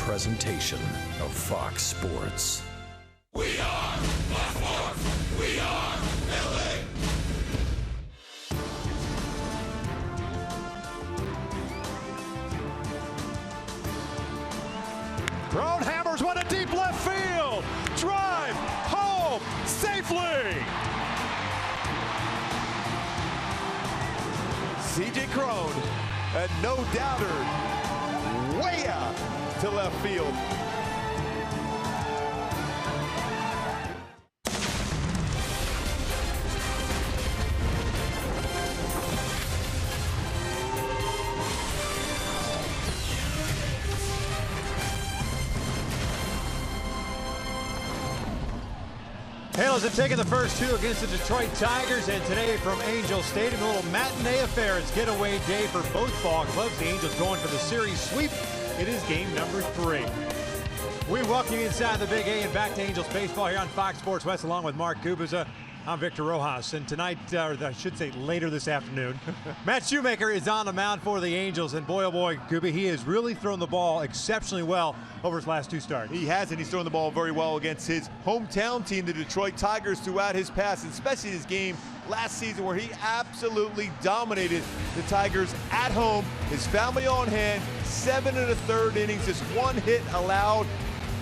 presentation of Fox Sports. We are Baltimore. We are LA. Thrown, hammers one to deep left field. Drive home safely. C.J. Cron, a no-doubter, way out to left field. Halos have taken the first two against the Detroit Tigers, and today from Angel Stadium, a little matinee affair. It's getaway day for both ball clubs. The Angels going for the series sweep. It is game number 3. We welcome you inside the Big A and back to Angels baseball here on Fox Sports West, along with Mark Gubiza. I'm Victor Rojas, and tonight, or I should say later this afternoon, Matt Shoemaker is on the mound for the Angels, and boy, oh boy, Gubi, he has really thrown the ball exceptionally well over his last 2 starts. He has, and he's thrown the ball very well against his hometown team, the Detroit Tigers, throughout his past, and especially his game last season where he absolutely dominated the Tigers at home. His family on hand, 7 1/3 innings, just 1 hit allowed.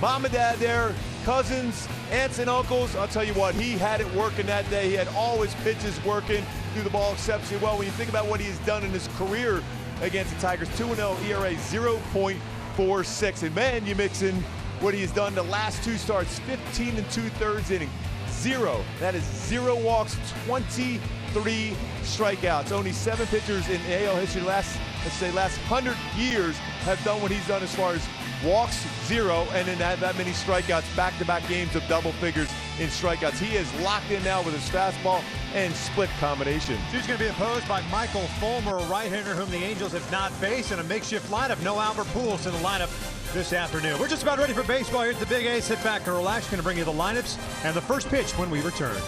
Mom and dad there, cousins, aunts and uncles. I'll tell you what, he had it working that day. He had all his pitches working, threw the ball exceptionally well. When you think about what he has done in his career against the Tigers, 2-0 ERA, 0.46. And man, you mix in what he has done the last 2 starts, 15 2/3 inning, 0. That is 0 walks, 23 strikeouts. Only 7 pitchers in AL history last 100 years have done what he's done as far as walks, 0, and then that many strikeouts, back-to-back games of double figures in strikeouts. He is locked in now with his fastball and split combination. He's going to be opposed by Michael Fulmer, a right-hander whom the Angels have not faced, in a makeshift lineup. No Albert Pujols in the lineup this afternoon. We're just about ready for baseball here at the Big A. Sit back and relax. Going to bring you the lineups and the first pitch when we return.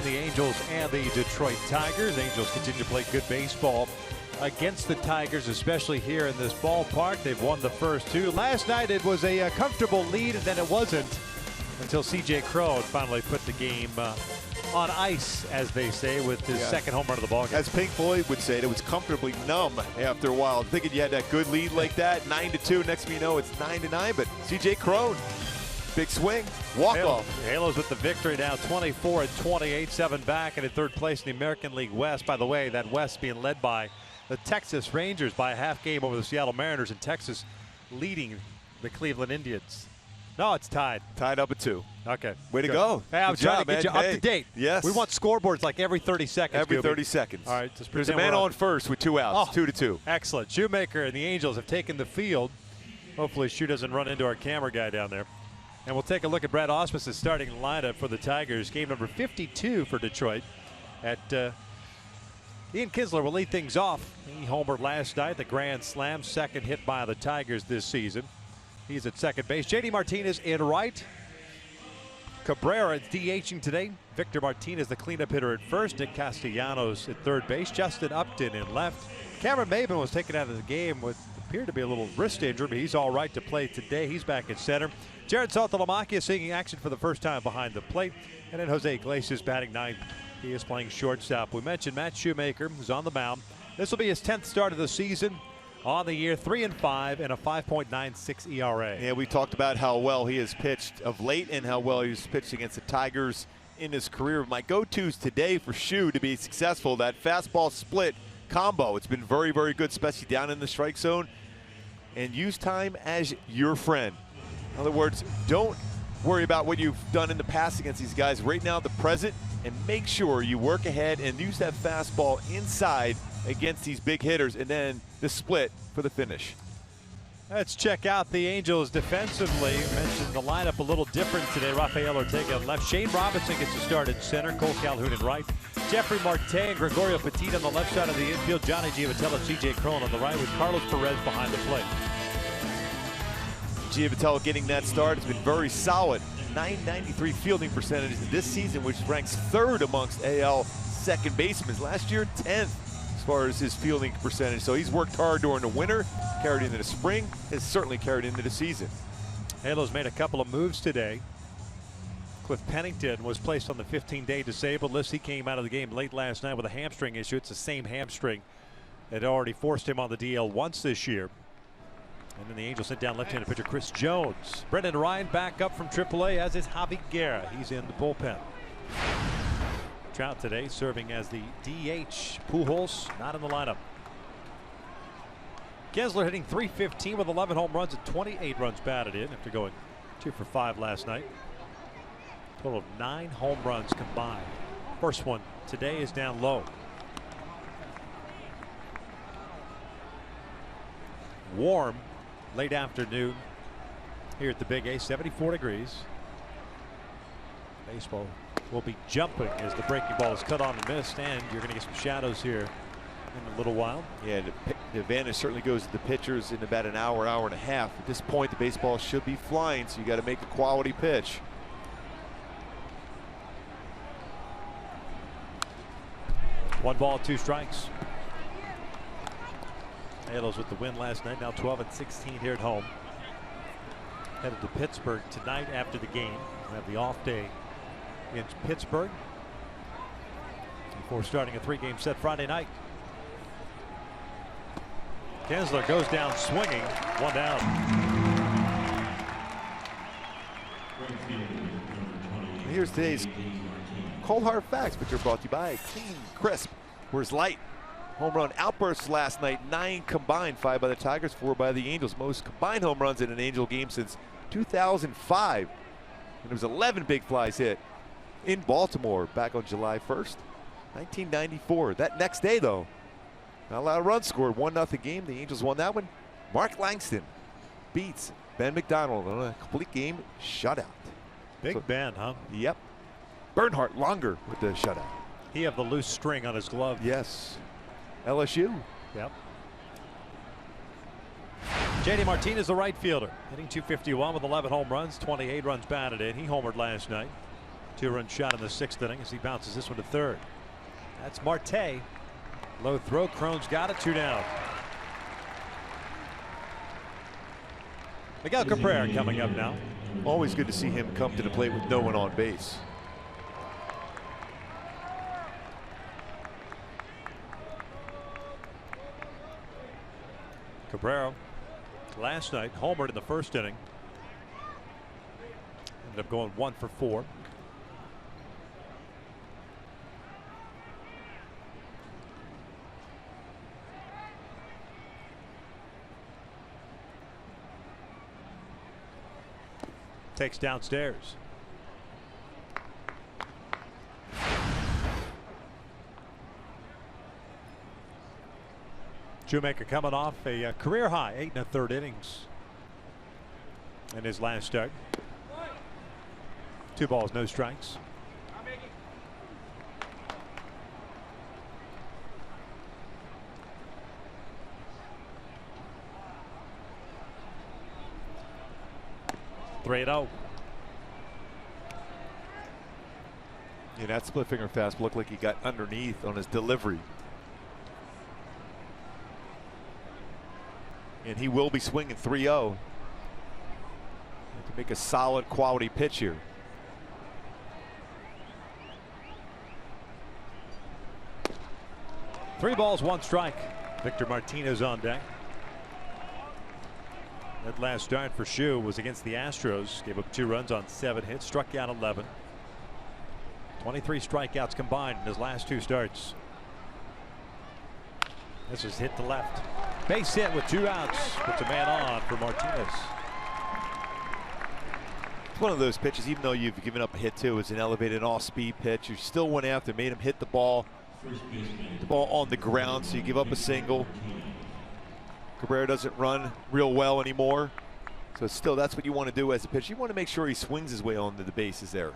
the Angels and the Detroit Tigers. Angels continue to play good baseball against the Tigers, especially here in this ballpark. They've won the first two. Last night it was a comfortable lead, and then it wasn't until C.J. Cron finally put the game on ice, as they say, with his second home run of the ballgame. As Pink Floyd would say, it was comfortably numb after a while. Thinking you had that good lead like that, 9-2. Next thing you know, it's 9-9. But C.J. Cron, big swing, walk-off. Halos with the victory now, 24-28, 7 back, and in third place in the American League West. By the way, that West being led by the Texas Rangers by a half game over the Seattle Mariners, and Texas leading the Cleveland Indians. No, it's tied. Tied up at 2. Okay. Way to go. Hey, I'm trying to get you up to date. Yes. We want scoreboards like every 30 seconds. Every 30 seconds. All right. There's a man on first with 2 outs. 2-2. Excellent. Shoemaker and the Angels have taken the field. Hopefully Shoe doesn't run into our camera guy down there. And we'll take a look at Brad Ausmus's starting lineup for the Tigers. Game number 52 for Detroit. Ian Kinsler will lead things off. He homered last night, the grand slam, second hit by the Tigers this season. He's at second base. J.D. Martinez in right. Cabrera DHing today. Victor Martinez, the cleanup hitter, at first. Nick Castellanos at third base. Justin Upton in left. Cameron Maben was taken out of the game with appeared to be a little wrist injury, but he's all right to play today. He's back at center. Jared Saltalamacchia seeing action for the first time behind the plate. And then Jose Iglesias batting ninth. He is playing shortstop. We mentioned Matt Shoemaker, who's on the mound. This will be his 10th start of the season. On the year, 3-5 and a 5.96 ERA. Yeah, we talked about how well he has pitched of late and how well he's pitched against the Tigers in his career. My go-tos today for Shoe to be successful, that fastball split combo. It's been very, very good, especially down in the strike zone. And use time as your friend. In other words, don't worry about what you've done in the past against these guys. Right now, the present, and make sure you work ahead and use that fastball inside against these big hitters, and then the split for the finish. Let's check out the Angels defensively. Mentioned the lineup a little different today. Rafael Ortega on left. Shane Robinson gets a start at center. Cole Calhoun in right. Jeffrey Marte and Gregorio Petit on the left side of the infield. Johnny Giavitello, C.J. Cron on the right, with Carlos Perez behind the plate. Giavitello getting that start. It's been very solid. 993 fielding percentage this season, which ranks third amongst AL second basemen. Last year, 10th as far as his fielding percentage. So he's worked hard during the winter, carried into the spring, has certainly carried into the season. Halos made a couple of moves today. Cliff Pennington was placed on the 15-day disabled list. He came out of the game late last night with a hamstring issue. It's the same hamstring that already forced him on the DL once this year. And then the Angels sent down left-handed pitcher Chris Jones. Brendan Ryan back up from AAA, as is Javi Guerra. He's in the bullpen. Trout today serving as the DH. Pujols not in the lineup. Kinsler hitting .315 with 11 home runs and 28 runs batted in after going 2 for 5 last night. Total of 9 home runs combined. First one today is down low. Warm late afternoon here at the Big A, 74 degrees. Baseball will be jumping as the breaking ball is cut on and missed, and you're going to get some shadows here in a little while. Yeah, the advantage certainly goes to the pitchers in about an hour, hour and a half. At this point, the baseball should be flying, so you got to make a quality pitch. One ball, 2 strikes. Halos with the win last night, now 12-16 here at home. Headed to Pittsburgh tonight after the game. We'll have the off day in Pittsburgh before starting a 3-game set Friday night. Kinsler goes down swinging, 1 down. Here's today's cold hard facts, which are brought to you by Clean Crisp. Where's light? Home run outbursts last night, 9 combined, 5 by the Tigers, 4 by the Angels. Most combined home runs in an Angel game since 2005. And there was 11 big flies hit in Baltimore back on July 1st, 1994. That next day, though, not a lot of runs scored. 1-0 game. The Angels won that one. Mark Langston beats Ben McDonald on a complete game shutout. Big Ben, huh? Yep. Bernhardt longer with the shutout. He have the loose string on his glove. Yes. LSU. Yep. J.D. Martinez, the right fielder, hitting .251 with 11 home runs, 28 runs batted in. He homered last night. Two-run shot in the 6th inning as he bounces this one to third. That's Marte. Low throw. Cron's got it. 2 down. Miguel Cabrera coming up now. Always good to see him come to the plate with no one on base. Cabrera last night homered in the 1st inning. Ended up going 1 for 4. Takes downstairs. Shoemaker coming off a career high 8 1/3 innings in his last start. 2 balls, no strikes. (3-0). Yeah, that split finger fastball looked like he got underneath on his delivery. And he will be swinging 3-0 to make a solid quality pitch here. Three balls, 1 strike. Victor Martinez on deck. That last start for Shu was against the Astros. Gave up 2 runs on 7 hits, struck out 11. 23 strikeouts combined in his last 2 starts. This is hit to left. Base hit with 2 outs. Puts a man on for Martinez. It's one of those pitches, even though you've given up a hit too, it's an elevated off-speed pitch. You still went after, made him hit the ball on the ground, so you give up a single. Cabrera doesn't run real well anymore, so still that's what you want to do as a pitcher. You want to make sure he swings his way onto the bases there.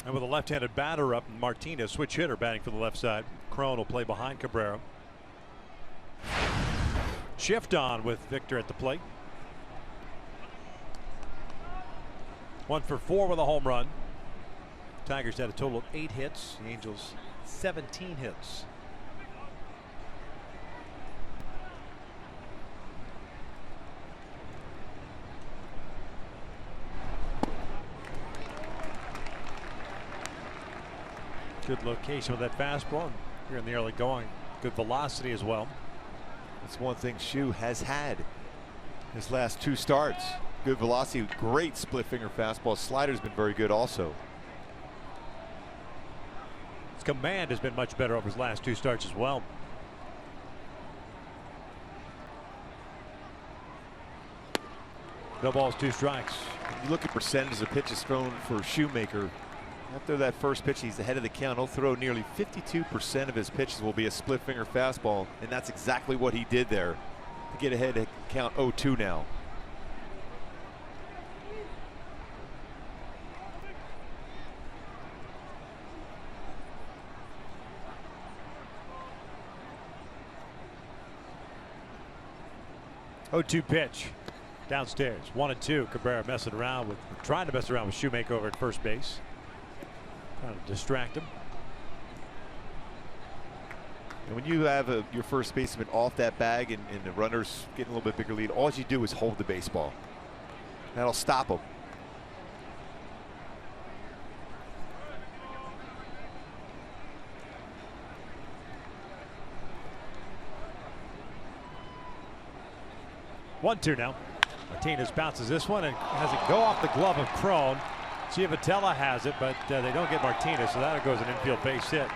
And with a left-handed batter up, Martinez, switch hitter, batting for the left side. Cron will play behind Cabrera. Shift on with Victor at the plate. 1 for 4 with a home run. Tigers had a total of 8 hits. The Angels 17 hits. Good location with that fastball. And here in the early going, good velocity as well. That's one thing Shu has had his last 2 starts. Good velocity, great split finger fastball. Slider's been very good also. His command has been much better over his last 2 starts as well. No balls, 2 strikes. When you look at percentages of pitches thrown for Shoemaker, after that first pitch, he's ahead of the count. He'll throw nearly 52% of his pitches will be a split finger fastball, and that's exactly what he did there to get ahead at count 0-2 now. (0-2) pitch downstairs. 1-2. Cabrera messing around with, trying to mess around with Shoemaker over at first base. Trying to distract him. And when you have your first baseman off that bag and the runner's getting a little bit bigger lead, all you do is hold the baseball. That'll stop him. (1-2) now. Martinez bounces this one and has it go off the glove of Cron. Giavotella has it, but they don't get Martinez, so that goes an infield base hit.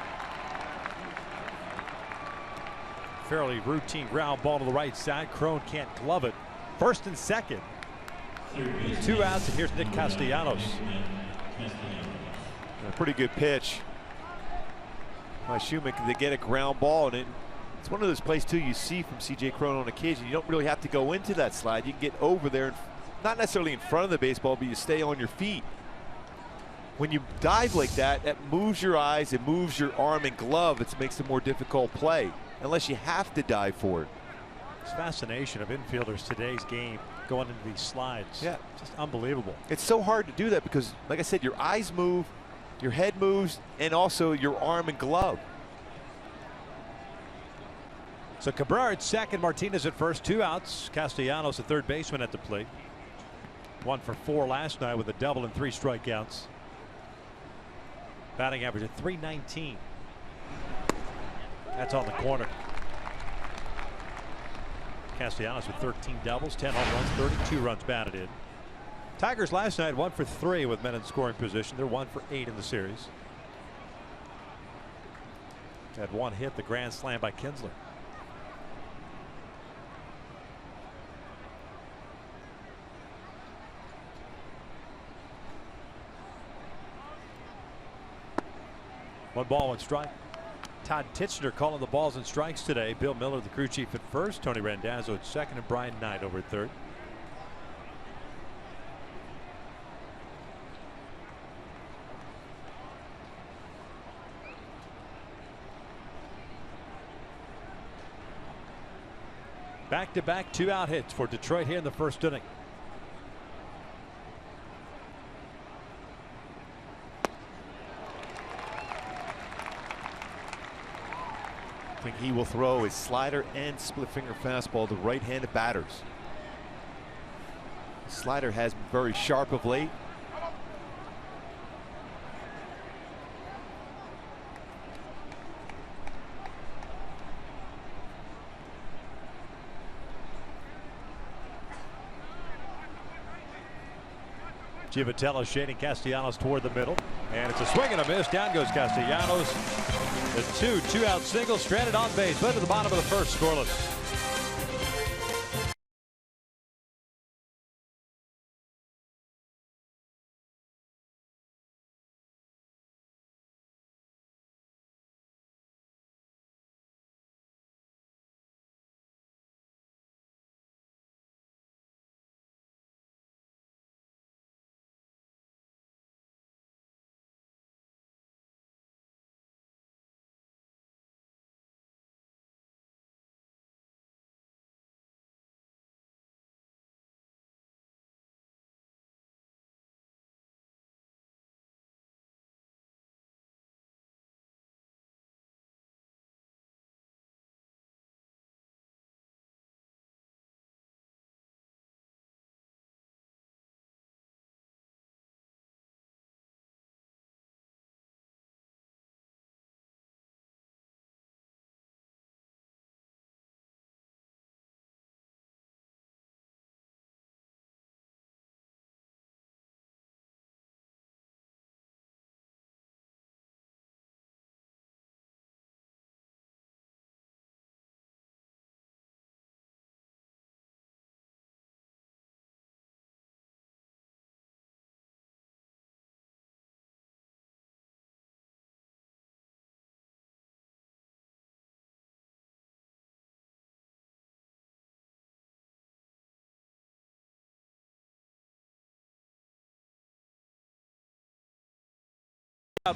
Fairly routine ground ball to the right side. Cron can't glove it. First and second. 2 outs, and here's Nick Castellanos. A pretty good pitch by Shoemaker to get a ground ball, and it's one of those plays too you see from C.J. Cron on occasion. You don't really have to go into that slide. You can get over there, and not necessarily in front of the baseball, but you stay on your feet. When you dive like that, that moves your eyes, it moves your arm and glove. It makes a more difficult play, unless you have to dive for it. It's fascination of infielders today's game going into these slides. Yeah. Just unbelievable. It's so hard to do that because, like I said, your eyes move, Your head moves and also your arm and glove. So Cabrera at second, Martinez at first, 2 outs. Castellanos, the third baseman, at the plate. 1 for 4 last night with a double and 3 strikeouts. Batting average at .319. That's on the corner. Castellanos with 13 doubles, 10 home runs, 32 runs batted in. Tigers last night 1 for 3 with men in scoring position. They're 1 for 8 in the series. Had 1 hit, the grand slam by Kinsler. One ball, 1 strike. Todd Titchener calling the balls and strikes today. Bill Miller, the crew chief, at first. Tony Randazzo at second, and Brian Knight over at third. Back-to-back 2-out hits for Detroit here in the first inning. I think he will throw his slider and split finger fastball to right-handed batters. The slider has been very sharp of late. Givatello shading Castellanos toward the middle, and it's a swing and a miss. Down goes Castellanos. The 2-out single, stranded on base. Led to the bottom of the first, scoreless.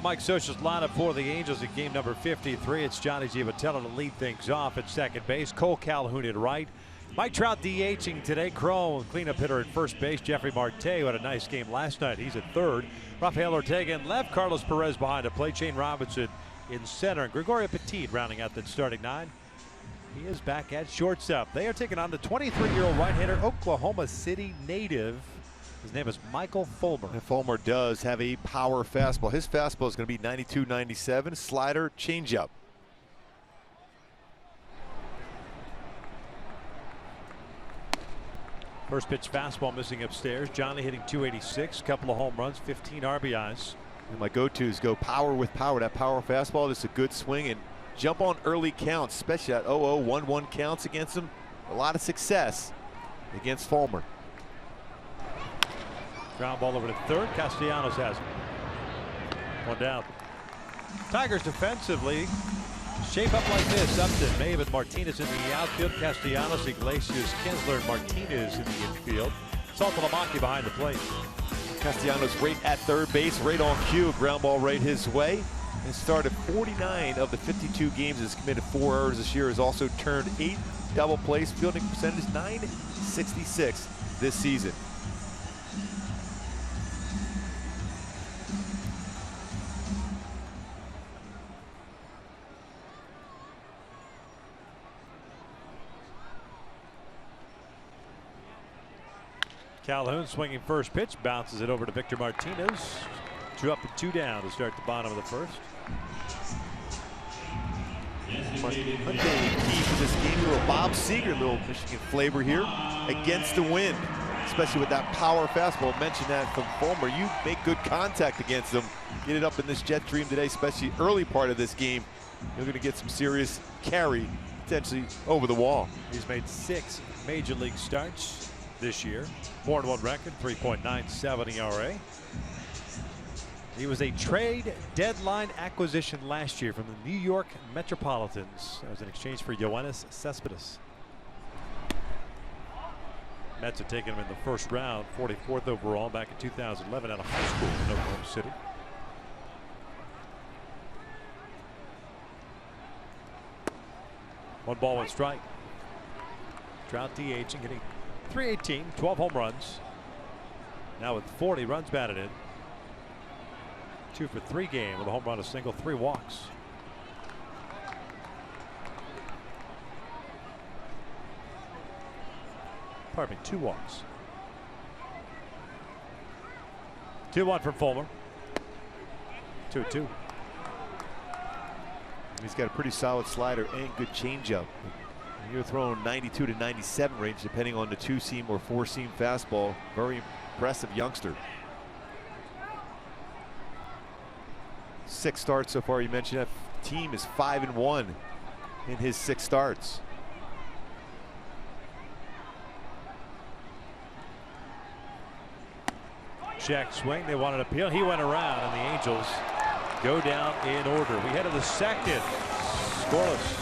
Mike Scioscia's lineup for the Angels in game number 53. It's Johnny Givatello to lead things off at second base. Cole Calhoun at right. Mike Trout DHing today. Crone, cleanup hitter at first base. Jeffrey Marte, who had a nice game last night, he's at third. Rafael Ortega in left. Carlos Perez behind the plate. Shane Robinson in center. And Gregorio Petit rounding out the starting 9. He is back at shortstop. They are taking on the 23-year-old right-hander, Oklahoma City native. His name is Michael Fulmer. And Fulmer does have a power fastball. His fastball is going to be 92, 97. Slider, changeup. First pitch fastball missing upstairs. Johnny hitting .286, couple of home runs, 15 RBIs. And my go-tos go power with power. That power fastball, just a good swing and jump on early counts, especially at 0-0, 1-1 counts against him. A lot of success against Fulmer. Ground ball over to third. Castellanos has it. 1 down. Tigers defensively shape up like this. Upton, Maven, Martinez in the outfield. Castellanos, Iglesias, Kinsler, and Martinez in the infield. Saltalamacchia behind the plate. Castellanos right at third base, right on cue. Ground ball right his way. And started 49 of the 52 games. Has committed 4 errors this year. Has also turned 8 double plays. Fielding percentage .966 this season. Calhoun swinging first pitch, bounces it over to Victor Martinez. 2 up and 2 down to start the bottom of the first. Monday key for this game, a little Bob Seger, little Michigan flavor here against the wind, especially with that power fastball. Mentioned that from Fulmer. You make good contact against them, get it up in this jet dream today, especially early part of this game. You're going to get some serious carry, potentially over the wall. He's made 6 major league starts this year. 4-1 record, 3.97 ERA. He was a trade deadline acquisition last year from the New York Metropolitans. That was in exchange for Yoenis Cespedes. Mets had taken him in the first round, 44th overall back in 2011 out of high school in Oklahoma City. One ball, one strike. Trout DHing, hitting .318, 12 home runs. Now with 40 runs batted in. 2 for 3 game with a home run, a single, 3 walks. Pardon me, 2 walks. 2-1 from Fulmer. 2-2. He's got a pretty solid slider and good changeup. You're throwing 92 to 97 range, depending on the 2-seam or 4-seam fastball. Very impressive youngster. 6 starts so far. You mentioned that team is 5-1 in his 6 starts. Check swing. They wanted an appeal. He went around, and the Angels go down in order. We head to the second. Scoreless.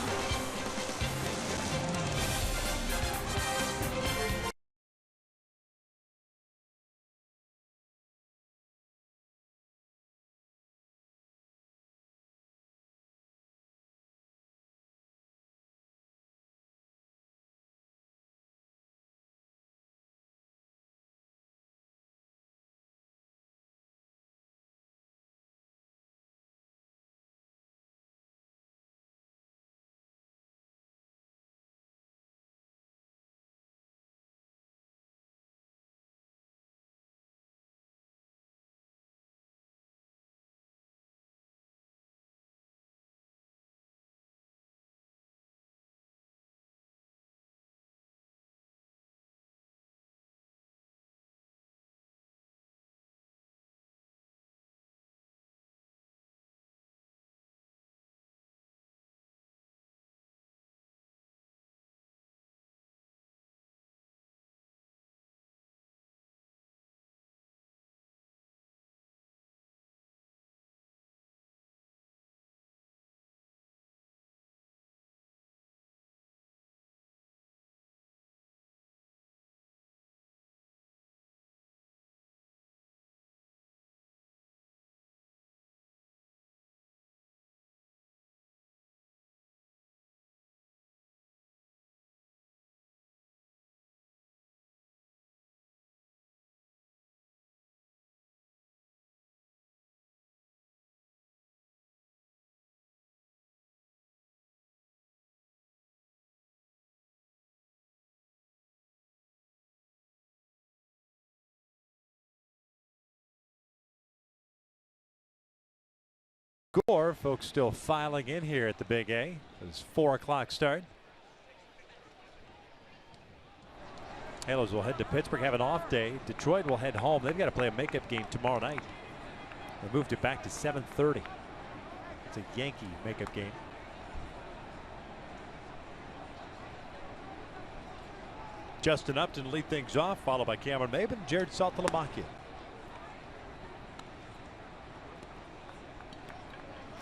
Score, folks still filing in here at the Big A. It's 4 o'clock start. Halos will head to Pittsburgh, have an off day. Detroit will head home. They've got to play a makeup game tomorrow night. They moved it back to 7:30. It's a Yankee makeup game. Justin Upton lead things off, followed by Cameron Maben, Jared Saltalamacchia.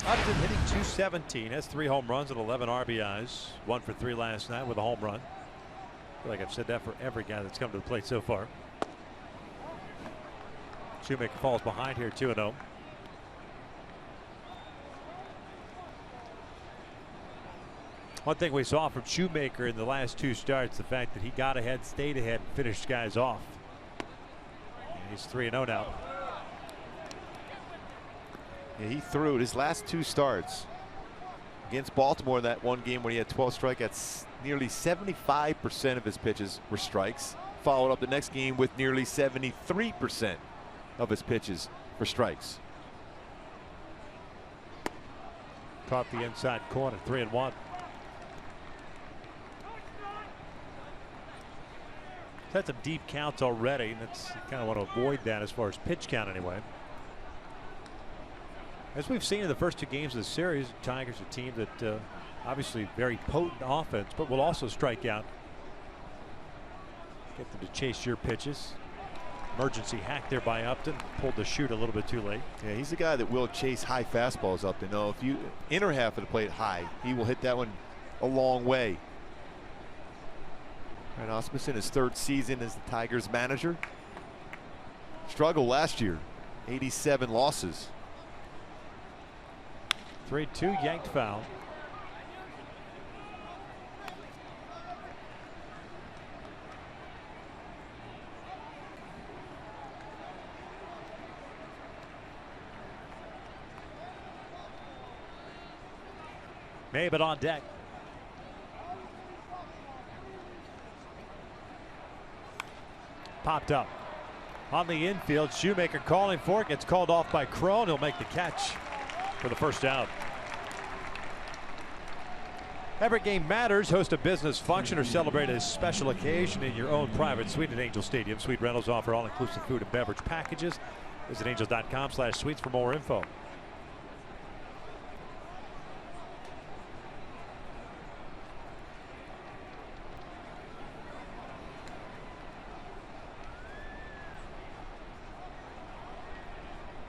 Upton hitting .217, has 3 home runs and 11 RBIs. 1 for 3 last night with a home run. I feel like I've said that for every guy that's come to the plate so far. Shoemaker falls behind here 2-0. One thing we saw from Shoemaker in the last 2 starts, the fact that he got ahead, stayed ahead, and finished guys off. And he's 3-0 now. Yeah, he threw his last 2 starts against Baltimore in that one game when he had 12 strikeouts. Nearly 75% of his pitches were strikes. followed up the next game with nearly 73% of his pitches for strikes. Caught the inside corner, 3-1. Had some deep counts already, and that's kind of want to avoid that as far as pitch count anyway. As we've seen in the first 2 games of the series, the Tigers, a team that obviously very potent offense, but will also strike out. Get them to chase your pitches. Emergency hack there by Upton. Pulled the shoot a little bit too late. Yeah, he's the guy that will chase high fastballs. Upton. No, if you inner half of the plate high, he will hit that one a long way. And Osmussen, his 3rd season as the Tigers manager. Struggled last year, 87 losses. 3-2, yanked foul. Maybin on deck. Popped up on the infield. Shoemaker calling for it. Gets called off by Crone. He'll make the catch for the first out. Every game matters. Host a business function or celebrate a special occasion in your own private suite at Angel Stadium. Suite rentals offer all-inclusive food and beverage packages. Visit angels.com/suites for more info.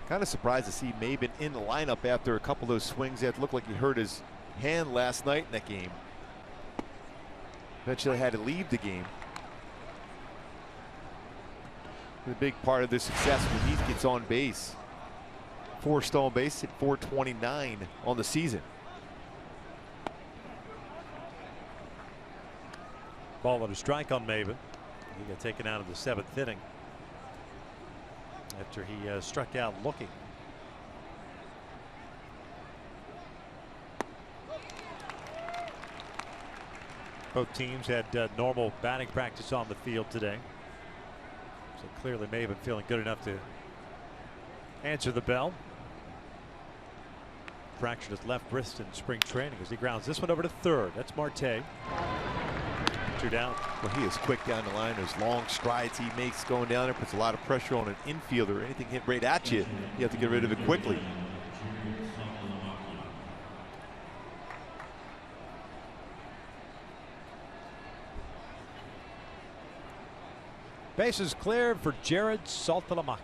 Kind of surprised to see Maybin in the lineup after a couple of those swings that looked like he hurt his hand last night in that game. Eventually had to leave the game. The big part of the success when he gets on base. 4 stolen base at 429 on the season. Ball and a strike on Maybin. He got taken out of the 7th inning after he struck out looking. Both teams had normal batting practice on the field today. So clearly Maybin feeling good enough to answer the bell. Fractured his left wrist in spring training as he grounds this one over to 3rd. That's Marte. 2 down. Well, he is quick down the line. Those long strides he makes going down there puts a lot of pressure on an infielder. Anything hit right at you, you have to get rid of it quickly. Bases cleared for Jared Saltalamacchia.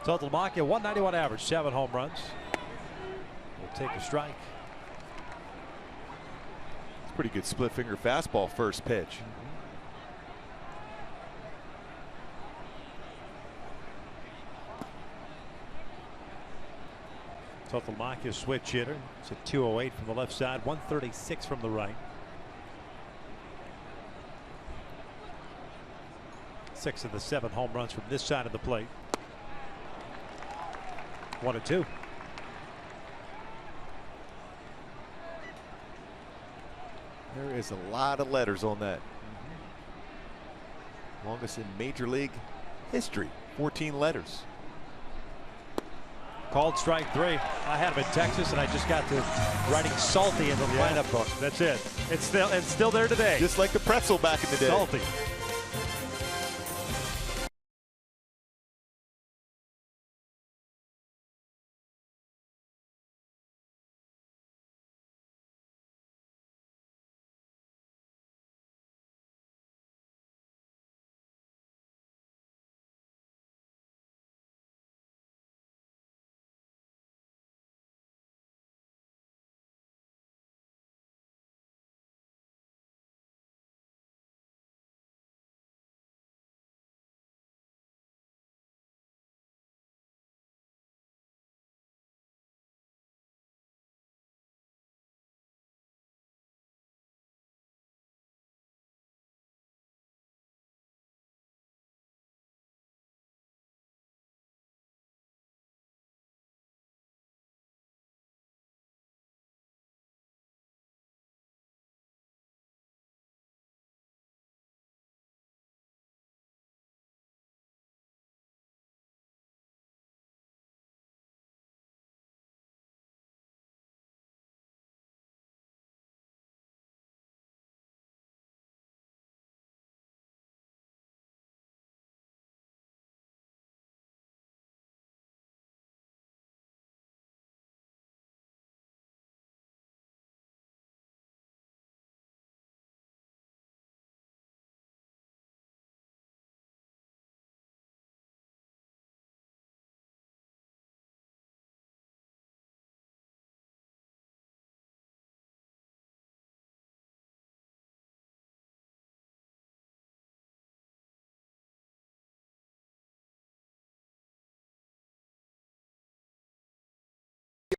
Saltalamacchia, 191 average, 7 home runs. Will take a strike. It's pretty good split finger fastball first pitch. Saltalamacchia switch hitter. It's a 208 from the left side, 136 from the right. 6 of the 7 home runs from this side of the plate. 1-2. There is a lot of letters on that. Longest in Major League history, 14 letters. Called strike 3. I had him in Texas, and I just got to writing salty in the lineup book. That's it. It's still there today. Just like the pretzel back in the day. Salty.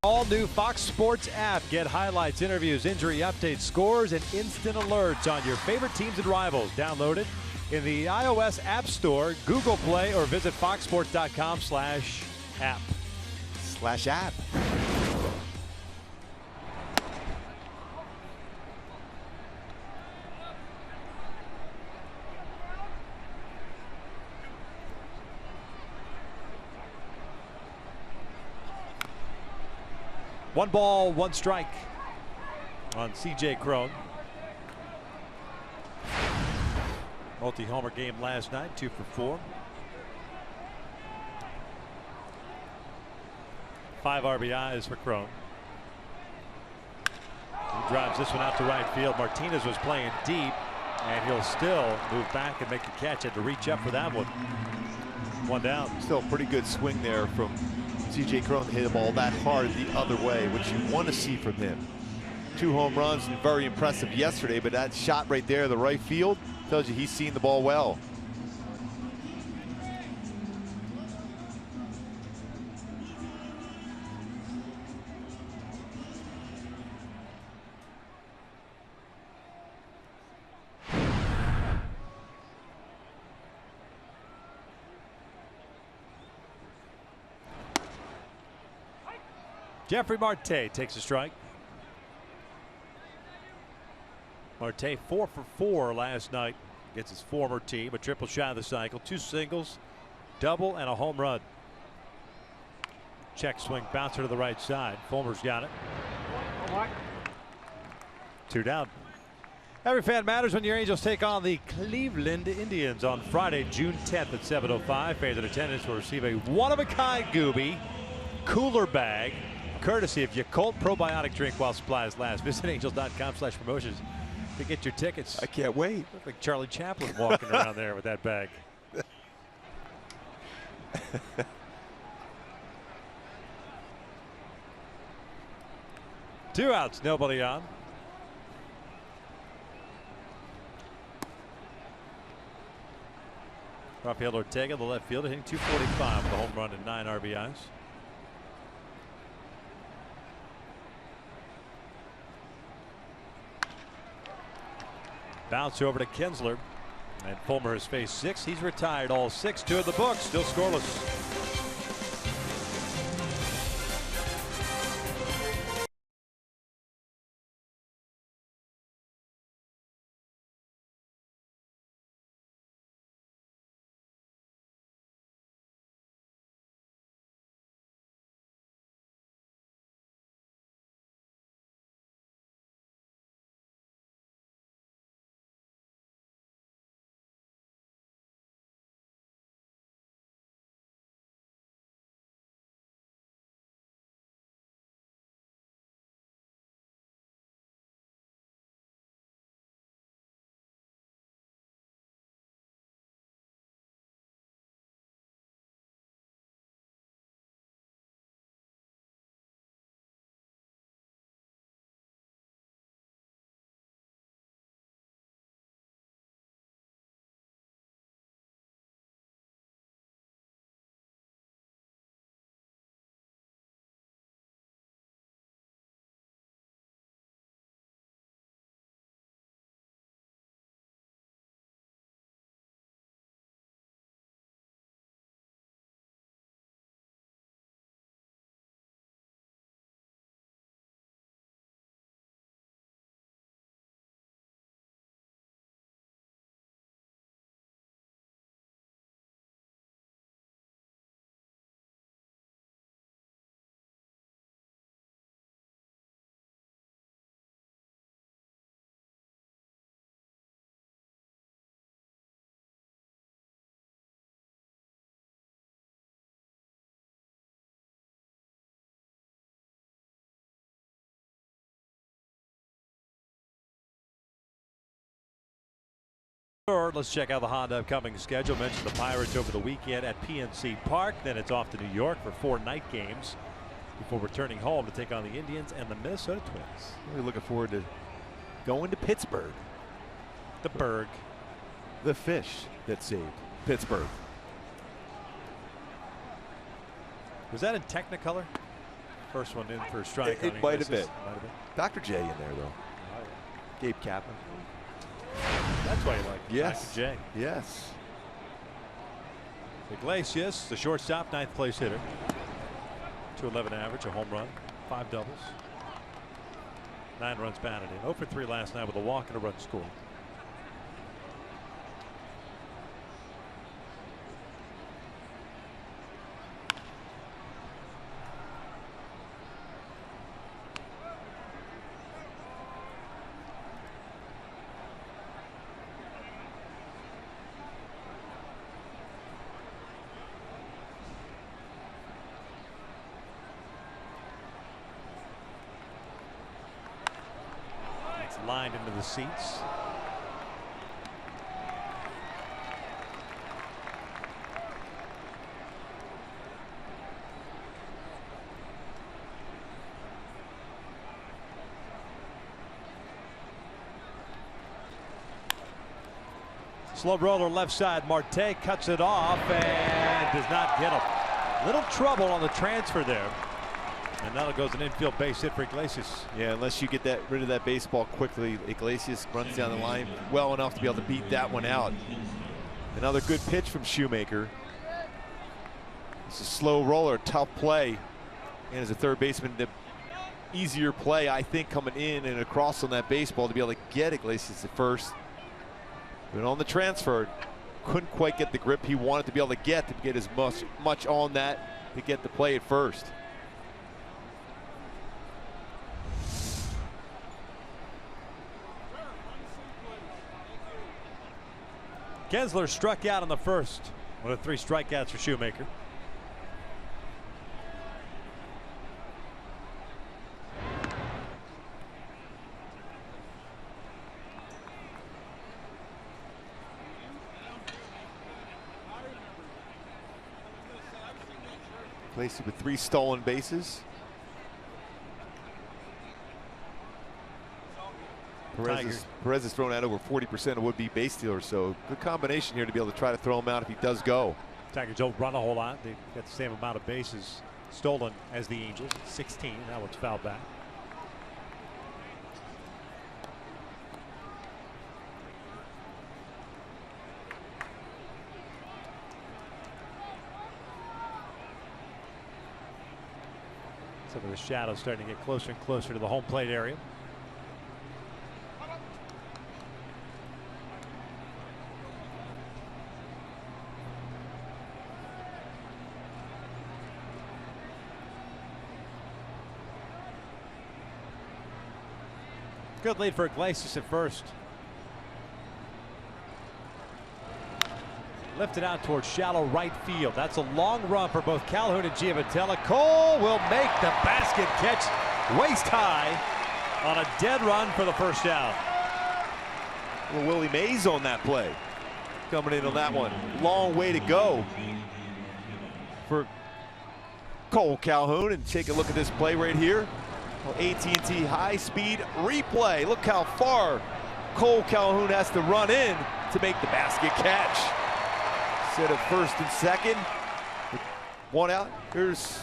All new Fox Sports app. Get highlights, interviews, injury updates, scores, and instant alerts on your favorite teams and rivals. Download it in the iOS App Store, Google Play, or visit foxsports.com/app. /app. One ball, one strike on C.J. Cron. Multi-homer game last night, 2 for 4. 5 RBIs for Cron. He drives this one out to right field. Martinez was playing deep, and he'll still move back and make the catch. Had to reach up for that one. 1 down. Still a pretty good swing there from C.J. Cron to hit the ball that hard the other way, which you want to see from him. 2 home runs, and very impressive yesterday, but that shot right there, the right field, tells you he's seen the ball well. Jeffrey Marte takes a strike. Marte 4 for 4 last night against his former team. A triple shot of the cycle, 2 singles, double, and a home run. Check swing, bouncer to the right side. Fulmer's got it. 2 down. Every fan matters when your Angels take on the Cleveland Indians on Friday, June 10th at 7:05. Fans in attendance will receive a one-of-a-kind Gooby cooler bag, courtesy of Yakult probiotic drink while supplies last. Visit angels.com/promotions to get your tickets. I can't wait. Look like Charlie Chaplin walking around there with that bag. Two outs, nobody on. Rafael Ortega, the left fielder, hitting .245 with a home run and 9 RBIs. Bounce over to Kinsler, and Fulmer has faced 6. He's retired all 6. 2 in the books, still scoreless. Let's check out the Honda upcoming schedule. Mentioned the Pirates over the weekend at PNC Park. Then it's off to New York for 4 night games before returning home to take on the Indians and the Minnesota Twins. Really looking forward to going to Pittsburgh. The Berg. The fish that saved Pittsburgh. Was that in Technicolor? First one in for a strike. It might have been. Dr. J in there, though. Oh, yeah. Gabe Kaplan. That's why you like Yes. Dr. J. Yes. Iglesias, the shortstop, 9th place hitter. .211 average, a home run, 5 doubles. 9 runs batted in. 0 for 3 last night with a walk and a run scored. Lined into the seats. Slow roller left side. Marte cuts it off and does not get him. Little trouble on the transfer there. And now it goes an infield base hit for Iglesias. Yeah, unless you get rid of that baseball quickly, Iglesias runs down the line well enough to be able to beat that one out. Another good pitch from Shoemaker. It's a slow roller, tough play. And as a third baseman, the easier play, I think, coming in and across on that baseball to be able to get Iglesias at first. But on the transfer, couldn't quite get the grip he wanted to be able to get as much on that to get the play at first. Gensler struck out in the first. One of 3 strikeouts for Shoemaker. Placed with 3 stolen bases. Perez has thrown out over 40% of would-be base stealers, so good combination here to be able to try to throw him out if he does go. Tigers don't run a whole lot. They've got the same amount of bases stolen as the Angels. 16. Now it's fouled back. Some of the shadows starting to get closer and closer to the home plate area. Good lead for Iglesias at first. Lifted out towards shallow right field. That's a long run for both Calhoun and Giavotella. Cole will make the basket catch waist high on a dead run for the first out. Well, Willie Mays on that play. Coming in on that one. Long way to go for Cole Calhoun. And take a look at this play right here. AT&T high-speed replay. Look how far Cole Calhoun has to run in to make the basket catch. Instead of first and second, 1 out. Here's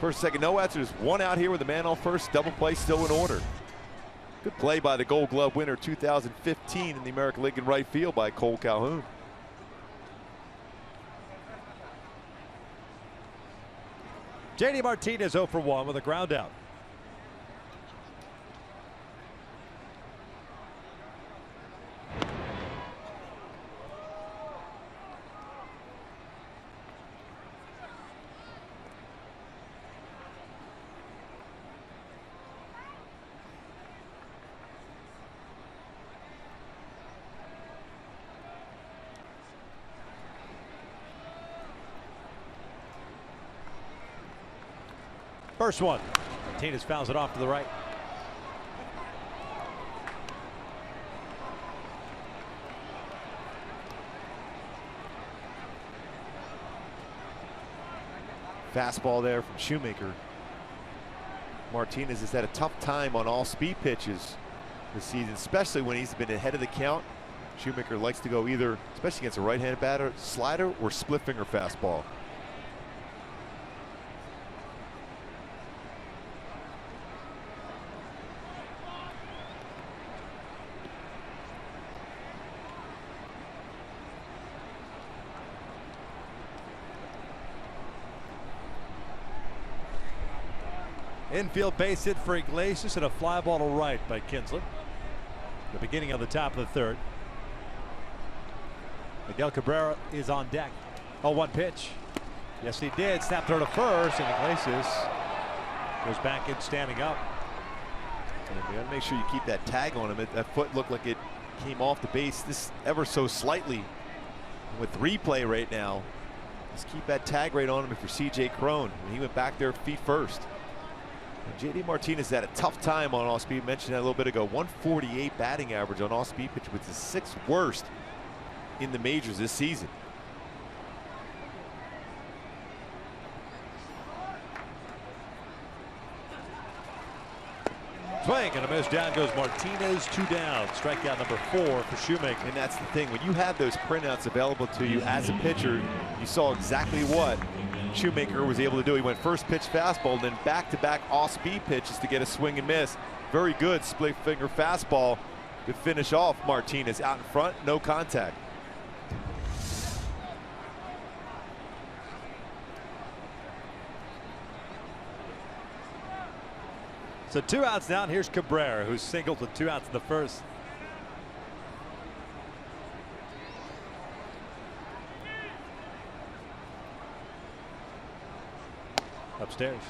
first, second, no outs. There's 1 out here with the man on first. Double play still in order. Good play by the Gold Glove winner 2015 in the American League in right field by Cole Calhoun. JD Martinez 0 for 1 with a ground out. First one. Martinez fouls it off to the right. Fastball there from Shoemaker. Martinez has had a tough time on all speed pitches this season, especially when he's been ahead of the count. Shoemaker likes to go either, especially against a right-handed batter, slider or split finger fastball. Infield base hit for Iglesias and a fly ball to right by Kinsler. The beginning of the top of the third. Miguel Cabrera is on deck. 0-1 pitch. Yes, he did. Snap throw to first, and Iglesias goes back in standing up. And you got to make sure you keep that tag on him. That foot looked like it came off the base this ever so slightly. With replay right now, just keep that tag right on him if you're C.J. Cron. He went back there feet first. J.D. Martinez had a tough time on off-speed. Mentioned that a little bit ago. 148 batting average on off-speed pitch, which is the 6th worst in the majors this season. Swing and a miss. Down goes Martinez. 2 down. Strikeout number 4 for Shoemaker. And that's the thing. When you have those printouts available to you as a pitcher, you saw exactly what Shoemaker was able to do. He went first pitch fastball, and then back-to-back off-speed pitches to get a swing and miss. Very good split finger fastball to finish off Martinez out in front. No contact. So 2 outs now, and here's Cabrera, who's singled with 2 outs in the first. Upstairs.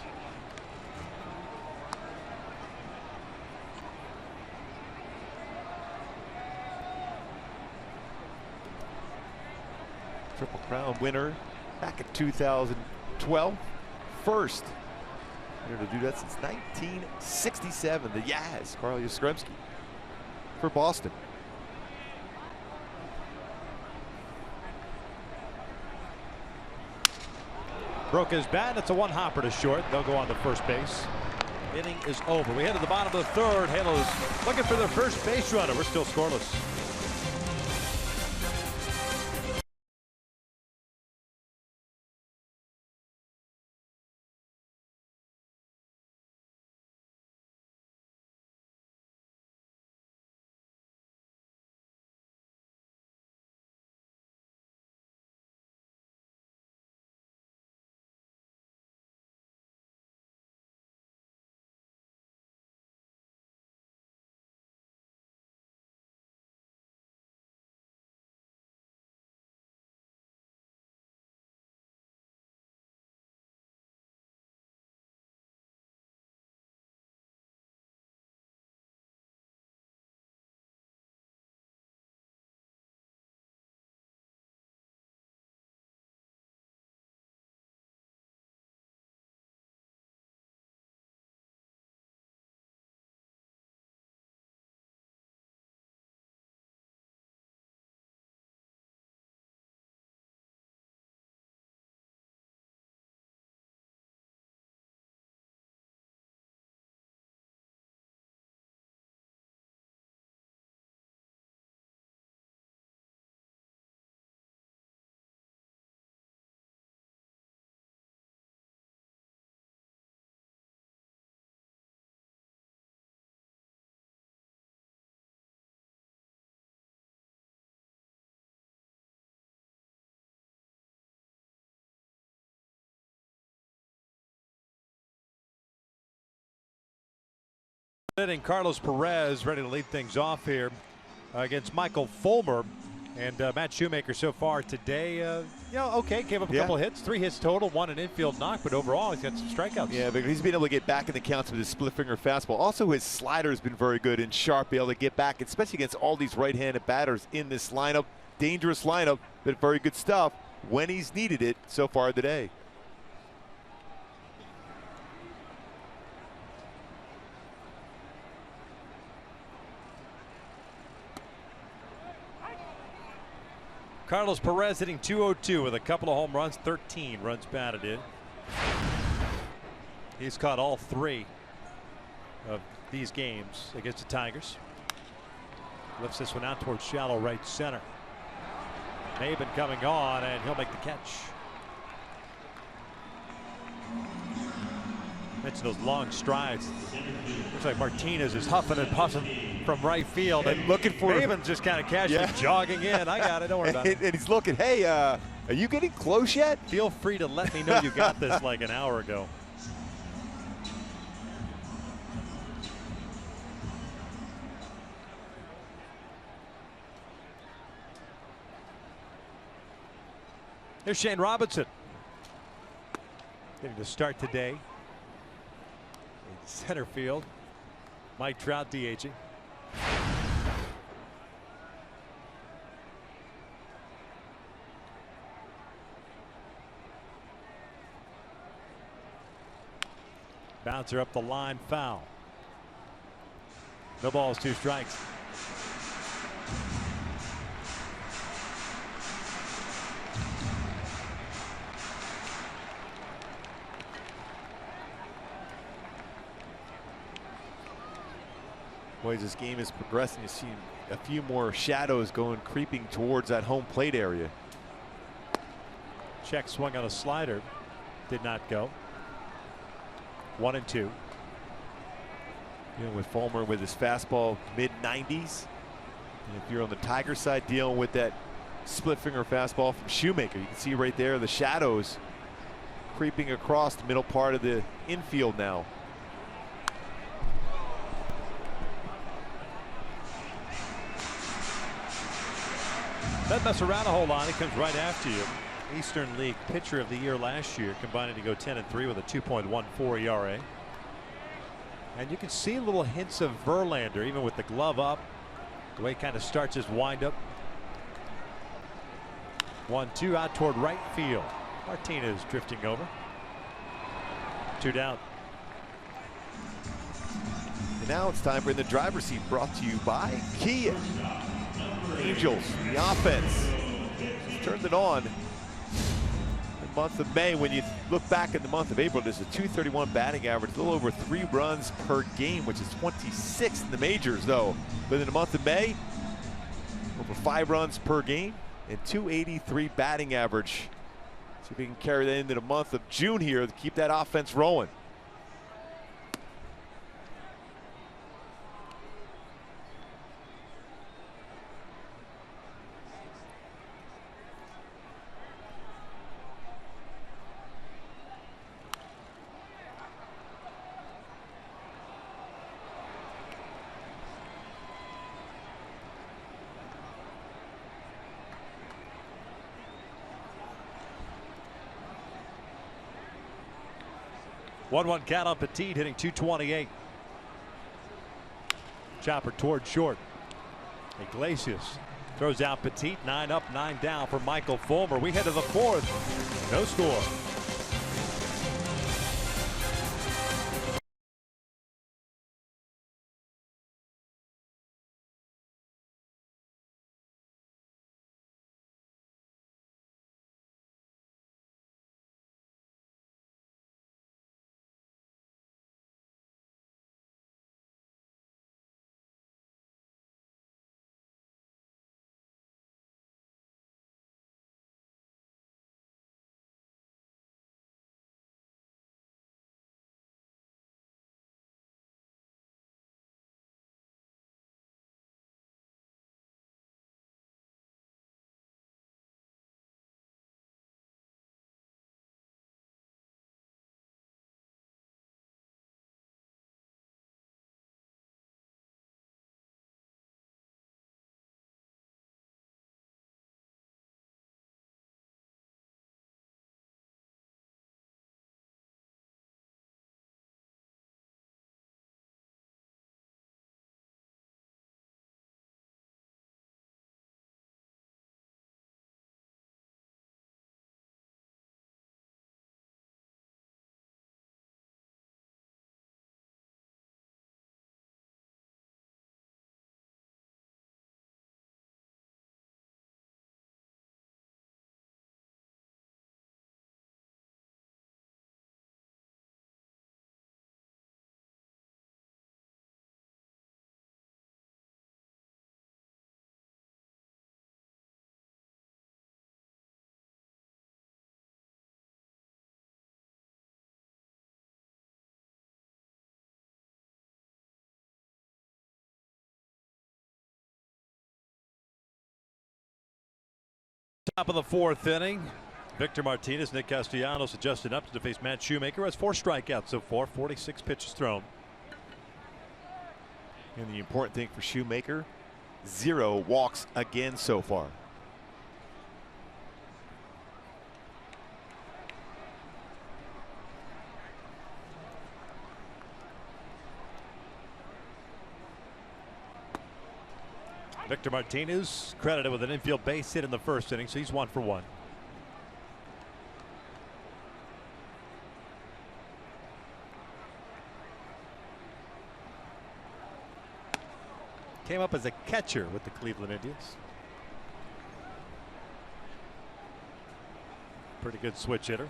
Triple Crown winner back in 2012. First to do that since 1967. The Yaz, Carl Yastrzemski for Boston. Broke his bat. It's a 1-hopper to short. They'll go on to first base. Inning is over. We head to the bottom of the third. Halos looking for their first base runner. We're still scoreless. And Carlos Perez ready to lead things off here against Michael Fulmer. And Matt Shoemaker so far today, okay, gave up a couple hits, 3 hits total, 1 an infield knock, but overall he's got some strikeouts. Yeah, but he's been able to get back in the counts with his split finger fastball. Also, his slider has been very good and sharp, be able to get back, especially against all these right-handed batters in this lineup. Dangerous lineup, but very good stuff when he's needed it so far today. Carlos Perez hitting .202 with a couple of home runs, 13 runs batted in. He's caught all 3 of these games against the Tigers. Lifts this one out towards shallow right center. Maben coming on, and he'll make the catch. Mentioned those long strides. Looks like Martinez is huffing and puffing from right field, and looking for Maben's just kind of casually jogging in. I got it. Don't worry about it. And he's looking. Hey, are you getting close yet? Feel free to let me know you got this like an hour ago. Here's Shane Robinson. Getting to start today in center field. Mike Trout DHing. Bouncer up the line, foul. No balls, 2 strikes. Boys, this game is progressing. You see a few more shadows creeping towards that home plate area. Check swung on a slider. Did not go. 1-2. You know, with Fulmer with his fastball mid-90s. And if you're on the Tiger side dealing with that split finger fastball from Shoemaker, you can see right there the shadows creeping across the middle part of the infield now. Doesn't mess around a whole lot. He comes right after you. Eastern League Pitcher of the Year last year, combining to go 10-3 with a 2.14 ERA. And you can see little hints of Verlander, even with the glove up. The way he kind of starts his windup. 1-2 out toward right field. Martinez drifting over. 2 down. And now it's time for the driver's seat, brought to you by Kia. Angels, the offense turned it on in the month of May. When you look back at the month of April, there's a .231 batting average, a little over 3 runs per game, which is 26th in the majors, though. But in the month of May, over 5 runs per game and .283 batting average. See if we can carry that into the month of June here to keep that offense rolling. One count on Petit, hitting .228. Chopper toward short. Iglesias throws out Petit. 9 up, 9 down for Michael Fulmer. We head to the 4th. No score. Top of the 4th inning. Victor Martinez, Nick Castellanos adjusted up to face Matt Shoemaker. Has 4 strikeouts so far, 46 pitches thrown. And the important thing for Shoemaker, 0 walks again so far. Victor Martinez credited with an infield base hit in the first inning, so he's 1 for 1. Came up as a catcher with the Cleveland Indians. Pretty good switch hitter.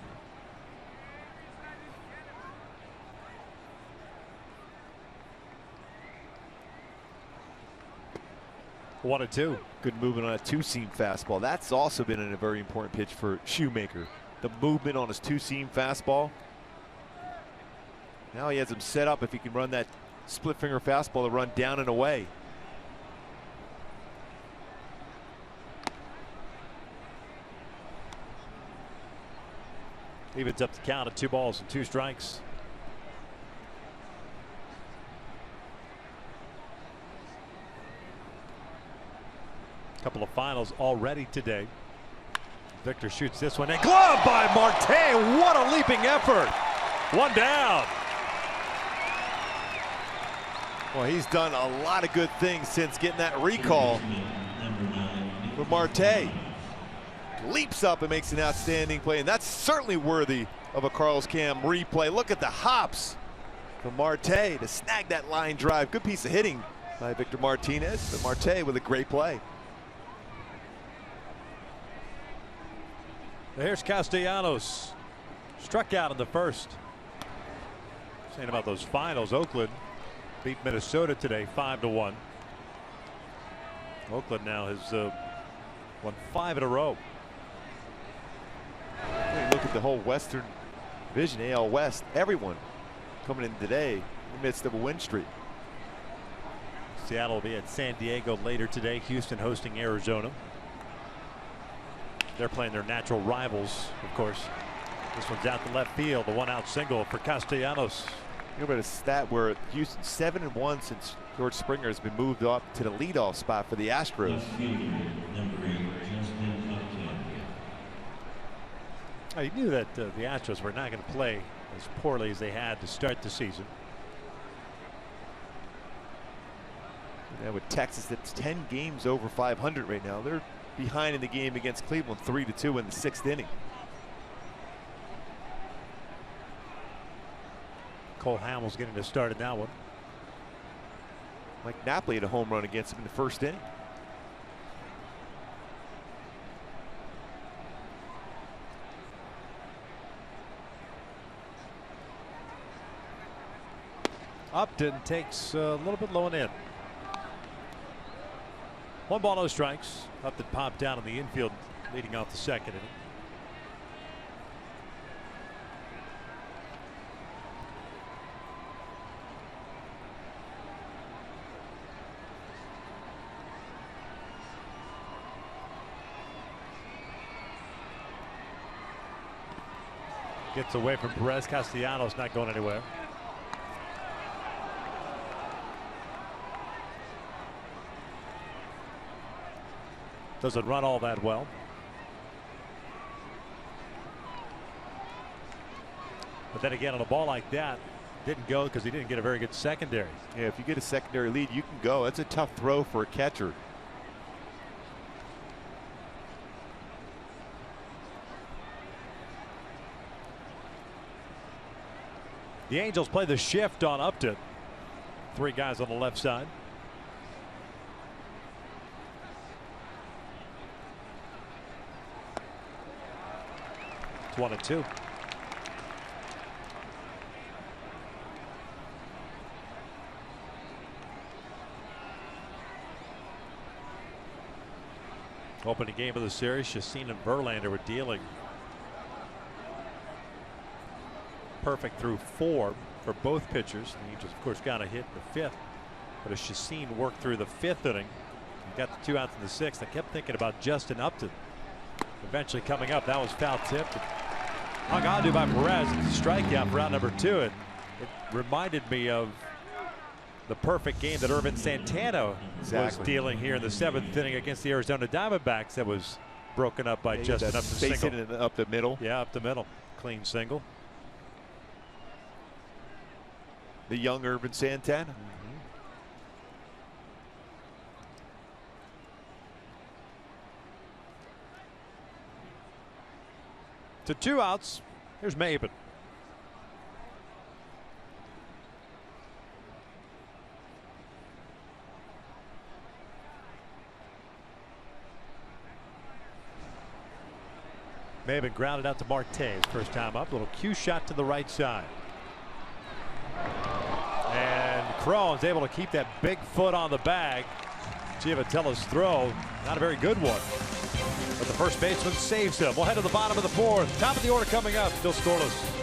One and two. Good movement on a two-seam fastball. That's also been a very important pitch for Shoemaker. The movement on his two-seam fastball. Now he has him set up if he can run that split finger fastball to run down and away. Evens up the count at 2 balls and 2 strikes. Couple of finals already today. Victor shoots this one and glove by Marte. What a leaping effort. 1 down. Well, he's done a lot of good things since getting that recall. But Marte leaps up and makes an outstanding play, and that's certainly worthy of a Carlos Cam replay. Look at the hops from Marte to snag that line drive. Good piece of hitting by Victor Martinez, but Marte with a great play. Here's Castellanos. Struck out in the first. Saying about those finals, Oakland beat Minnesota today 5-1. Oakland now has won 5 in a row. Look at the whole Western Division, AL West. Everyone coming in today in the midst of a win streak. Seattle will be at San Diego later today. Houston hosting Arizona. They're playing their natural rivals, of course. This one's out to left field. The 1-out single for Castellanos. You know about a stat where Houston 7-1 since George Springer has been moved up to the leadoff spot for the Astros. You knew that the Astros were not going to play as poorly as they had to start the season. Yeah, with Texas, that's 10 games over 500 right now. They're behind in the game against Cleveland 3-2 in the 6th inning. Cole Hamels getting to start in that one. Mike Napoli had a home run against him in the 1st inning. Upton takes a little bit low and in. 1 ball, no strikes. Upton popped down in the infield leading off the 2nd inning. Gets away from Perez. Castellanos not going anywhere. Doesn't run all that well. But then again, on a ball like that, didn't go because he didn't get a very good secondary. Yeah, if you get a secondary lead, you can go. That's a tough throw for a catcher. The Angels play the shift on Upton. 3 guys on the left side. It's 1-2. Opening game of the series, Chacin and Verlander were dealing. Perfect through 4 for both pitchers. The Angels, of course, got a hit in the 5th. But as Chacin worked through the 5th inning, and got the 2 outs in the 6th, I kept thinking about Justin Upton. Eventually coming up, that was foul tipped. Hung on to by Perez. Strikeout for out number 2. And it reminded me of the perfect game that Irvin Santana was dealing here in the 7th inning against the Arizona Diamondbacks that was broken up by Justin Upton. Base hit up the middle. Yeah, up the middle. Clean single. The young Irvin Santana. to 2 outs. Here's Maben. Maben grounded out to Marte first time up. Little cue shot to the right side. And Cron's able to keep that big foot on the bag. Giovatella's throw, not a very good one. But the first baseman saves him. We'll head to the bottom of the 4th. Top of the order coming up. Still scoreless.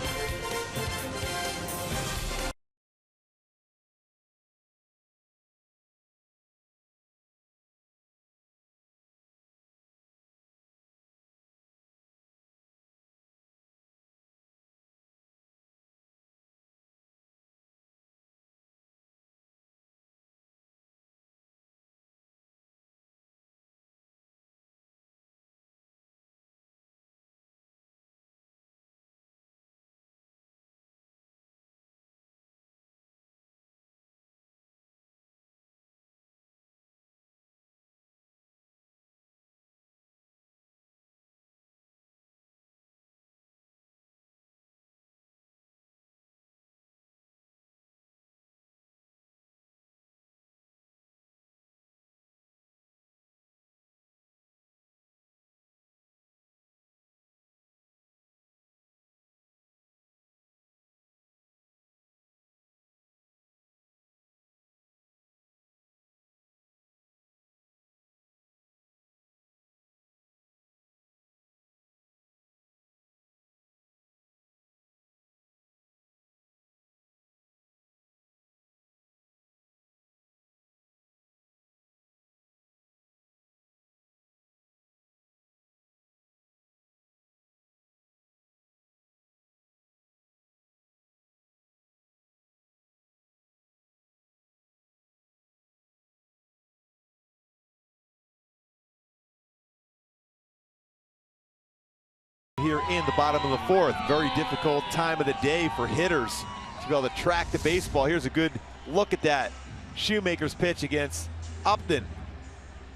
Here in the bottom of the 4th, very difficult time of the day for hitters to be able to track the baseball. Here's a good look at that. Shoemaker's pitch against Upton.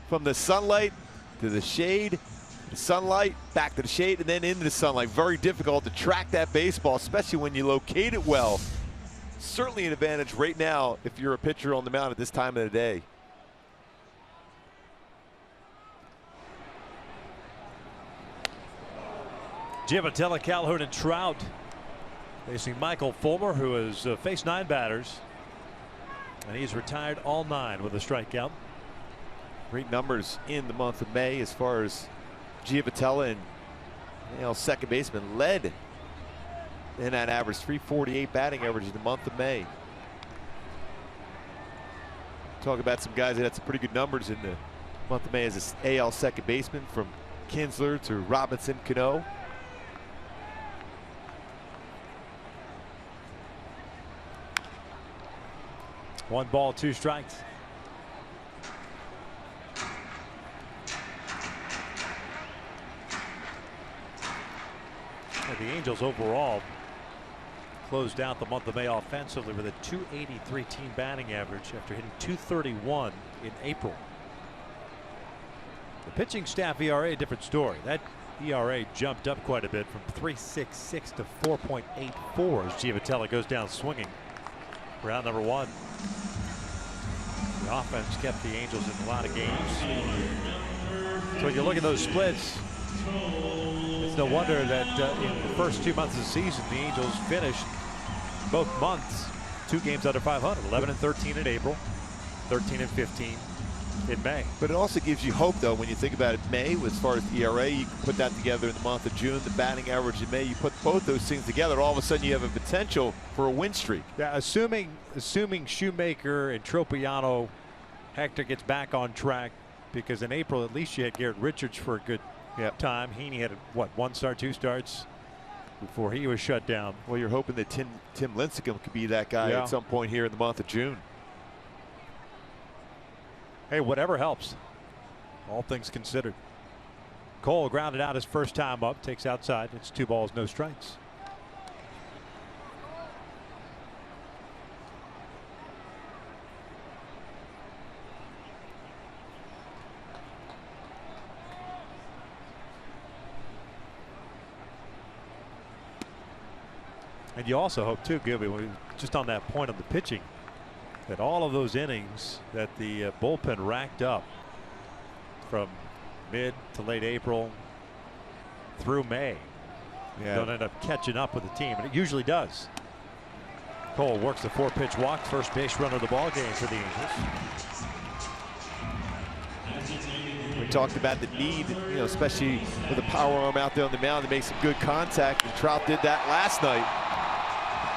From the sunlight to the shade, the sunlight, back to the shade, and then into the sunlight. Very difficult to track that baseball, especially when you locate it well. Certainly an advantage right now if you're a pitcher on the mound at this time of the day. Giovatella, Calhoun, and Trout facing Michael Fulmer, who has faced 9 batters, and he's retired all 9 with a strikeout. Great numbers in the month of May as far as Giovatella, and second baseman led in that average, 348 batting average in the month of May. Talk about some guys that had some pretty good numbers in the month of May as an AL second baseman, from Kinsler to Robinson Cano. One ball, 2 strikes. And the Angels overall closed out the month of May offensively with a .283 team batting average after hitting .231 in April. The pitching staff ERA, a different story. That ERA jumped up quite a bit from 3.66 to 4.84 as Giovatella goes down swinging. Round number 1. The offense kept the Angels in a lot of games. So when you look at those splits, it's no wonder that in the first 2 months of the season, the Angels finished both months 2 games under 500, 11-13 in April, 13-15 in May. But it also gives you hope, though, when you think about it. May, as far as the ERA, you can put that together in the month of June. The batting average in May, you put both those things together, all of a sudden you have a potential for a win streak. Yeah, assuming Shoemaker and Tropiano, Hector gets back on track, because in April at least you had Garrett Richards for a good time. Heaney had, what, 1 start, 2 starts before he was shut down. Well, you're hoping that Tim Lincecum could be that guy at some point here in the month of June. Hey, whatever helps, all things considered. Cole grounded out his first time up, takes outside. It's 2 balls, no strikes. And you also hope too, Gibby, just on that point of the pitching, that all of those innings that the bullpen racked up from mid to late April through May don't end up catching up with the team, and it usually does. Cole works the 4-pitch walk, first base runner of the ball game for the Angels. We talked about the need, especially with the power arm out there on the mound to make some good contact, and Trout did that last night.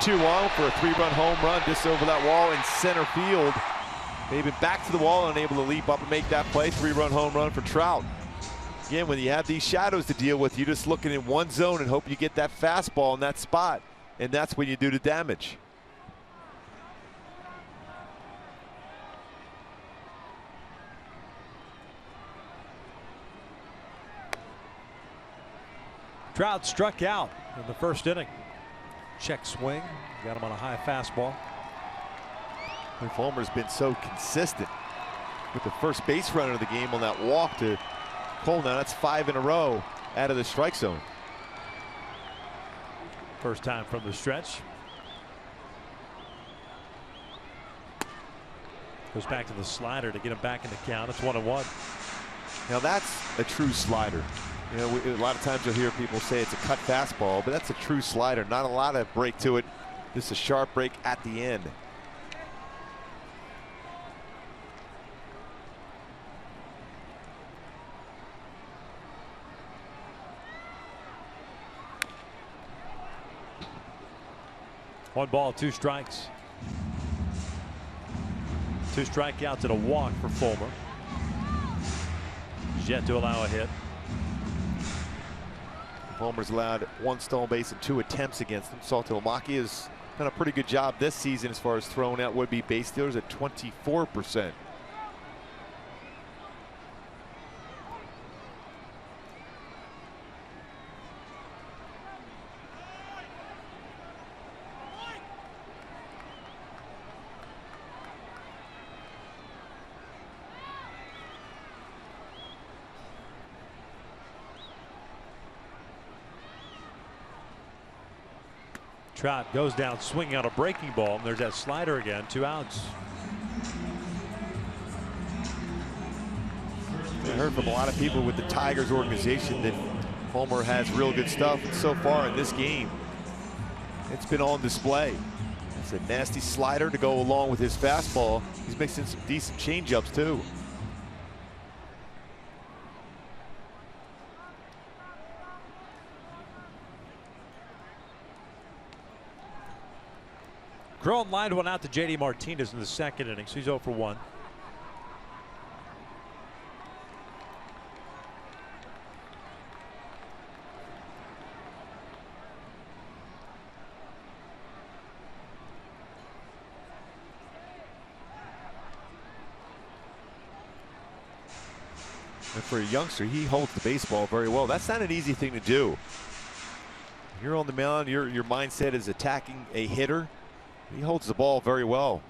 2-on for a 3-run home run just over that wall in center field. They've been back to the wall and able to leap up and make that play. 3-run home run for Trout. Again, when you have these shadows to deal with, you're just looking in one zone and hope you get that fastball in that spot, and that's when you do the damage. Trout struck out in the first inning. Check swing, got him on a high fastball. And Fulmer's been so consistent with the first base runner of the game on that walk to Cole. Now that's 5 in a row out of the strike zone. First time from the stretch. Goes back to the slider to get him back in the count. It's 1-1. Now that's a true slider. A lot of times you'll hear people say it's a cut fastball, but that's a true slider. Not a lot of break to it. Just a sharp break at the end. One ball, 2 strikes. 2 strikeouts and a walk for Fulmer. He's yet to allow a hit. Fulmer's allowed 1 stolen base and 2 attempts against him. Milwaukee has done a pretty good job this season as far as throwing out would-be base stealers at 24%. Trout goes down swinging on a breaking ball, and there's that slider again. 2 outs. I heard from a lot of people with the Tigers organization that Fulmer has real good stuff, and so far in this game it's been on display. It's a nasty slider to go along with his fastball. He's mixing some decent changeups too. Cron lined one out to J.D. Martinez in the second inning, so he's 0 for 1. And for a youngster, he holds the baseball very well. That's not an easy thing to do. You're on the mound, your mindset is attacking a hitter. He holds the ball very well.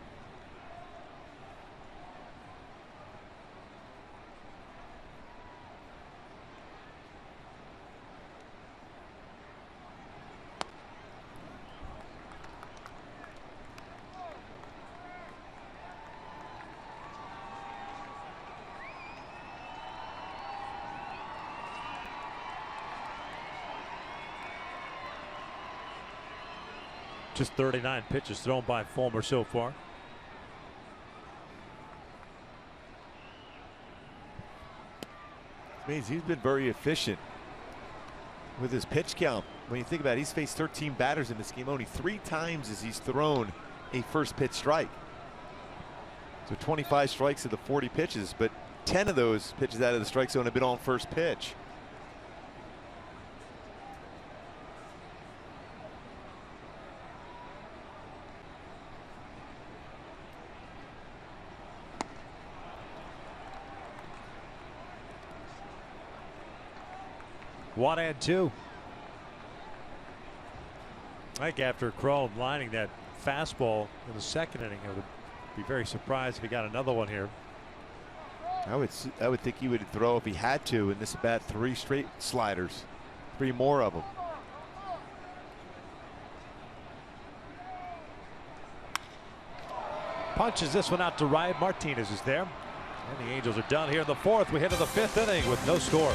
Just 39 pitches thrown by Fulmer so far. Means he's been very efficient with his pitch count. When you think about it, he's faced 13 batters in this game. Only 3 times as he's thrown a first pitch strike. So 25 strikes of the 40 pitches, but 10 of those pitches out of the strike zone have been on first pitch. One and 2. I think after Cron lining that fastball in the second inning, I would be very surprised if he got another one here. I would think he would throw if he had to in this at-bat 3 straight sliders, 3 more of them. Punches this one out to right. Martinez is there. And the Angels are done here in the fourth. We head to the fifth inning with no score.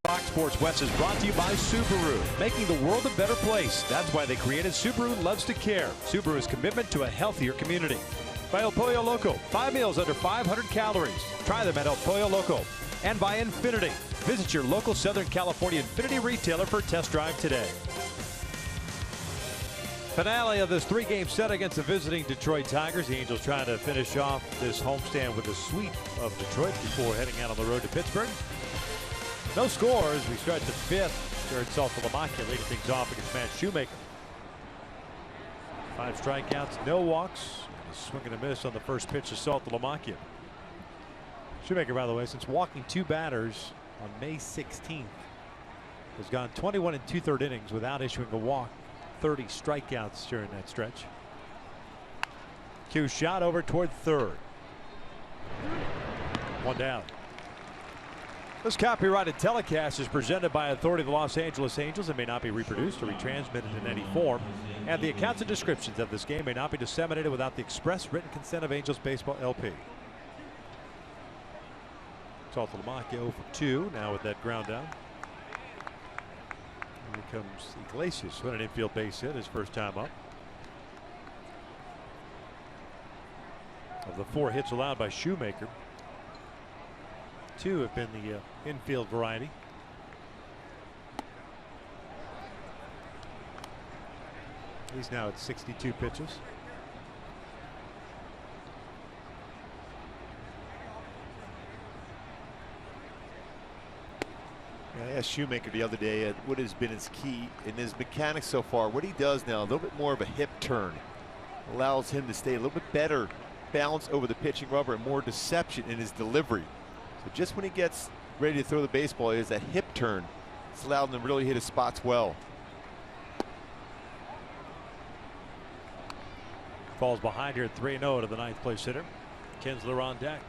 Fox Sports West is brought to you by Subaru, making the world a better place. That's why they created Subaru Loves to Care. Subaru's commitment to a healthier community. By El Pollo Loco, 5 meals under 500 calories. Try them at El Pollo Loco. And by Infinity. Visit your local Southern California Infinity retailer for a test drive today. Finale of this three-game set against the visiting Detroit Tigers. The Angels trying to finish off this homestand with a sweep of Detroit before heading out on the road to Pittsburgh. No scores. We start the fifth. Jared Saltalamacchia leading things off against Matt Shoemaker. 5 strikeouts, no walks. A swing and a miss on the first pitch to Saltalamacchia. Shoemaker, by the way, since walking 2 batters on May 16th, has gone 21 2/3 innings without issuing a walk. 30 strikeouts during that stretch. Q shot over toward third. 1 down. This copyrighted telecast is presented by authority of the Los Angeles Angels and may not be reproduced or retransmitted in any form. And the accounts and descriptions of this game may not be disseminated without the express written consent of Angels Baseball LP. Saltalamacchia 0 for 2 now with that ground down. Here comes Iglesias with an infield base hit, his first time up. Of the 4 hits allowed by Shoemaker, 2 have been the infield variety. He's now at 62 pitches. I asked Shoemaker the other day what has been his key in his mechanics so far. What he does now, a little bit more of a hip turn, allows him to stay a little bit better balance over the pitching rubber and more deception in his delivery. So just when he gets ready to throw the baseball, he has that hip turn. It's allowed him to really hit his spots well. Falls behind here at 3-0 to the 9th place hitter. Kinsler on deck.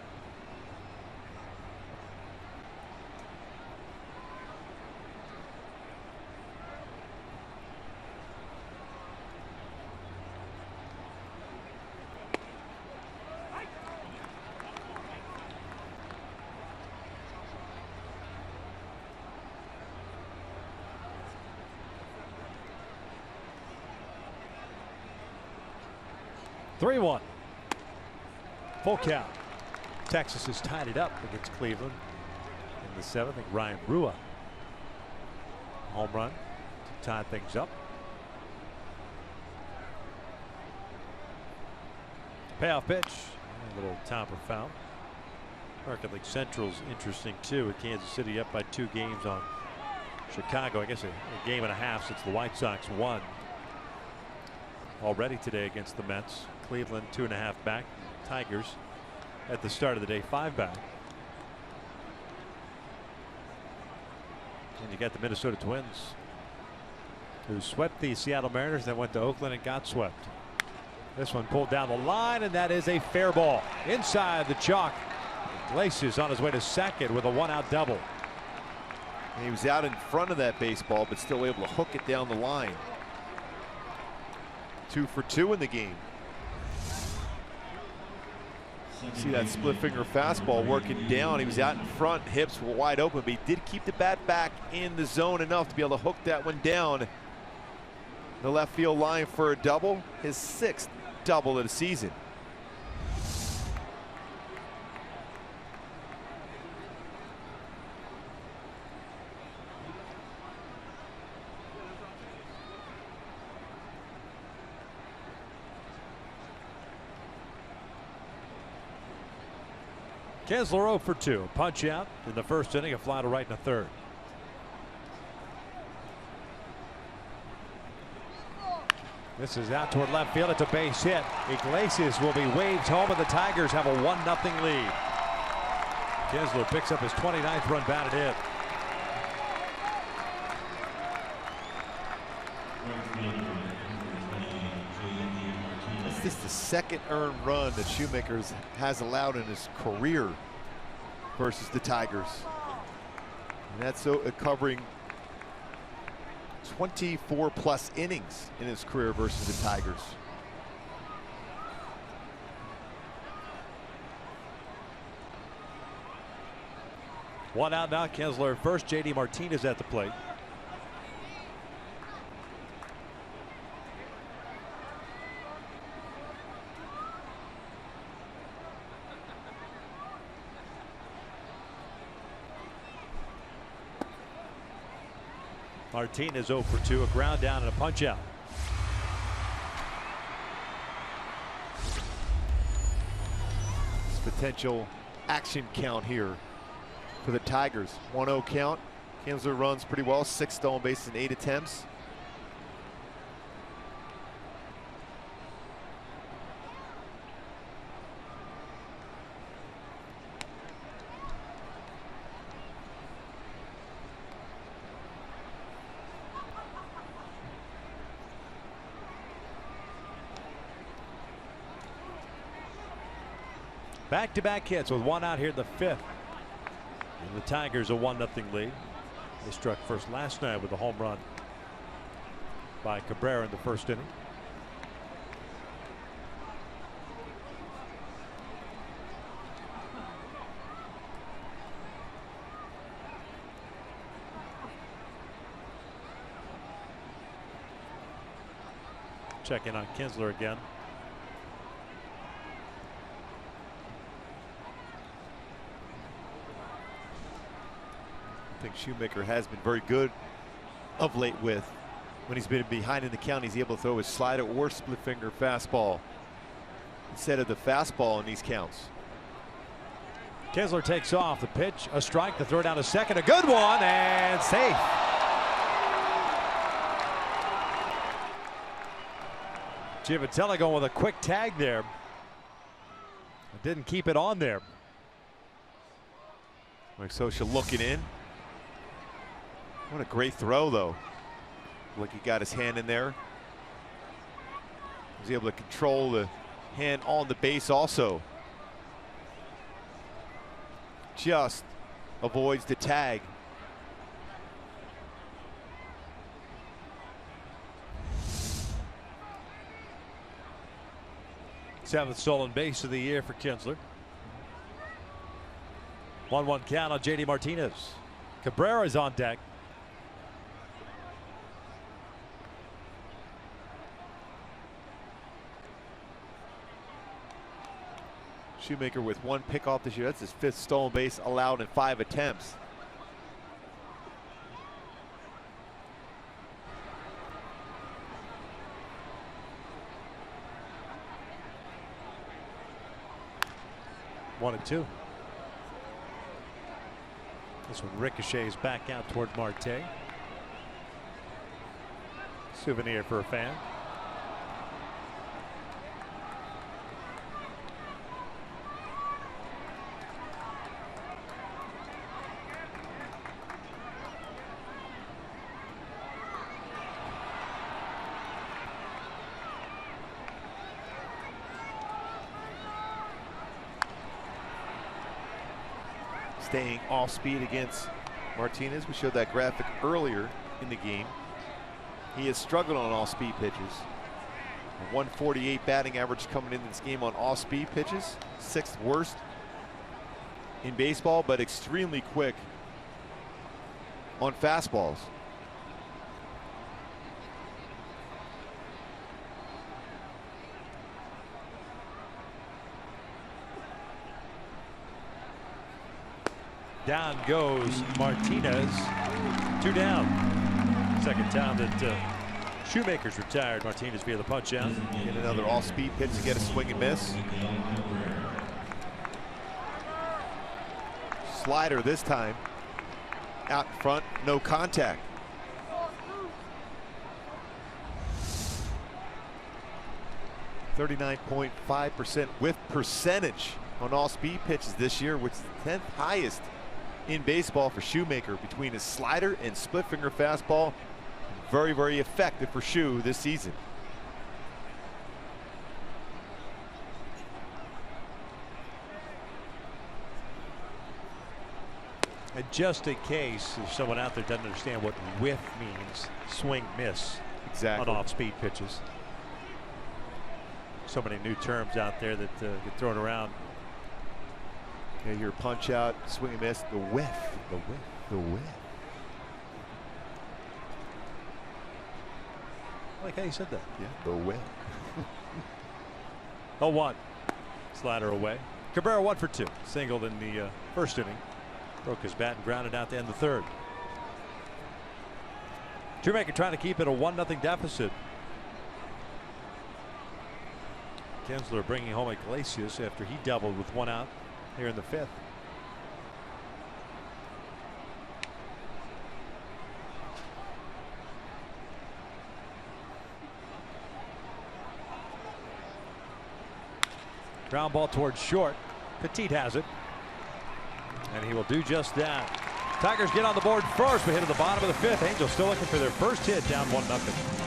Three-1. Full count. Texas has tied it up against Cleveland in the 7th. I think Ryan Rua home run to tie things up. Payoff pitch. A little Tampa foul. American League Central's interesting too, with Kansas City up by 2 games on Chicago. I guess a game and a half since the White Sox won already today against the Mets. Cleveland 2.5 back. Tigers at the start of the day, 5 back. And you got the Minnesota Twins, who swept the Seattle Mariners, then went to Oakland and got swept. This one pulled down the line, and that is a fair ball inside the chalk. Iglesias on his way to second with a 1-out double. And he was out in front of that baseball, but still able to hook it down the line. 2 for 2 in the game. See that split finger fastball working down. He was out in front, hips were wide open, but he did keep the bat back in the zone enough to be able to hook that one down the left field line for a double, his 6th double of the season. Kessler 0 for 2. Punch out in the first inning, a fly to right in the third. This is out toward left field. It's a base hit. Iglesias will be waved home, and the Tigers have a 1-0 lead. Kessler picks up his 29th run batted in. This is the 2nd earned run that Shoemaker has allowed in his career versus the Tigers. And that's covering 24+ innings in his career versus the Tigers. One out now. Kessler first. JD Martinez at the plate. Martinez 0 for 2, a ground down and a punch out. This potential action count here for the Tigers. 1-0 count. Kessler runs pretty well, 6 stolen bases in 8 attempts. Back-to-back hits with 1 out here in the 5th. And the Tigers a 1-0 lead. They struck first last night with a home run by Cabrera in the first inning. Check in on Kessler again. I think Shoemaker has been very good of late with when he's been behind in the count. He's able to throw his slider or split finger fastball instead of the fastball in these counts. Kessler takes off. The pitch, a strike, the throw down to second, a good one, and safe. Giavatelli going with a quick tag there. Didn't keep it on there. Mike Scioscia looking in. What a great throw, though. Like he got his hand in there. He was able to control the hand on the base also. Just avoids the tag. Seventh stolen base of the year for Kessler. 1-1 count on JD Martinez. Cabrera is on deck. Shoemaker with 1 pickoff this year. That's his 5th stolen base allowed in 5 attempts. One and 2. This one ricochets back out toward Marte. Souvenir for a fan. staying off speed against Martinez. We showed that graphic earlier in the game. He has struggled on off-speed pitches. A 148 batting average coming in this game on off-speed pitches. 6th worst in baseball, but extremely quick on fastballs. Down goes Martinez. 2 down. Second time that Shoemaker's retired Martinez via the punch out. Get another off-speed pitch to get a swing and miss. Slider this time. Out in front, no contact. .5% whiff percentage on all-speed pitches this year, which is the 10th highest in baseball for Shoemaker between his slider and split-finger fastball. Very, very effective for Shoe this season. And just in case there's someone out there doesn't understand what whiff means, swing miss. Exactly. On off-speed pitches. So many new terms out there that get thrown around. Yeah, your punch out, swing and miss, the whiff, the whiff, the whiff. I like how you said that. Yeah, the whiff. 0-1. Slider away. Cabrera 1 for 2. Singled in the first inning. Broke his bat and grounded out to end the third. Shoemaker trying to keep it a 1-0 deficit. Kinsler bringing home Iglesias after he doubled with 1 out here in the 5th. Ground ball towards short. Petit has it. And he will do just that. Tigers get on the board first. We hit at the bottom of the 5th. Angels still looking for their first hit, down 1-0.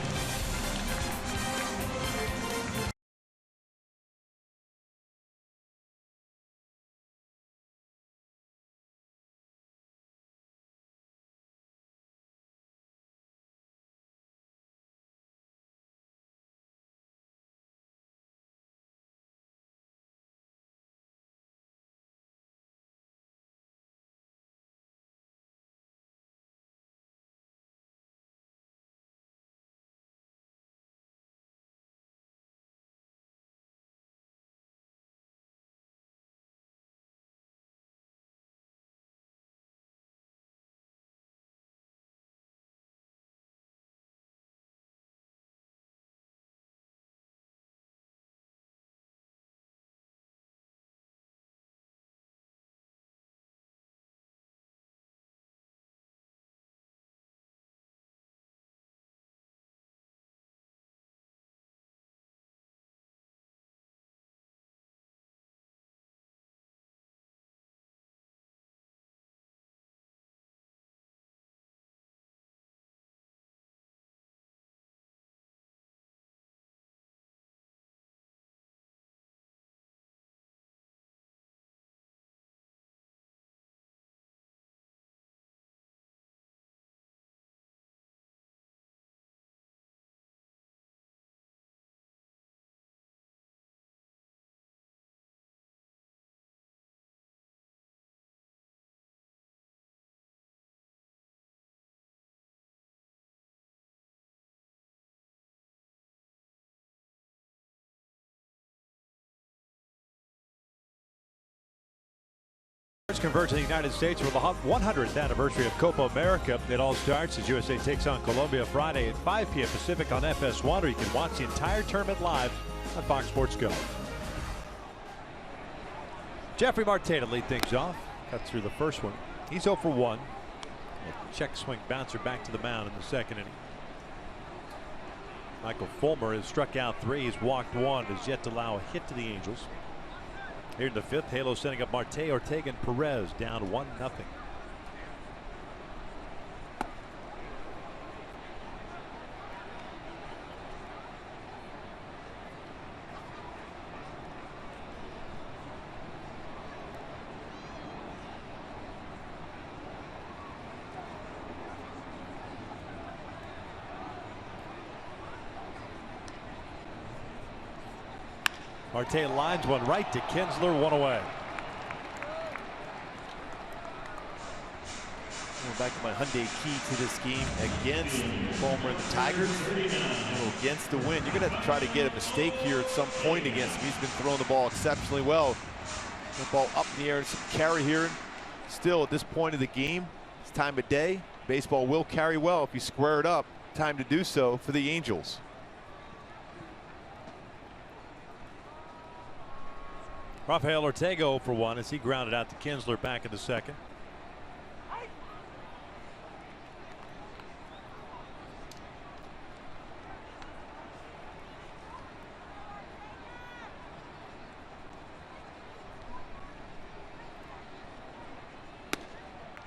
Convert to the United States for the 100th anniversary of Copa America. It all starts as USA takes on Colombia Friday at 5 p.m. Pacific on FS1, or you can watch the entire tournament live on Fox Sports Go. Jeffrey Marte to lead things off. Cut through the first one. He's 0 for 1. A check swing bouncer back to the mound in the second inning. Michael Fulmer has struck out 3. He's walked 1. Has yet to allow a hit to the Angels. Here in the 5th, Halo sending up Marte, Ortega, and Perez down 1-0. Marte lines one right to Kinsler, one away. Going back to my Hyundai key to this game against Fulmer and the Tigers. Against the win. You're going to have to try to get a mistake here at some point against him. He's been throwing the ball exceptionally well. The ball up in the air and some carry here. Still, at this point of the game, it's time of day. Baseball will carry well if you square it up. Time to do so for the Angels. Rafael Ortega 0 for 1 as he grounded out to Kinsler back in the second.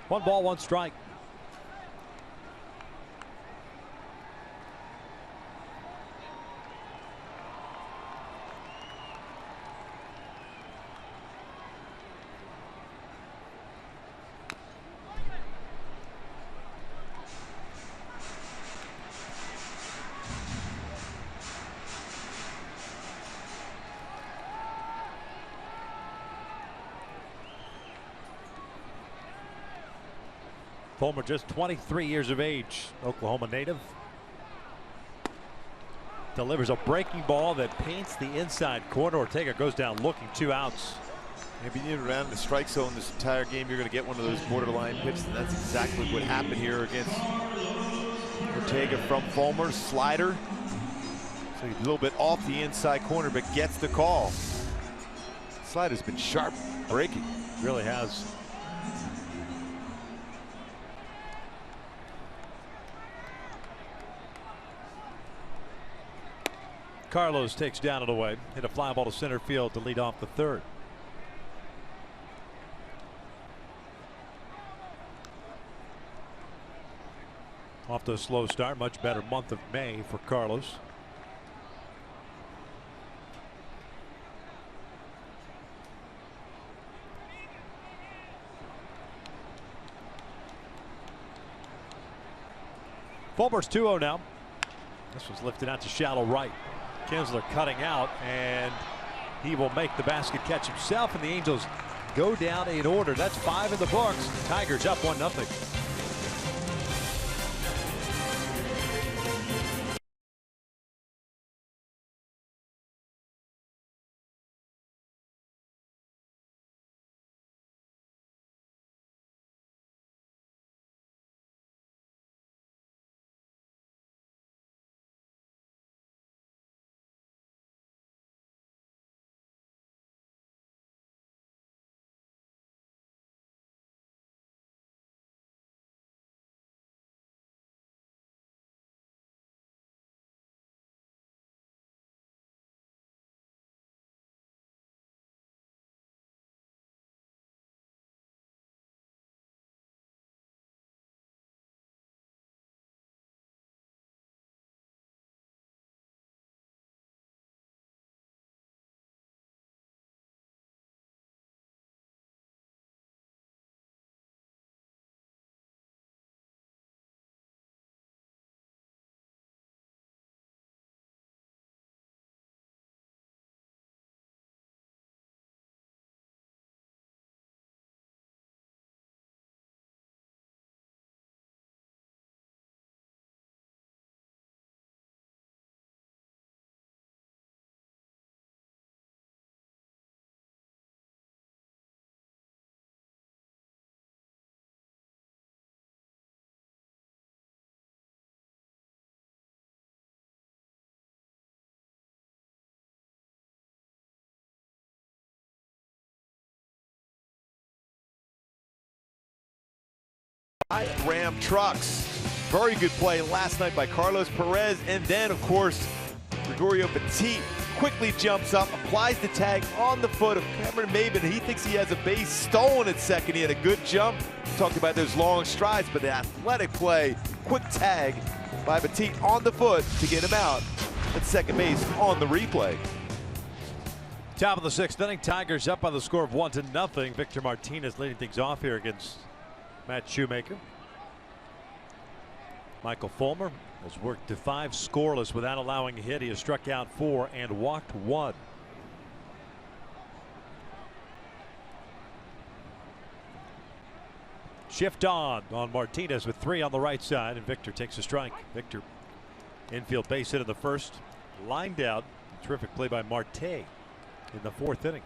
One ball, one strike. Fulmer just 23 years of age, Oklahoma native. Delivers a breaking ball that paints the inside corner. Ortega goes down looking, 2 outs. Maybe you need around the strike zone this entire game. You're going to get one of those borderline pitches, and that's exactly what happened here against Ortega from Fulmer. Slider. So he's a little bit off the inside corner, but gets the call. Slider's been sharp breaking. Really has. Carlos takes down and away. Hit a fly ball to center field to lead off the third. Off to a slow start. Much better month of May for Carlos. Fulmer's 2-0 now. This was lifted out to shallow right. Kinsler cutting out, and he will make the basket catch himself, and the Angels go down in order. That's 5 in the books. Tigers up 1-0. Ram trucks. Very good play last night by Carlos Perez. And then, of course, Gregorio Petit quickly jumps up, applies the tag on the foot of Cameron Maben. He thinks he has a base stolen at second. He had a good jump. Talked about those long strides, but the athletic play, quick tag by Petit on the foot to get him out at second base on the replay. Top of the 6th inning, Tigers up by the score of 1-0. Victor Martinez leading things off here against Matt Shoemaker. Michael Fulmer has worked to 5 scoreless without allowing a hit. He has struck out 4 and walked 1. Shift on Martinez with 3 on the right side, and Victor takes a strike. Victor, infield base hit in the first, lined out. Terrific play by Marte in the 4th inning.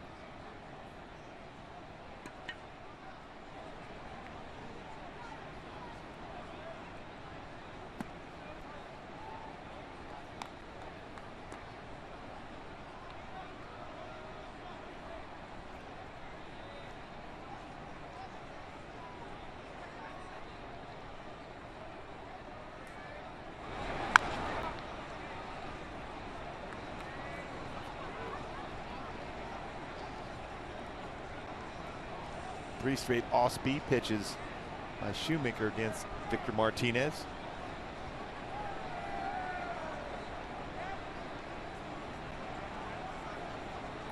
Three straight off-speed pitches by Shoemaker against Victor Martinez.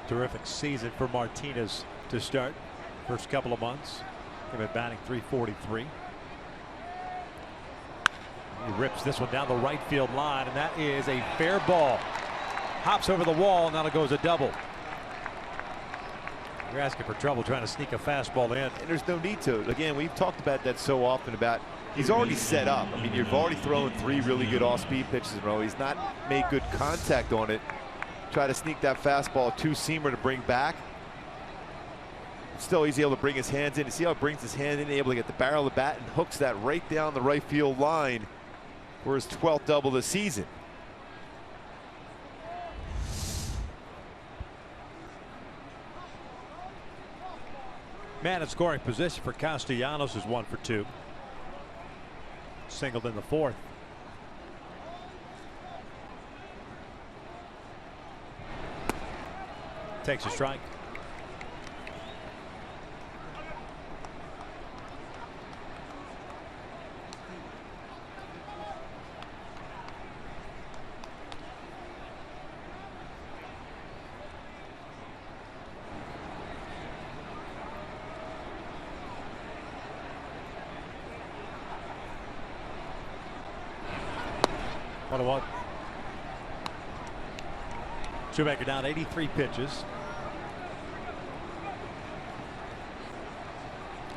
Terrific season for Martinez to start. First couple of months, came in batting .343. He rips this one down the right field line, and that is a fair ball. Hops over the wall, and now it goes a double. You're asking for trouble trying to sneak a fastball in. And there's no need to. Again, we've talked about that so often about he's already set up. I mean, you've already thrown 3 really good off-speed pitches in a row. He's not made good contact on it. Try to sneak that fastball, 2-seamer to bring back. Still, he's able to bring his hands in. You see how he brings his hand in, able to get the barrel of the bat and hooks that right down the right field line for his 12th double this season. Man in scoring position for Castellanos is 1 for 2. Singled in the 4th. Takes a strike. What? Shoemaker down 83 pitches.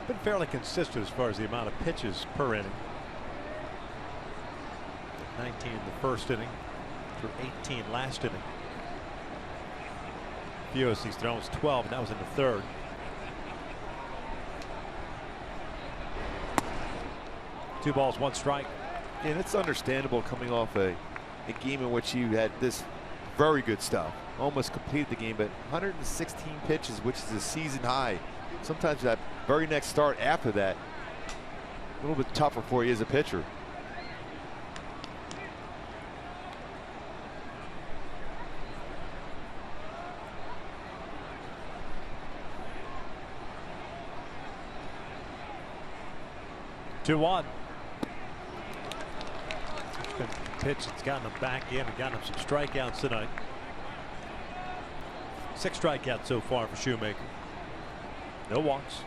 Been fairly consistent as far as the amount of pitches per inning. 19 in the first inning through 18 last inning. Fewest he's thrown was 12, and that was in the 3rd. Two balls, 1 strike. And it's understandable coming off a game in which you had this very good stuff. Almost completed the game, but 116 pitches, which is a season high. Sometimes that very next start after that, a little bit tougher for you as a pitcher. Two one. Pitch that's gotten him back in and gotten him some strikeouts tonight. 6 strikeouts so far for Shoemaker. No walks.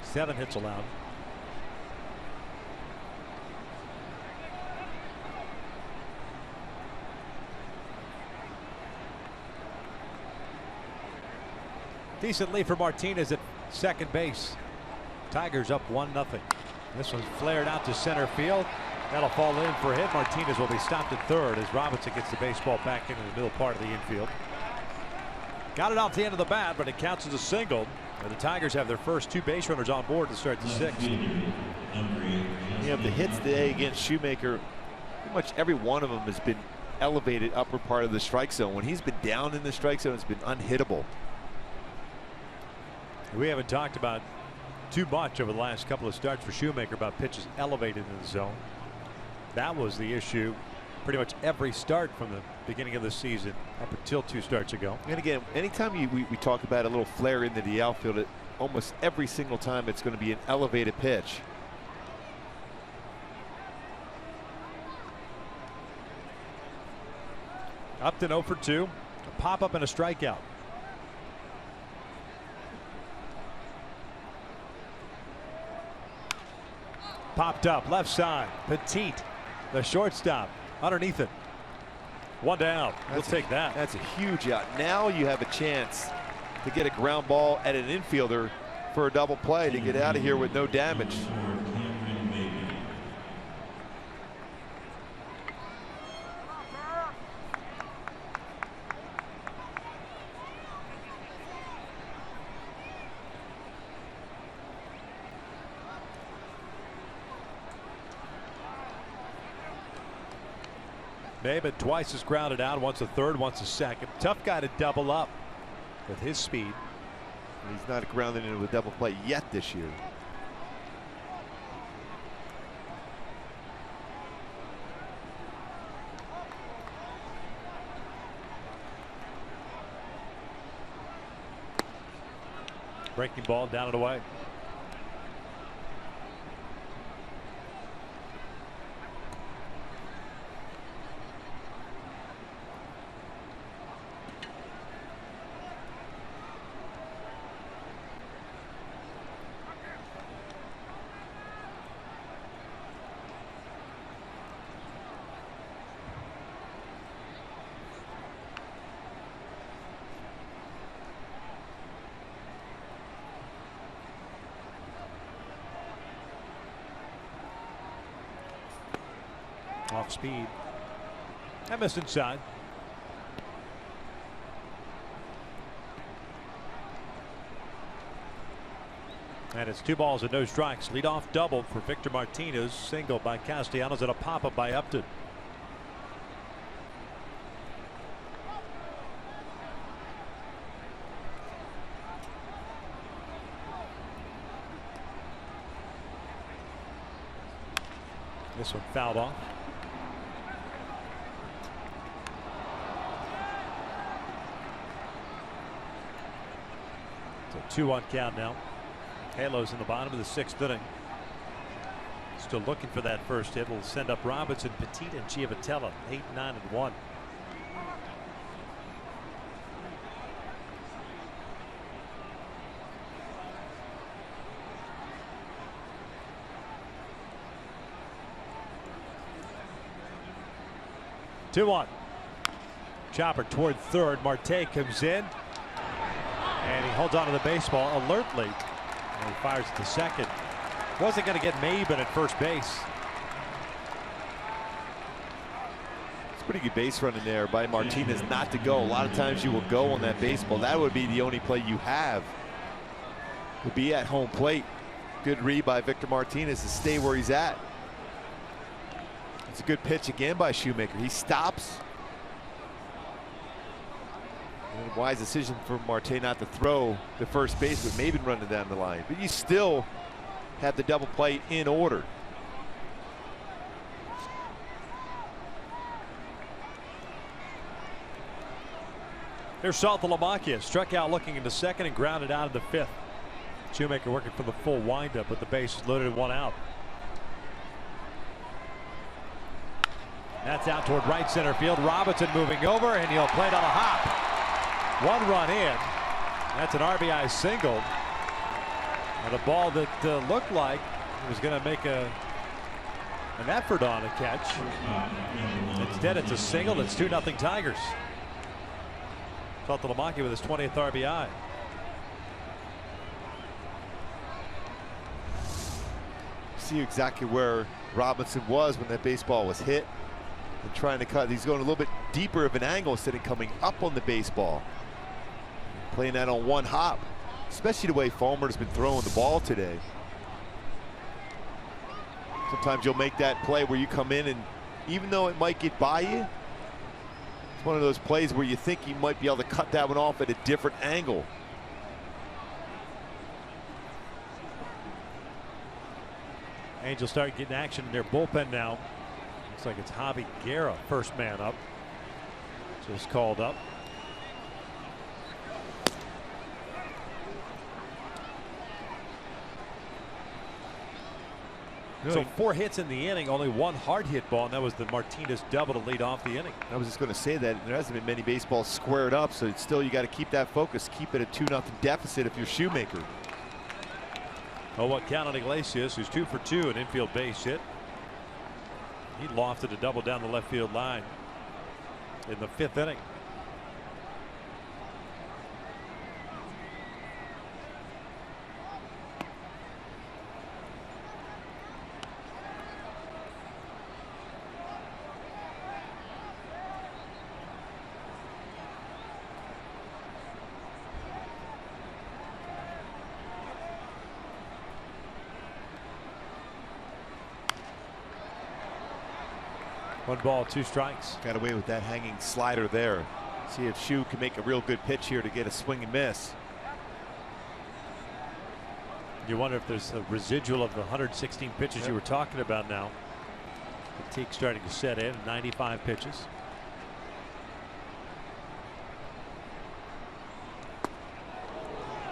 7 hits allowed. Decent lead for Martinez at second base. Tigers up 1-0. This one's flared out to center field. That'll fall in for a hit. Martinez will be stopped at third as Robinson gets the baseball back into the middle part of the infield. Got it off the end of the bat, but it counts as a single. And the Tigers have their first 2 base runners on board to start the 6th. You have the hits today against Shoemaker. Pretty much every one of them has been elevated upper part of the strike zone. When he's been down in the strike zone, it's been unhittable. We haven't talked about too much over the last couple of starts for Shoemaker about pitches elevated in the zone. That was the issue pretty much every start from the beginning of the season up until 2 starts ago. And again, anytime we talk about a little flare into the outfield, almost every single time it's going to be an elevated pitch. Upton 0 for 2. A pop up and a strikeout. Popped up left side. Petite, the shortstop, underneath it. 1 down. We'll take that. That's a huge out. Now you have a chance to get a ground ball at an infielder for a double play to get out of here with no damage. They've twice as grounded out, once a third, once a second. Tough guy to double up with his speed. He's not grounded into a double play yet this year. Breaking ball down and away. Off speed. And missed inside. And it's 2 balls and no strikes. Leadoff double for Victor Martinez. Single by Castellanos and a pop-up by Upton. This one fouled off. It's a 2-1 count now. Halos in the bottom of the 6th inning. Still looking for that first hit. Will send up Robinson, Petit, and Giavotella. 8, 9, and 1. Two-one. Chopper toward third. Marte comes in, and he holds on to the baseball alertly. And he fires at the second. Wasn't going to get Maben at first base. It's pretty good base running there by Martinez not to go. A lot of times you will go on that baseball. That would be the only play you have. Would be at home plate. Good read by Victor Martinez to stay where he's at. It's a good pitch again by Shoemaker. He stops. And a wise decision for Marte not to throw the first base with Maben running down the line. But you still have the double play in order. Here's Saltalamacchia. Struck out looking into second and grounded out in the 5th. Shoemaker working for the full windup with the bases loaded and 1 out. That's out toward right center field. Robinson moving over, and he'll play it on a hop. 1 run in. That's an RBI single. And a ball that looked like he was going to make an effort on a catch. Instead, it's a single. It's 2-0 Tigers. Saltalamacchia with his 20th RBI. See exactly where Robinson was when that baseball was hit. And trying to cut. He's going a little bit deeper of an angle instead of coming up on the baseball. Playing that on 1 hop. Especially the way Fulmer's been throwing the ball today. Sometimes you'll make that play where you come in and even though it might get by you, it's one of those plays where you think you might be able to cut that one off at a different angle. Angels start getting action in their bullpen now. Looks like it's Javi Guerra, first man up. Just called up. So 4 hits in the inning, only 1 hard hit ball, and that was the Martinez double to lead off the inning. I was just going to say that there hasn't been many baseballs squared up, so it's still you got to keep that focus, keep it a 2-0 deficit if you're Shoemaker. Oh, what count on Iglesias, who's 2 for 2, an infield base hit. He lofted a double down the left field line in the 5th inning. 1 ball, 2 strikes. Got away with that hanging slider there. See if Shu can make a real good pitch here to get a swing and miss. You wonder if there's a residual of the 116 pitches you were talking about now. Fatigue starting to set in. 95 pitches.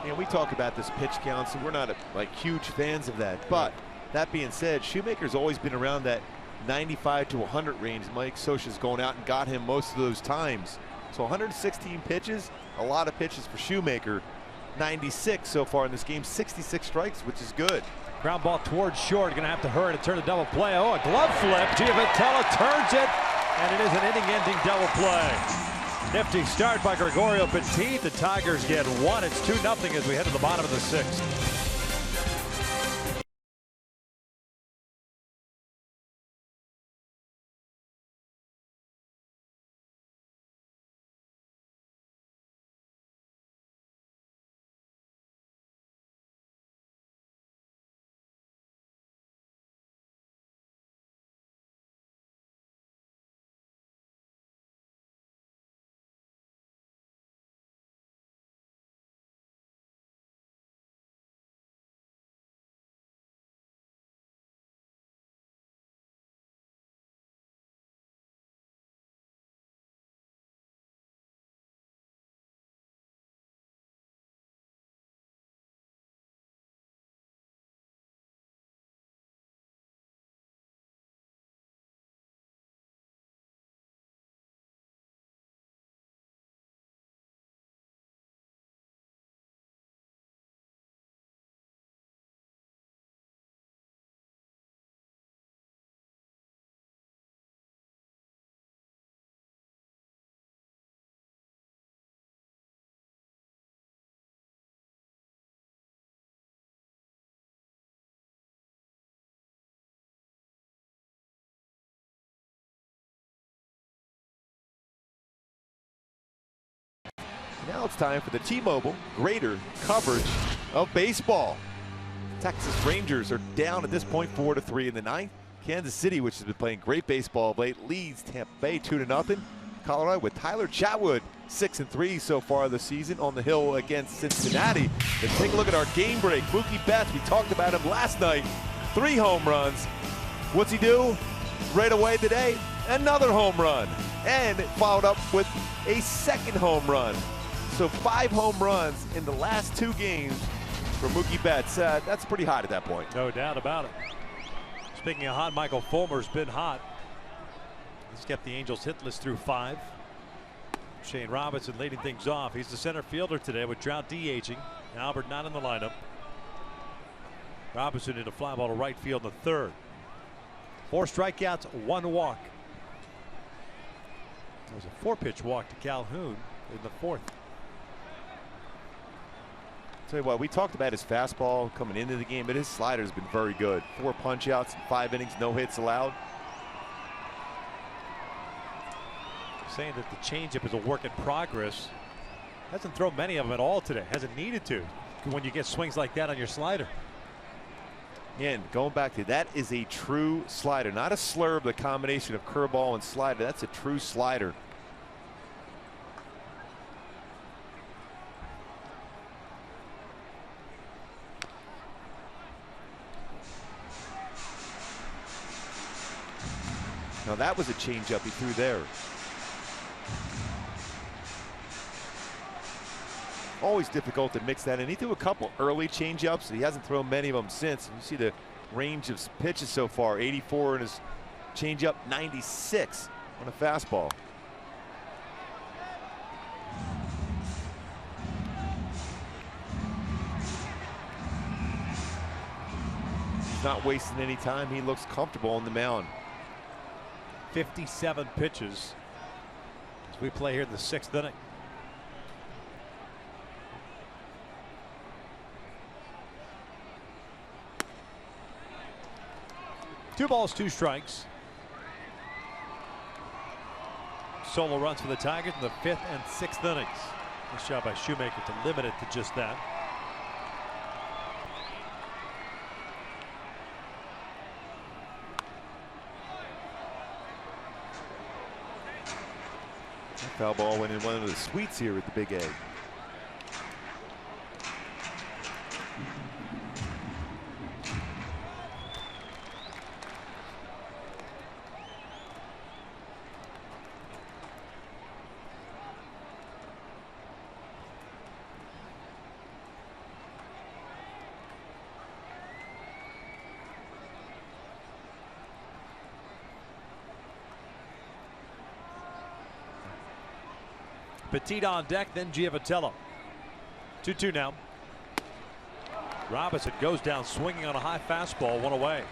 And we talk about this pitch count, so we're not like huge fans of that. But that being said, Shoemaker's always been around that 95 to 100 range. Mike Scioscia's going out and got him most of those times. So 116 pitches, a lot of pitches for Shoemaker. 96 so far in this game, 66 strikes, which is good. Ground ball towards short. Going to have to hurry to turn a double play. Oh, a glove flip. Giavotella turns it, and it is an inning-ending double play. Nifty start by Gregorio Petit. The Tigers get 1. It's 2-0 as we head to the bottom of the 6th. Now it's time for the T-Mobile greater coverage of baseball. Texas Rangers are down at this point 4-3 in the 9th. Kansas City, which has been playing great baseball of late, leads Tampa Bay 2-0. Colorado with Tyler Chatwood 6-3 so far this season on the hill against Cincinnati. Let's take a look at our game break. Mookie Betts, we talked about him last night. 3 home runs. What's he do? Right away today, another home run. And it followed up with a 2nd home run. So 5 home runs in the last 2 games for Mookie Betts. That's pretty hot at that point. No doubt about it. Speaking of hot, Michael Fulmer's been hot. He's kept the Angels hitless through 5. Shane Robinson leading things off. He's the center fielder today with Trout DHing. Albert not in the lineup. Robinson in a fly ball to right field in the 3rd. 4 strikeouts, 1 walk. There was a 4-pitch walk to Calhoun in the 4th. Tell you what, we talked about his fastball coming into the game, but his slider has been very good. 4 punch-outs in 5 innings, no hits allowed. Saying that the changeup is a work in progress. Hasn't thrown many of them at all today. Hasn't needed to. When you get swings like that on your slider. And going back to that is a true slider, not a slurve, the combination of curveball and slider. That's a true slider. Now that was a changeup he threw there. Always difficult to mix that in. He threw a couple early changeups. He hasn't thrown many of them since. You see the range of pitches so far. 84 in his changeup, 96 on a fastball. He's not wasting any time. He looks comfortable on the mound. 57 pitches as we play here in the 6th inning. Two balls, 2 strikes. Solo runs for the Tigers in the 5th and 6th innings. Nice job by Shoemaker to limit it to just that. Foul ball went in one of the suites here at the Big A. Petit on deck, then Giavatello. 2-2 now. Robinson goes down swinging on a high fastball, one away.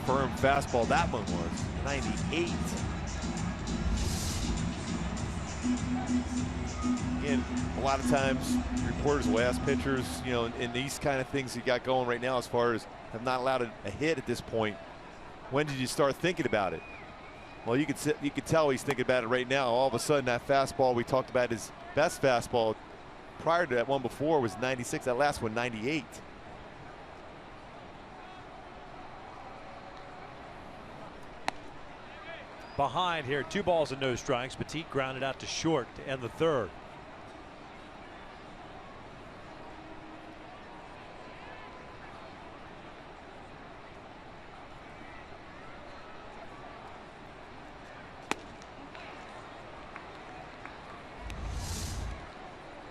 Firm fastball that one was. 98. Again, a lot of times reporters will ask pitchers, you know, in these kind of things you got going right now, as far as have not allowed a hit at this point, when did you start thinking about it? Well, you could tell he's thinking about it right now. All of a sudden, that fastball we talked about, his best fastball prior to that one before, was 96. That last one, 98. Behind here, 2 balls and no strikes. Petit grounded out to short to end the third.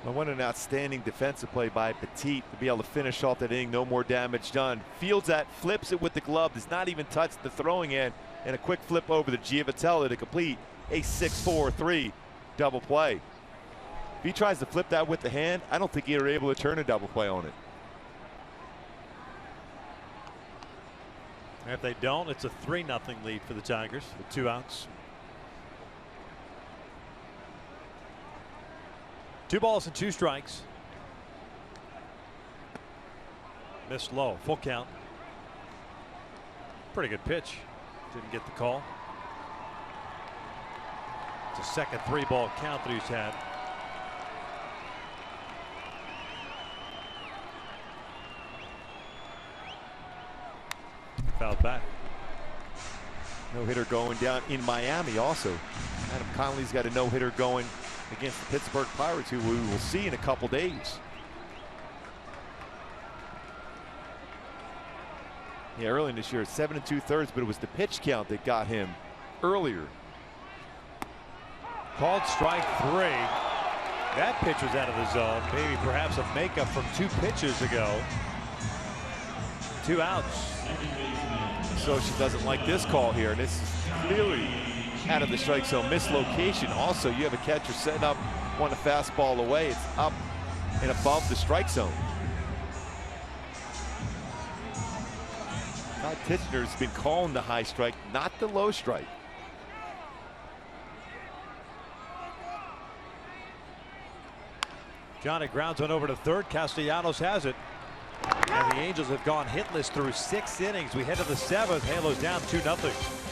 Well, what an outstanding defensive play by Petit to be able to finish off that inning. No more damage done. Fields that, flips it with the glove, does not even touch the throwing end, and a quick flip over to Giavatello to complete a 6-4-3 double play. If he tries to flip that with the hand, I don't think he'll be able to turn a double play on it. If they don't, it's a 3-0 lead for the Tigers with 2 outs. 2 balls and 2 strikes. Missed low, full count. Pretty good pitch. Didn't get the call. It's a second 3-ball count that he's had. Fouled back. No hitter going down in Miami also. Adam Conley's got a no hitter going against the Pittsburgh Pirates, who we will see in a couple days. Yeah, early in this year, 7 2/3, but it was the pitch count that got him earlier. Called strike 3. That pitch was out of the zone. Maybe perhaps a makeup from 2 pitches ago. 2 outs. So she doesn't like this call here. This is clearly out of the strike zone. Mislocation. Also, you have a catcher setting up, one a fastball away. It's up and above the strike zone. Todd Tichenor has been calling the high strike, not the low strike. Johnny grounds one over to third. Castellanos has it. And the Angels have gone hitless through 6 innings. We head to the 7th. Halos down 2-0.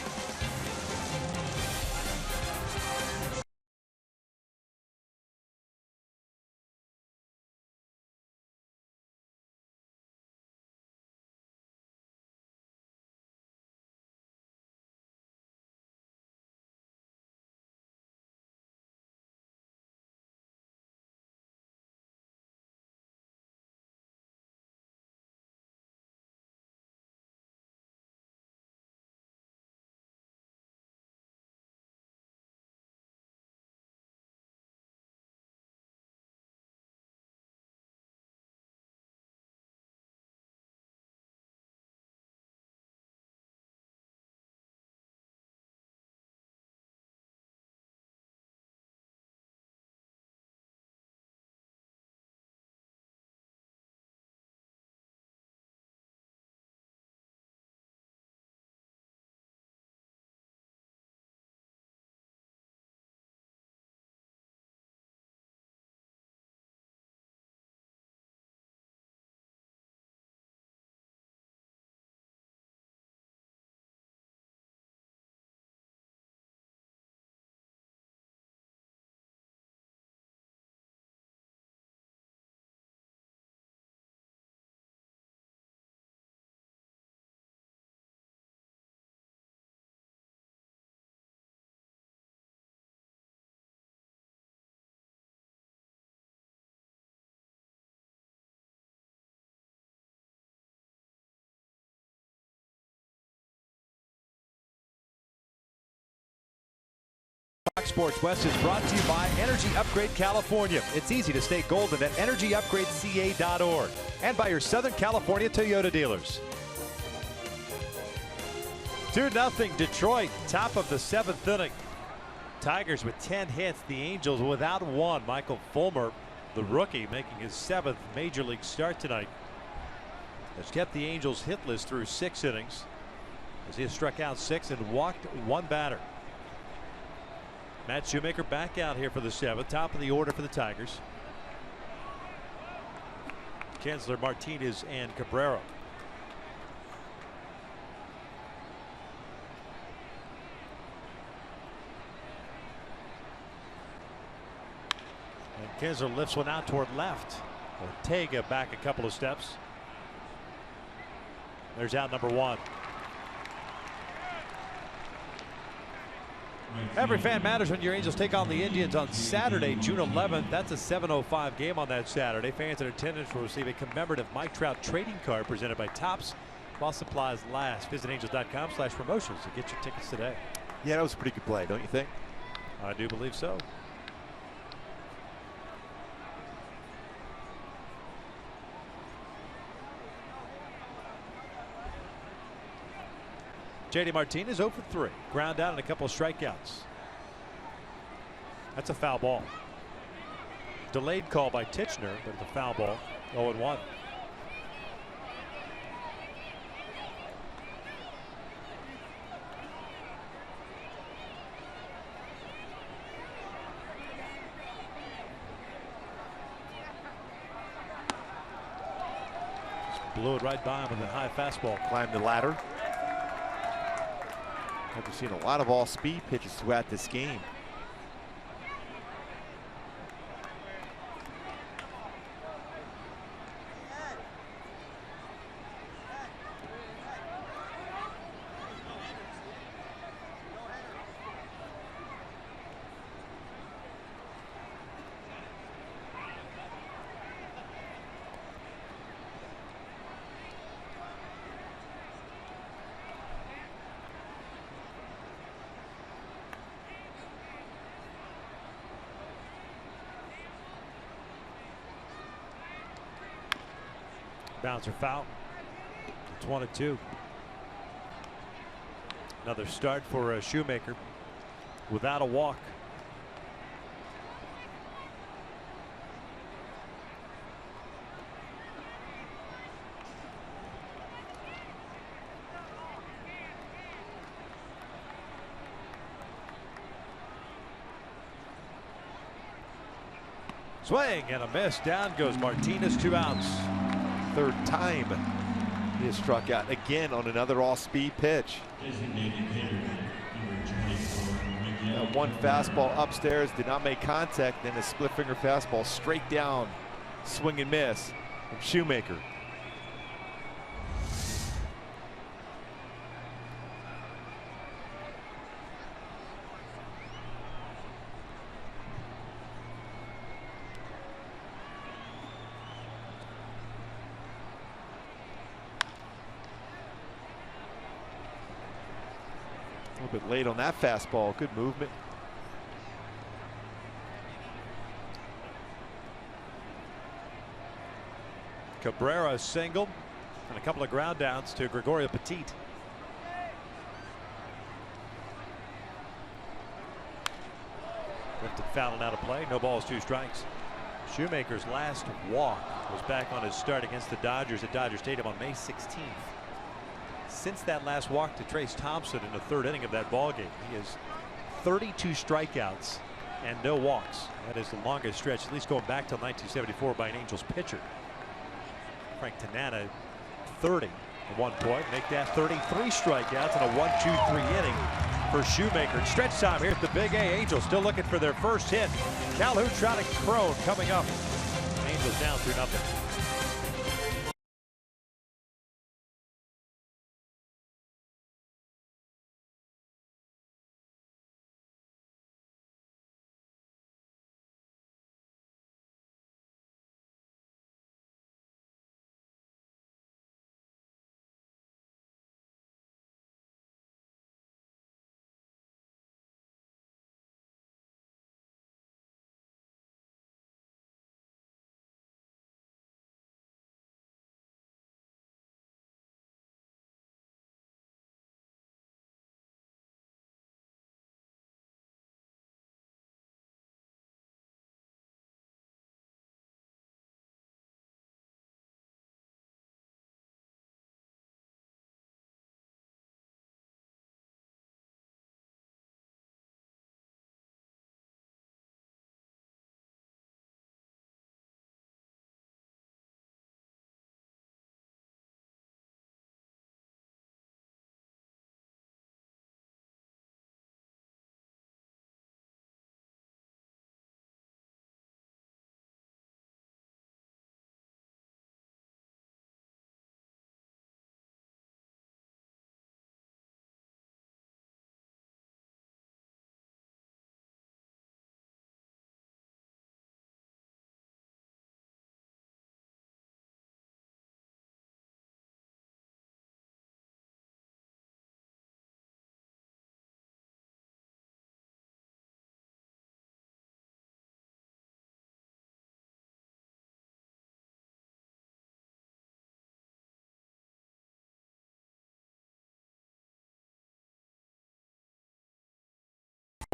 Fox Sports West is brought to you by Energy Upgrade California. It's easy to stay golden at energyupgradeca.org and by your Southern California Toyota dealers. 2-0 Detroit, top of the 7th inning. Tigers with 10 hits, the Angels without one. Michael Fulmer, the rookie, making his 7th major league start tonight, has kept the Angels hitless through 6 innings as he has struck out 6 and walked 1 batter. Matt Shoemaker back out here for the 7th, top of the order for the Tigers. Kinsler, Martinez, and Cabrera. And Kinsler lifts one out toward left. Ortega back a couple of steps. There's out number 1. Every fan matters when your Angels take on the Indians on Saturday, June 11th. That's a 7:05 game on that Saturday. Fans in attendance will receive a commemorative Mike Trout trading card presented by Topps while supplies last. Visit angels.com/promotions to get your tickets today. Yeah, that was a pretty good play, don't you think? I do believe so. JD Martinez 0 for 3. Ground out and a couple of strikeouts. That's a foul ball. Delayed call by Titchener, but it's a foul ball. 0-1. Just blew it right by him with a high fastball. Climbed the ladder. We've seen a lot of all-speed pitches throughout this game. Bouncer foul. It's 1-2. Another start for Shoemaker without a walk. Swing and a miss. Down goes Martinez. 2 outs. 3rd time he has struck out again on another all-speed pitch. That one fastball upstairs did not make contact, then a split finger fastball straight down, swing and miss from Shoemaker. A little bit late on that fastball. Good movement. Cabrera single and a couple of ground downs to Gregorio Petit. Lifted foul and out of play. No balls, 2 strikes. Shoemaker's last walk was back on his start against the Dodgers at Dodger Stadium on May 16th. Since that last walk to Trace Thompson in the 3rd inning of that ball game, he has 32 strikeouts and no walks. That is the longest stretch, at least going back to 1974, by an Angels pitcher. Frank Tanana 30 at one point. Make that 33 strikeouts in a 1-2-3 inning for Shoemaker. Stretch time here at the Big A. Angels still looking for their first hit. Calhoun, Trout, and Crone coming up. Angels down 2-0.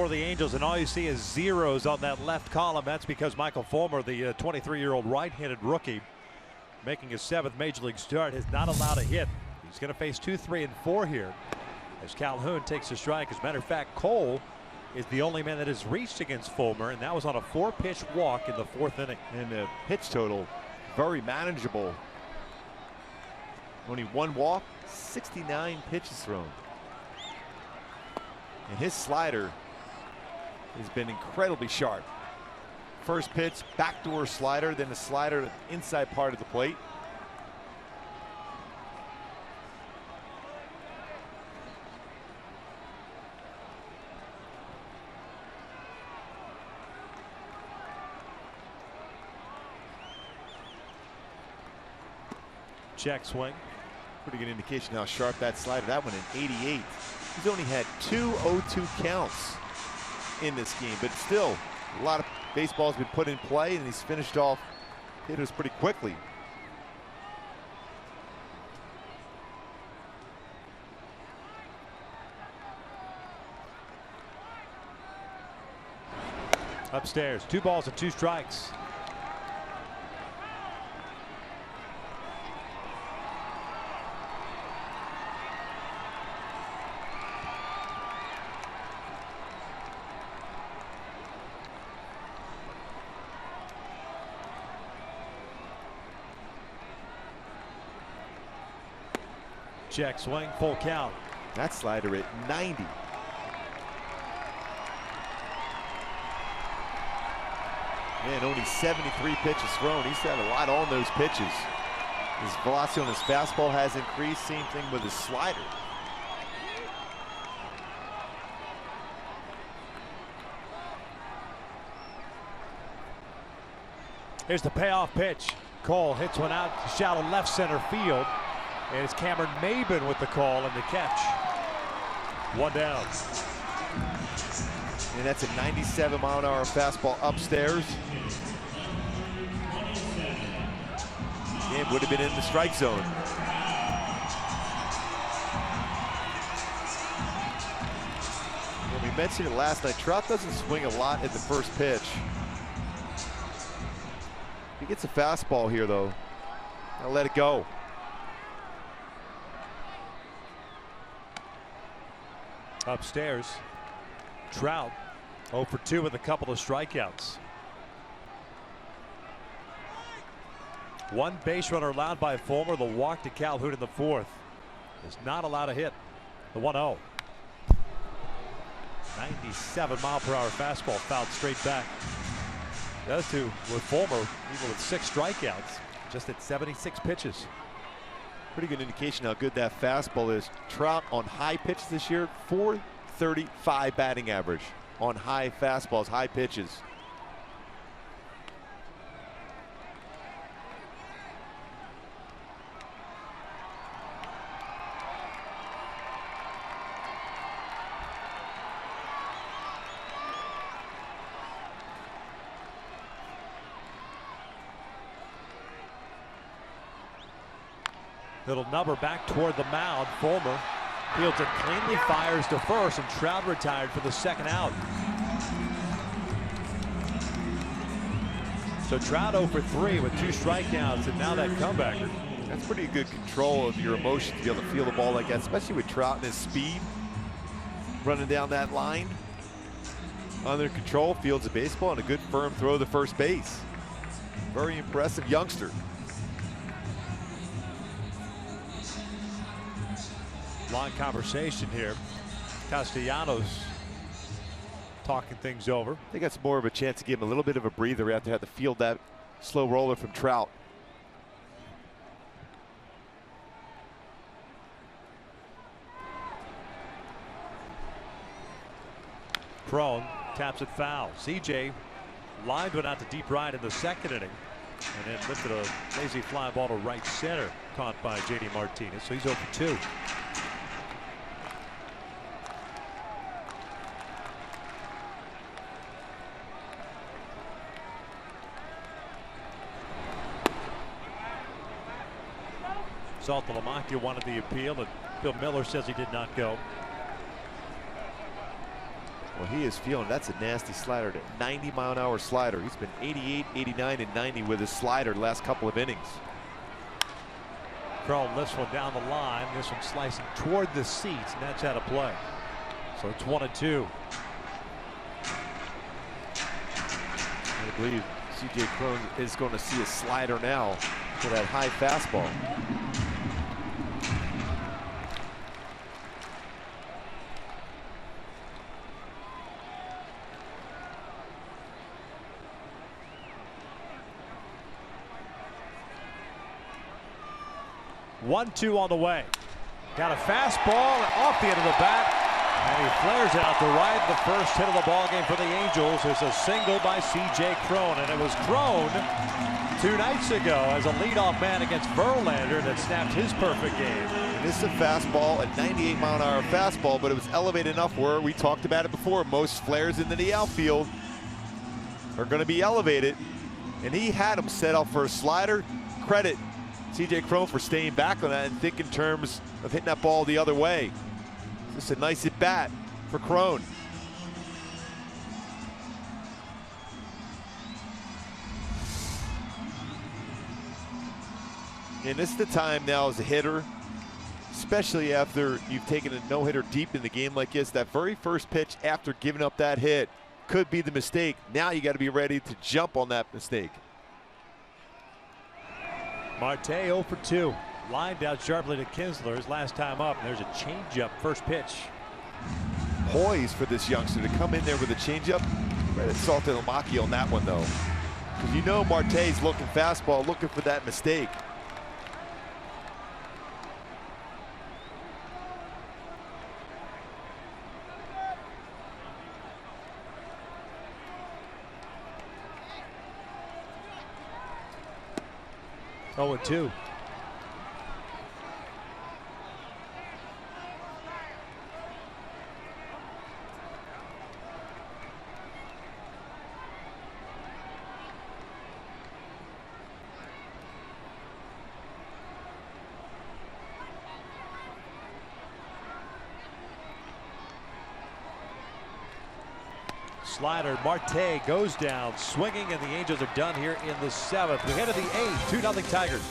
For the Angels, and all you see is zeros on that left column. That's because Michael Fulmer, the 23-year-old right-handed rookie, making his 7th major league start, has not allowed a hit. He's going to face 2, 3, and 4 here as Calhoun takes a strike. As a matter of fact, Cole is the only man that has reached against Fulmer, and that was on a 4-pitch walk in the 4th inning. And the pitch total, very manageable. Only 1 walk, 69 pitches thrown. And his slider has been incredibly sharp. First pitch, backdoor slider, then the slider inside part of the plate. Check swing. Pretty good indication how sharp that slider. That one in 88. He's only had 2 0-2 counts in this game, but still a lot of baseball's been put in play, and he's finished off hitters pretty quickly. Upstairs, 2 balls and 2 strikes. Check swing, full count. That slider at 90. Man, only 73 pitches thrown. He's had a lot on those pitches. His velocity on his fastball has increased. Same thing with his slider. Here's the payoff pitch. Cole hits one out to shallow left center field. And it's Cameron Maben with the call and the catch. 1 down. And that's a 97-mile-an-hour fastball upstairs. It would have been in the strike zone. Well, we mentioned it last night. Trout doesn't swing a lot at the first pitch. He gets a fastball here, though. I'll let it go. Upstairs, Trout 0 for 2 with a couple of strikeouts. 1 base runner allowed by Fulmer. The walk to Calhoun in the 4th is not allowed a hit. The 1-0. 97-mile-per-hour fastball fouled straight back. The other 2 with Fulmer, even with 6 strikeouts, just at 76 pitches. Pretty good indication how good that fastball is. Trout on high pitches this year, .435 batting average on high fastballs, high pitches. Little number back toward the mound. Fulmer fields it cleanly, fires to first, and Trout retired for the 2nd out. So Trout 0 for 3 with 2 strikeouts, and now that comebacker. That's pretty good control of your emotion to be able to feel the ball like that, especially with Trout and his speed running down that line. Under control, fields a baseball, and a good firm throw to first base. Very impressive youngster. Long conversation here. Castellanos talking things over. I think that's more of a chance to give him a little bit of a breather after having to field that slow roller from Trout. Prone taps it foul. CJ lined one out to deep right in the 2nd inning, and then lifted a lazy fly ball to right center, caught by JD Martinez. So he's 0 for 2. Saltalamacchia wanted the appeal, and Bill Miller says he did not go. Well, he is feeling that's a nasty slider, 90-mile-an-hour slider. He's been 88, 89, and 90 with his slider the last couple of innings. Crone lifts one down the line. This one slicing toward the seats, and that's out of play. So it's 1-2. I believe C.J. Crone is going to see a slider now for that high fastball. One-two on the way. Got a fastball off the end of the bat, and he flares it out to right. The first hit of the ball game for the Angels is a single by C.J. Crone, and it was Crone 2 nights ago as a leadoff man against Verlander that snapped his perfect game. And this is a fastball, a 98-mile-an-hour fastball, but it was elevated enough where we talked about it before. Most flares into the outfield are going to be elevated, and he had him set up for a slider. Credit C.J. Crone for staying back on that and think in terms of hitting that ball the other way. Just a nice at bat for Crone. And this is the time now as a hitter, especially after you've taken a no-hitter deep in the game like this. That very first pitch after giving up that hit could be the mistake. Now you got to be ready to jump on that mistake. Marte 0 for 2. Lined out sharply to Kinsler his last time up. And there's a changeup first pitch. Poised for this youngster to come in there with a changeup. Credit Salted Milwaukee on that one though. Because you know Marte's looking fastball, looking for that mistake. Oh, 2. Slider, Marte goes down swinging, and the Angels are done here in the 7th. We head to the 8th, 2-0 Tigers.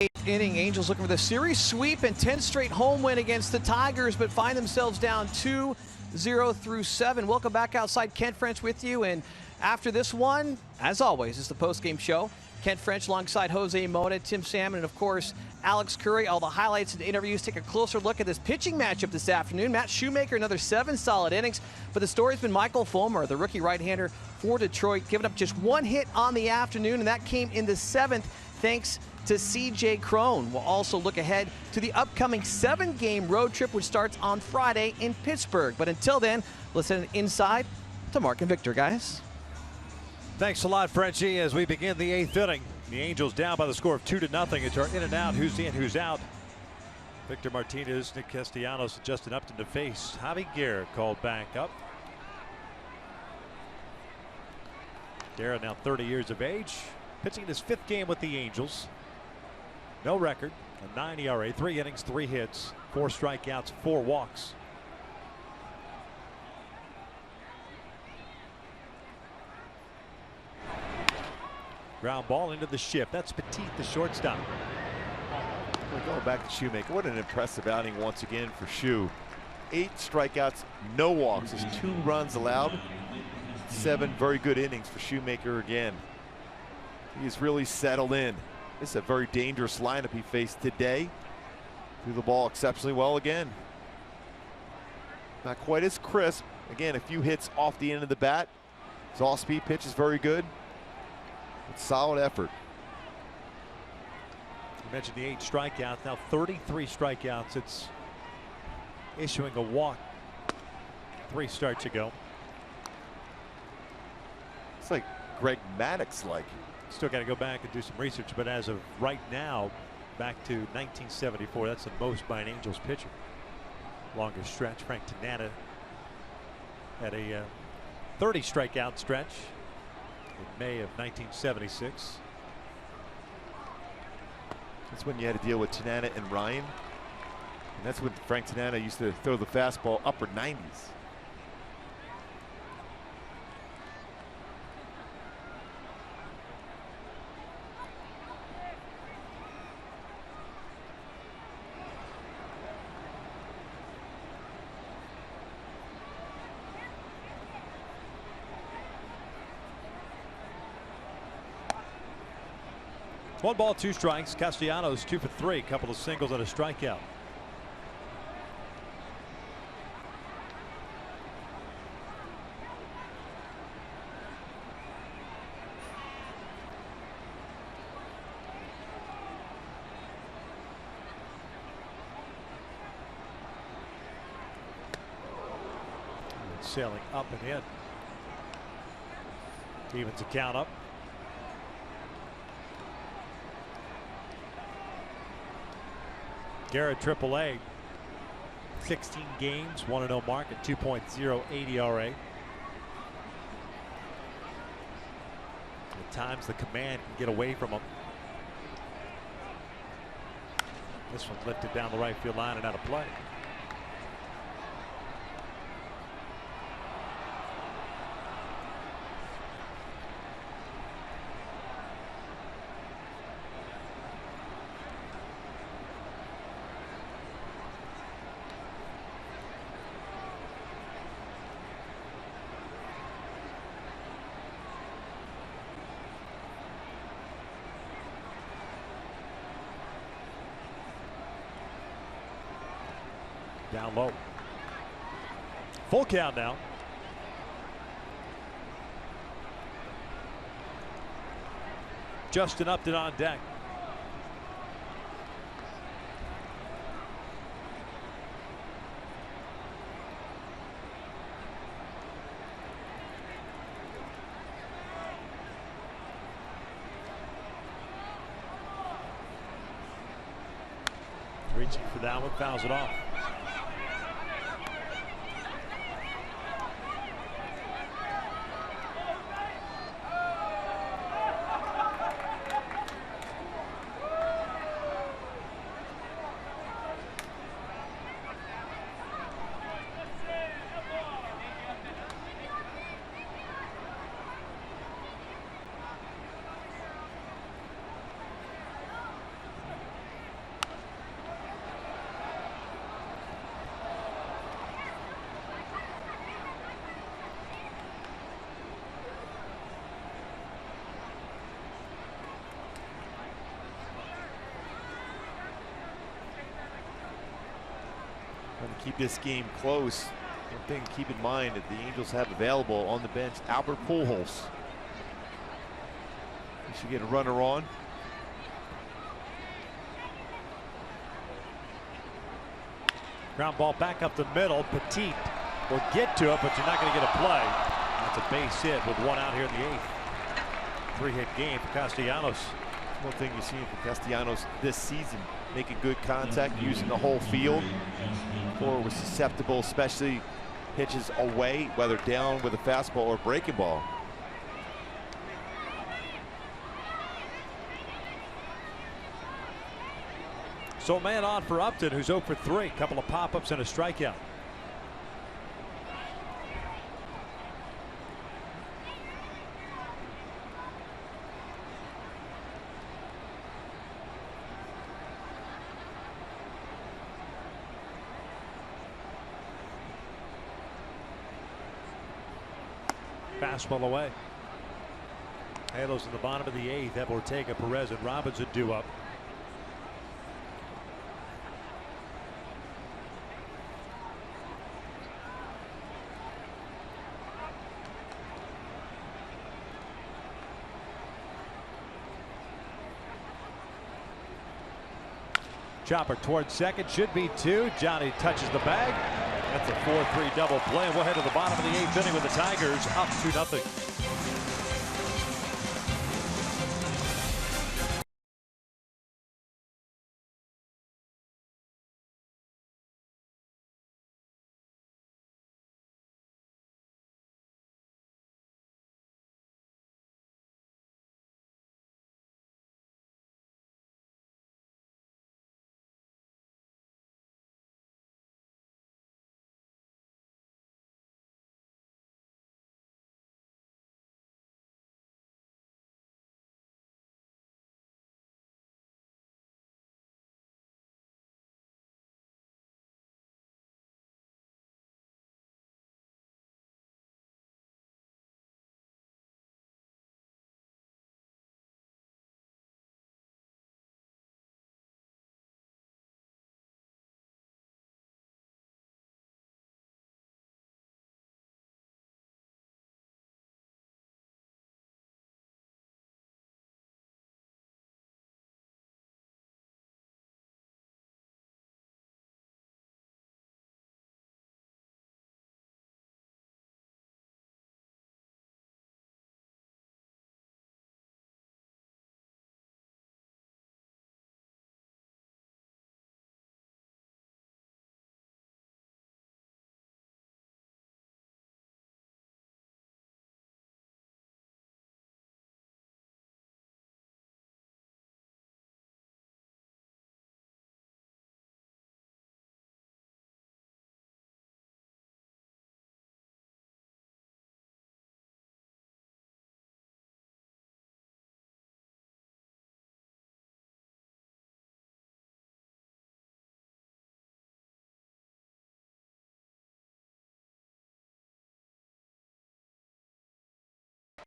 Eighth inning, Angels looking for the series sweep and 10th straight home win against the Tigers, but find themselves down 2-0 through 7. Welcome back outside. Kent French with you, and after this one, as always, it's the post-game show. Kent French alongside Jose Mota, Tim Salmon, and of course Alex Curry. All the highlights and interviews. Take a closer look at this pitching matchup this afternoon. Matt Shoemaker, another 7 solid innings, but the story's been Michael Fulmer, the rookie right-hander for Detroit, giving up just 1 hit on the afternoon, and that came in the 7th thanks to C.J. Crone. We'll also look ahead to the upcoming 7-game road trip, which starts on Friday in Pittsburgh. But until then, listen inside to Mark and Victor, guys. Thanks a lot, Frenchie. As we begin the 8th inning, the Angels down by the score of 2-0. It's our in and out, who's in, who's out. Victor Martinez, Nick Castellanos, Justin Upton to face. Javi Guerra called back up. Guerra now 30 years of age, pitching his 5th game with the Angels. No record, a 9 ERA, 3 innings, 3 hits, 4 strikeouts, 4 walks. Ground ball into the shift. That's Petit, the shortstop. We're going back to Shoemaker. What an impressive outing once again for Shoe. 8 strikeouts, no walks. There's 2 runs allowed. 7 very good innings for Shoemaker again. He's really settled in. This is a very dangerous lineup he faced today. Threw the ball exceptionally well again. Not quite as crisp. Again, a few hits off the end of the bat. His off-speed pitch is very good. It's solid effort. You mentioned the 8 strikeouts, now 33 strikeouts. It's issuing a walk 3 starts ago. It's like Greg Maddux-like. Still got to go back and do some research, but as of right now, back to 1974, that's the most by an Angels pitcher. Longest stretch. Frank Tanana had a 30 strikeout stretch in May of 1976. That's when you had to deal with Tanana and Ryan. And that's when Frank Tanana used to throw the fastball upper 90s. One ball, 2 strikes. Castellanos 2 for 3. Couple of singles and a strikeout. Sailing up and in. Evens a count up. Garrett, AAA, 16 games, 1-0 mark at 2.08 ERA. At times the command can get away from him. This one's lifted down the right field line and out of play. Down low. Full count now. Justin Upton on deck. Reaching for that one, fouls it off. To keep this game close. One thing to keep in mind that the Angels have available on the bench, Albert Pujols. He should get a runner on. Ground ball back up the middle. Petit will get to it, but you're not going to get a play. That's a base hit with 1 out here in the 8th. 3-hit game for Castellanos. One thing you've seen from Castellanos this season, making good contact, using the whole field. Before was susceptible, especially pitches away, whether down with a fastball or breaking ball. So man on for Upton, who's 0 for 3. Couple of pop-ups and a strikeout. Fastball away. Halos in the bottom of the 8th. Have Ortega, Perez, and Robinson due up. Chopper towards second, should be 2. Johnny touches the bag. That's a 4-3 double play. We'll head to the bottom of the 8th inning with the Tigers up 2-0.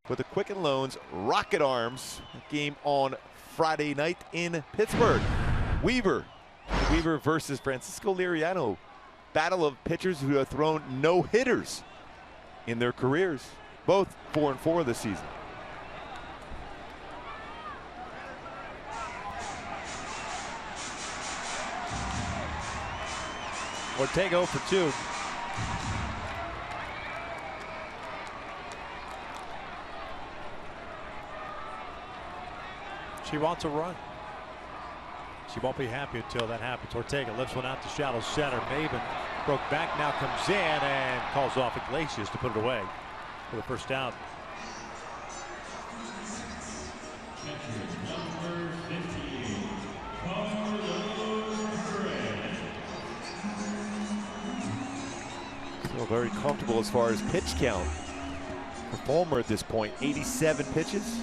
With the Quicken Loans Rocket Arms game on Friday night in Pittsburgh. Weaver versus Francisco Liriano. Battle of pitchers who have thrown no-hitters in their careers. Both 4-4 this season. Ortega 0 for 2. She wants a run. She won't be happy until that happens. Ortega lifts one out to shallow center. Maven broke back, now comes in and calls off Iglesias to put it away for the first out. Still very comfortable as far as pitch count for Fulmer at this point. 87 pitches.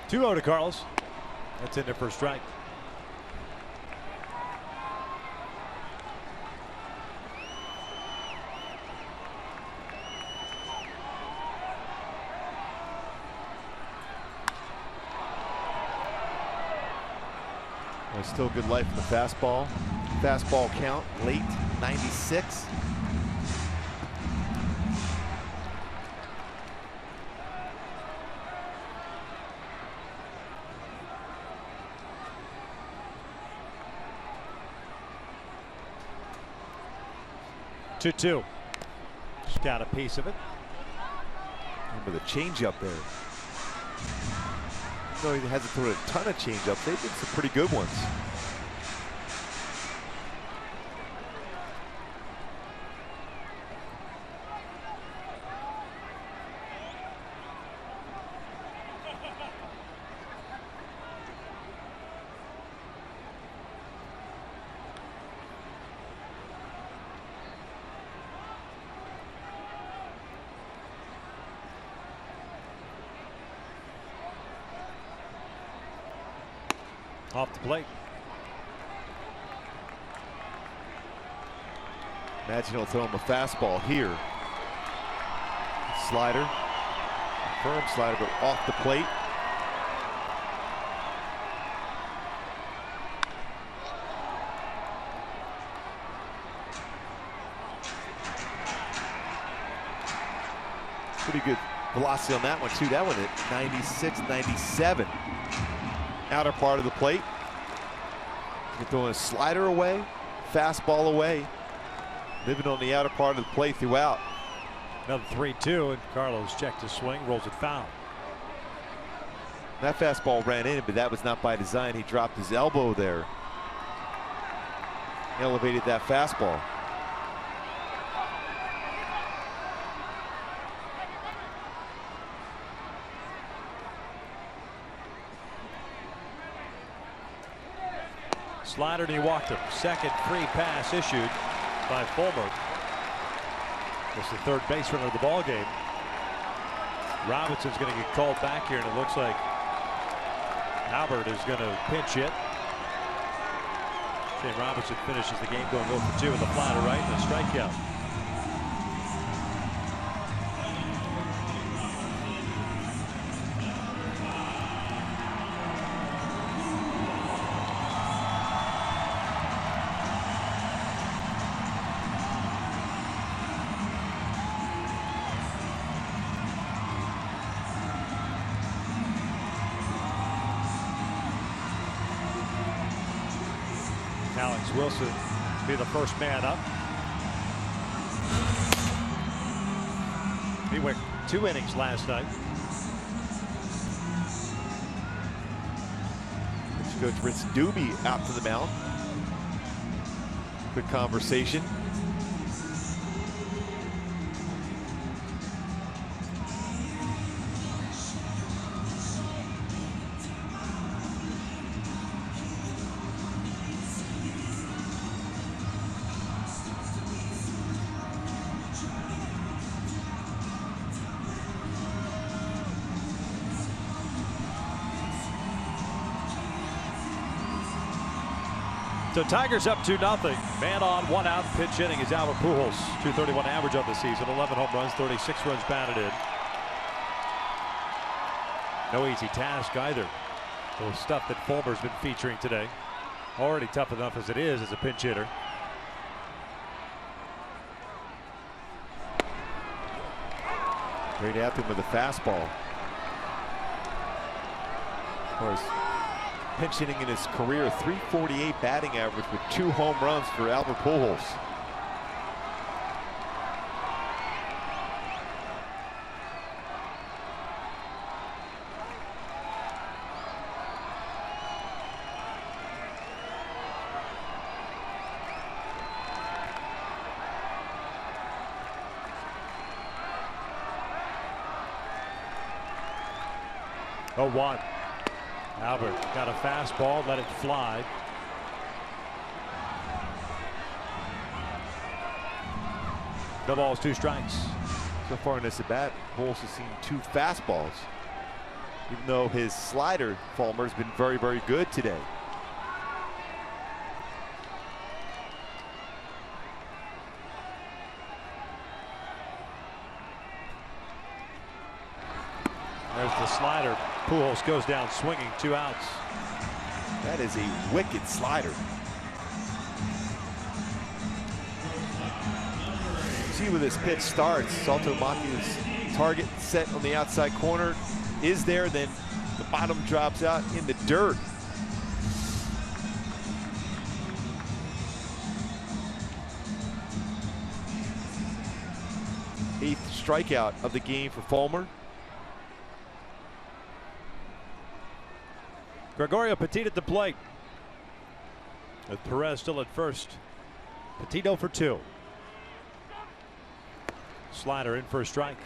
2-0 to Carlos. That's in there for a strike. There's still good life in the fastball. Fastball count, late 96. Two. Just got a piece of it. Remember the changeup there. No, he hasn't thrown a ton of changeups. They've been some pretty good ones. Off the plate. Imagine he'll throw him a fastball here. Slider. Firm slider, but off the plate. Pretty good velocity on that one, too. That one at 96, 97. Outer part of the plate. You're throwing a slider away, fastball away. Living on the outer part of the plate throughout. Another 3-2, and Carlos checked his swing, rolls it foul. That fastball ran in, but that was not by design. He dropped his elbow there. Elevated that fastball. Slider, and he walked him. Second free pass issued by Fulmer. That's the third baseman of the ball game. Robinson's going to get called back here, and it looks like Albert is going to pinch hit. Shane Robinson finishes the game going 0 for 2 with a fly to right and a strikeout. Alex Wilson be the first man up. He went 2 innings last night. Coach Rich Doobie out to the mound. Good conversation. So Tigers up 2-0. Man on, 1 out. Pitch hitting is Albert Pujols. .231 average on the season. 11 home runs, 36 runs batted in. No easy task either. The stuff that Fulmer's been featuring today. Already tough enough as it is as a pinch hitter. Great at him with a fastball. Of course, pinch hitting in his career, .348 batting average with 2 home runs for Albert Pujols. Oh, 1. Albert got a fastball, let it fly. No balls, 2 strikes. So far in this at bat, Pujols has seen 2 fastballs. even though his slider, Fulmer's been very, very good today. There's the slider. Pujols goes down swinging, 2 outs. That is a wicked slider. See where this pitch starts. Saltomachi's target set on the outside corner is there, then the bottom drops out in the dirt. Eighth strikeout of the game for Fulmer. Gregorio Petit at the plate. With Perez still at first. Petit 0 for 2. Slider in for a strike.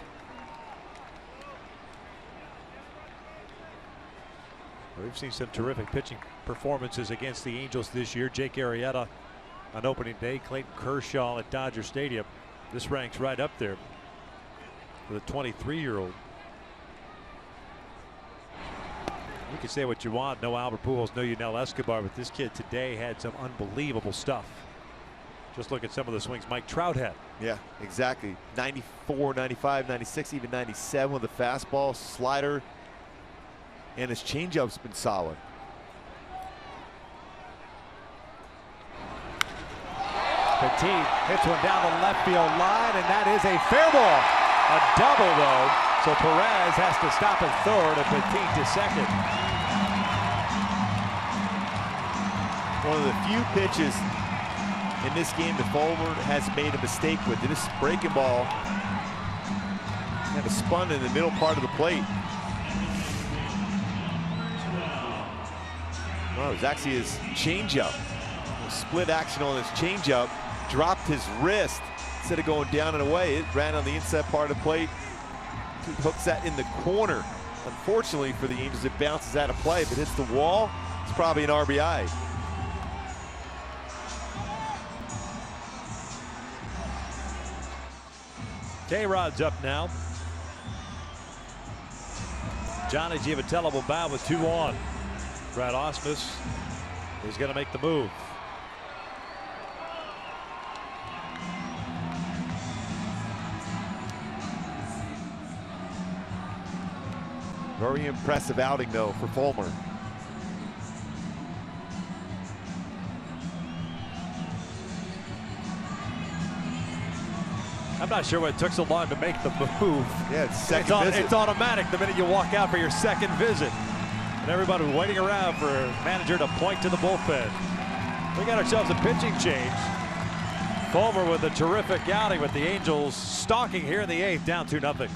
We've seen some terrific pitching performances against the Angels this year. Jake Arrieta on opening day. Clayton Kershaw at Dodger Stadium. This ranks right up there for the 23-year-old. You can say what you want. No Albert Pujols, no Yunel Escobar, but this kid today had some unbelievable stuff. Just look at some of the swings Mike Trout had. Yeah, exactly. 94, 95, 96, even 97 with a fastball, slider, and his changeup's been solid. Petit hits one down the left field line, and that is a fair ball. A double, though, so Perez has to stop at third and Petit to second. One of the few pitches in this game that Fulmer has made a mistake with. This breaking ball kind of spun in the middle part of the plate. Well, it was actually his changeup. Split action on his changeup, dropped his wrist instead of going down and away. It ran on the inside part of the plate. He hooks that in the corner. Unfortunately for the Angels, it bounces out of play. If it hits the wall, it's probably an RBI. K-Rod's up now. Johnny Giavitello will bow with 2 on. Brad Ausmus is going to make the move. Very impressive outing, though, for Fulmer. I'm not sure why it took so long to make the move. Yeah, it's second visit. It's automatic the minute you walk out for your second visit. And everybody waiting around for a manager to point to the bullpen. We got ourselves a pitching change. Fulmer with a terrific outing with the Angels stalking here in the 8th, down 2-0.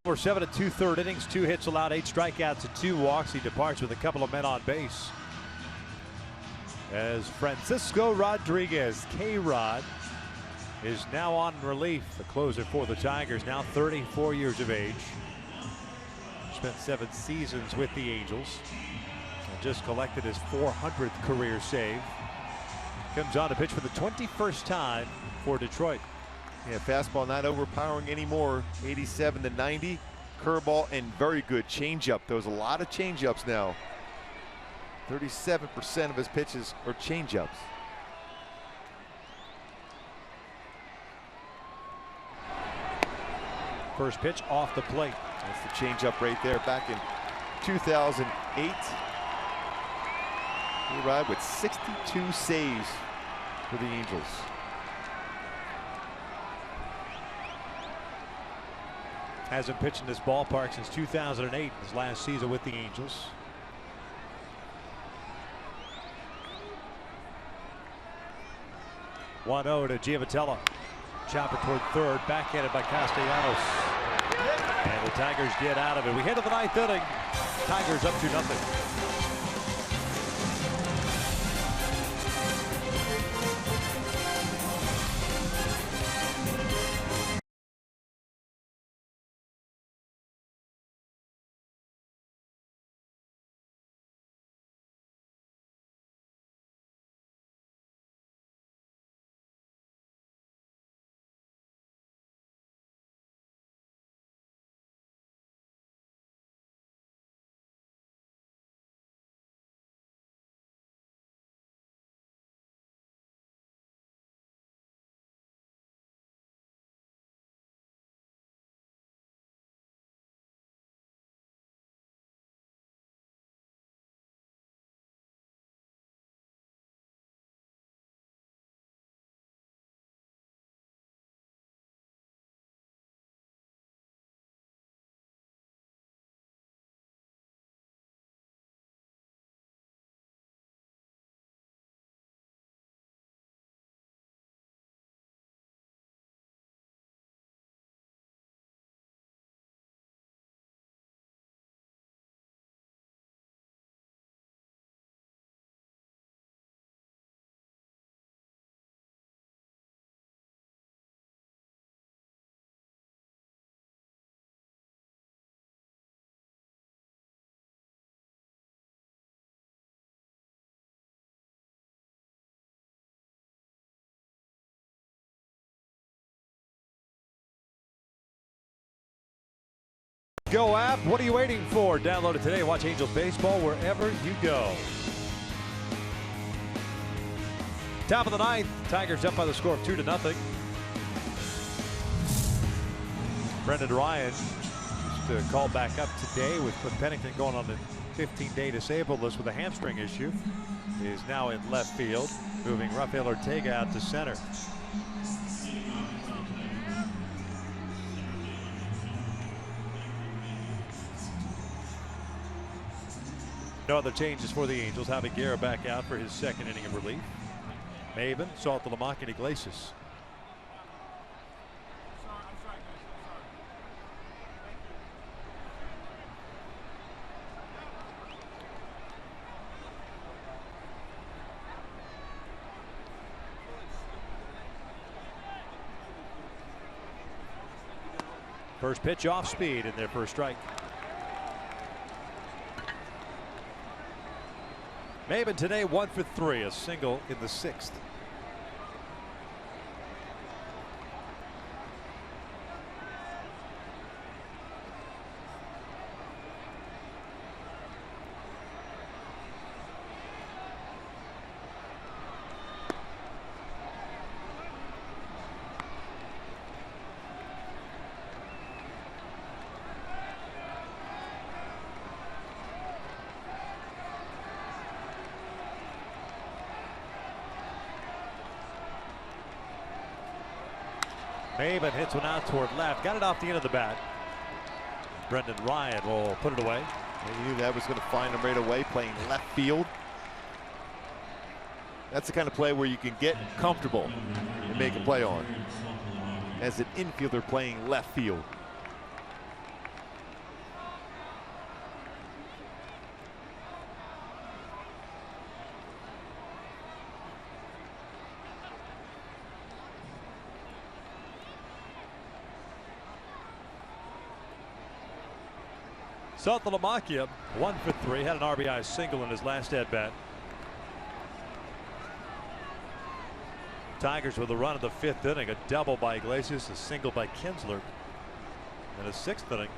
We're 7 2/3 innings, 2 hits allowed, 8 strikeouts, and 2 walks. He departs with a couple of men on base. As Francisco Rodriguez, K-Rod, is now on relief. The closer for the Tigers, now 34 years of age. Spent 7 seasons with the Angels. And just collected his 400th career save. Comes on to pitch for the 21st time for Detroit. Yeah, fastball not overpowering anymore. 87 to 90. Curveball and very good changeup. There's a lot of changeups now. 37% of his pitches are changeups. First pitch off the plate. That's the changeup right there back in 2008. He arrived with 62 saves for the Angels. Hasn't pitched in this ballpark since 2008, his last season with the Angels. (1-0) to Giavotella. Chopper toward third, backhanded by Castellanos. And the Tigers get out of it. We head to the 9th inning. Tigers up 2-0. Go app. What are you waiting for? Download it today. Watch Angels baseball wherever you go. Top of the 9th. Tigers up by the score of 2-0. Brendan Ryan just called back up today with Pennington going on the 15-day disabled list with a hamstring issue. He is now in left field, moving Rafael Ortega out to center. No other changes for the Angels. Javi Guerra back out for his 2nd inning of relief. Maven, Saltalamacchia, and Iglesias. First pitch off speed in their first strike. Maven today 1 for 3, a single in the 6th. Maven hits one out toward left. Got it off the end of the bat. Brendan Ryan will put it away. They knew that was going to find him right away, playing left field. That's the kind of play where you can get comfortable and make a play on. As an infielder playing left field. Saltalamacchia 1 for 3, had an RBI single in his last at bat. Tigers with a run in the 5th inning, a double by Iglesias, a single by Kinsler. In the 6th inning,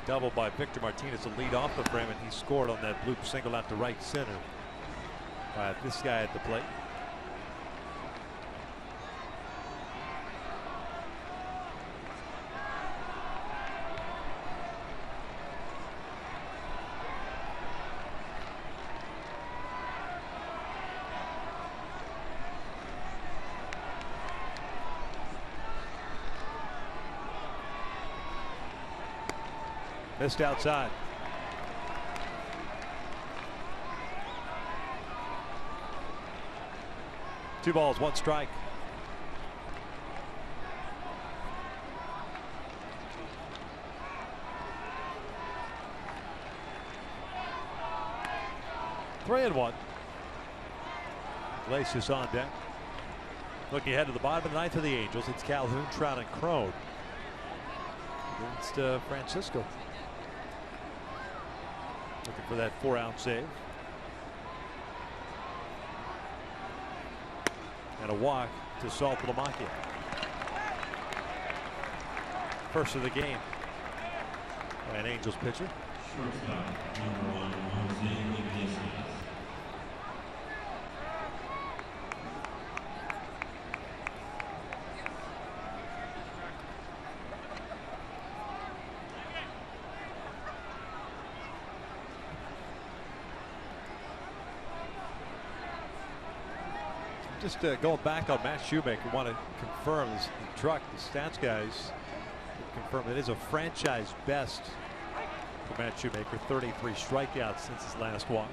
double by Victor Martinez, a lead off the frame, and he scored on that bloop single out to right center. This guy at the plate. Missed outside. Two balls, one strike. Three and one. Iglesias on deck. Looking ahead to the bottom of the 9th of the Angels. It's Calhoun, Trout, and Crone against Francisco. Looking for that 4-out save. And a walk to Saltalamacchia. First of the game by an Angels pitcher. Shortstop, number 1, Jose Iglesias. Just going back on Matt Shoemaker, want to confirm this truck, the stats guys confirm it is a franchise best for Matt Shoemaker, 33 strikeouts since his last walk.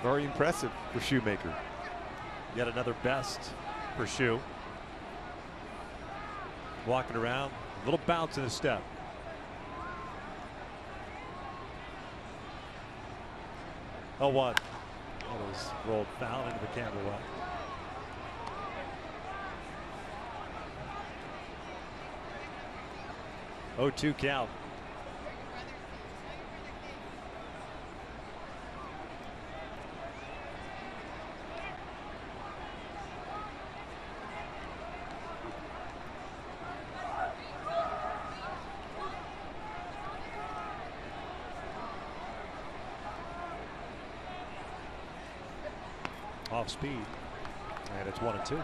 Very impressive for Shoemaker. Yet another best for Shoe. Walking around, a little bounce in his step. Oh, one. That was rolled foul into the camera well. Oh, 2 count. Off speed, and it's 1-2.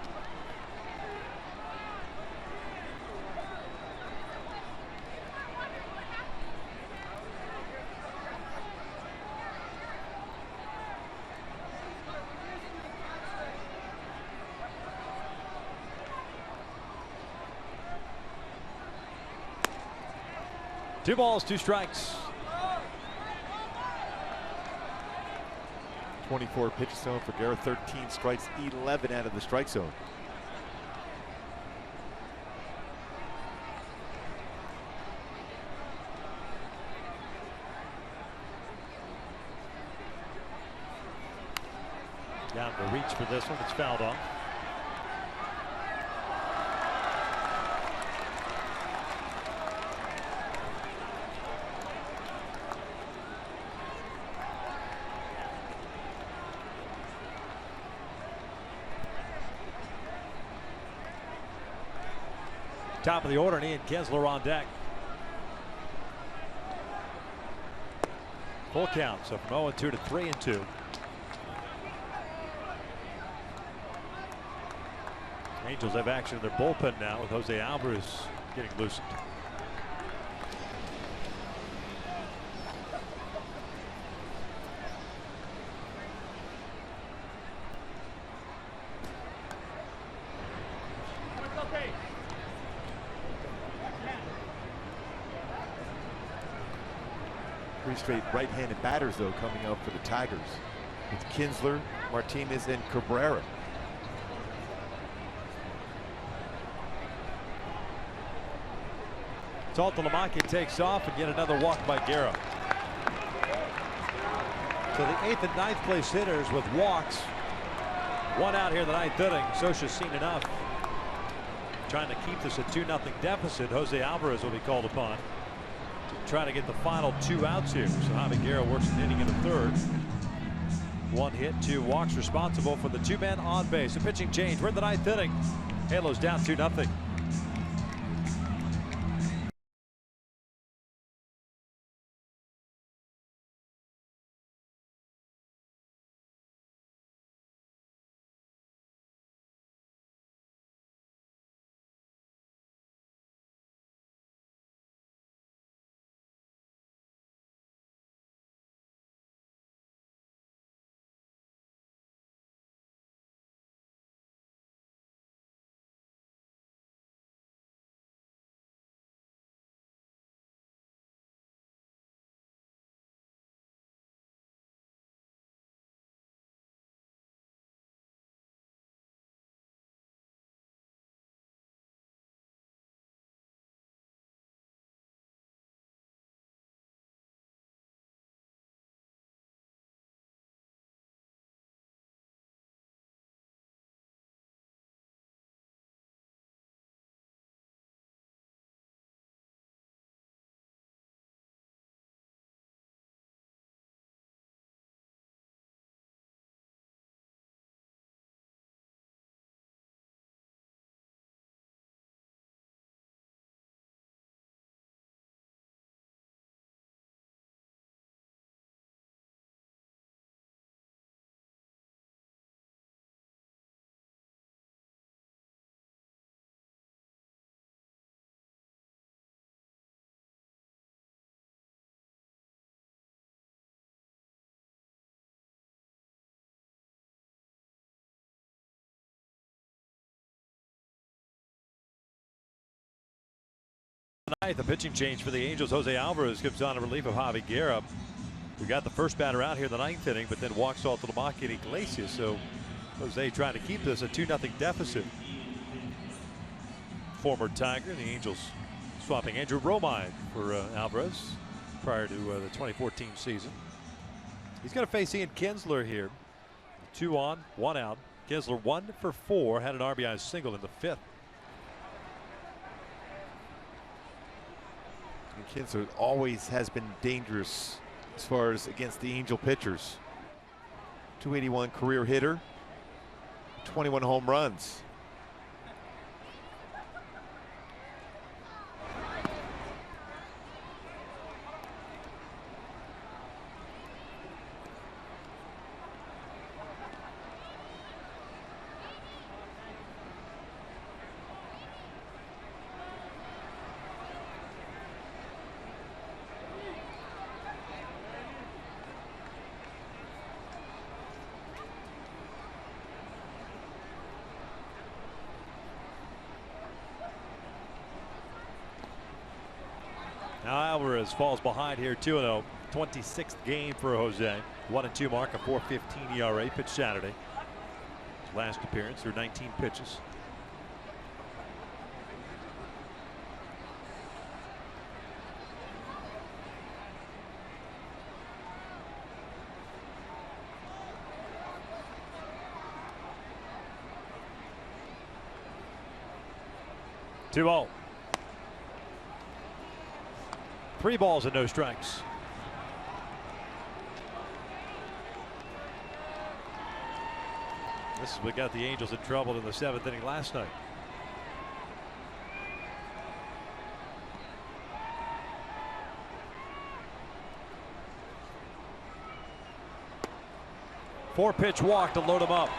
Two balls, 2 strikes. 24 pitch zone for Garrett, 13 strikes, 11 out of the strike zone. Down to reach for this one, it's fouled off. Top of the order, and Ian Kinsler on deck. Full count, so from 0-2 to 3-2. Angels have action in their bullpen now with Jose Alvarez getting loosened. Three straight right-handed batters, though, coming up for the Tigers with Kinsler, Martinez, and Cabrera. Saltalamacchia takes off, and yet another walk by Guerra. So the 8th and 9th place hitters with walks. One out here in the 9th inning. Scioscia's seen enough. trying to keep this a 2-0 deficit. Jose Alvarez will be called upon to try to get the final 2 outs here. So Javi Guerra works an inning in the third. 1 hit, 2 walks, responsible for the 2 men on base. A pitching change. We're in the 9th inning. Halos down 2-0. The pitching change for the Angels. Jose Alvarez comes on in relief of Javi Guerra. We got the first batter out here in the 9th inning, but then walks off to Lamaki Iglesias. So Jose trying to keep this a 2-0 deficit. Former Tiger, the Angels swapping Andrew Romine for Alvarez prior to the 2014 season. He's going to face Ian Kinsler here. 2 on, 1 out. Kinsler 1 for 4, had an RBI single in the 5th. And Kinsler always has been dangerous as far as against the Angel pitchers. 281 career hitter, 21 home runs. Now Alvarez falls behind here 2-0. 26th game for Jose. 1-2 mark, a 4.15 ERA. Pitched Saturday. His last appearance through 19 pitches. Two all. 3 balls and no strikes. This is what got the Angels in trouble in the 7th inning last night. Four-pitch walk to load him up.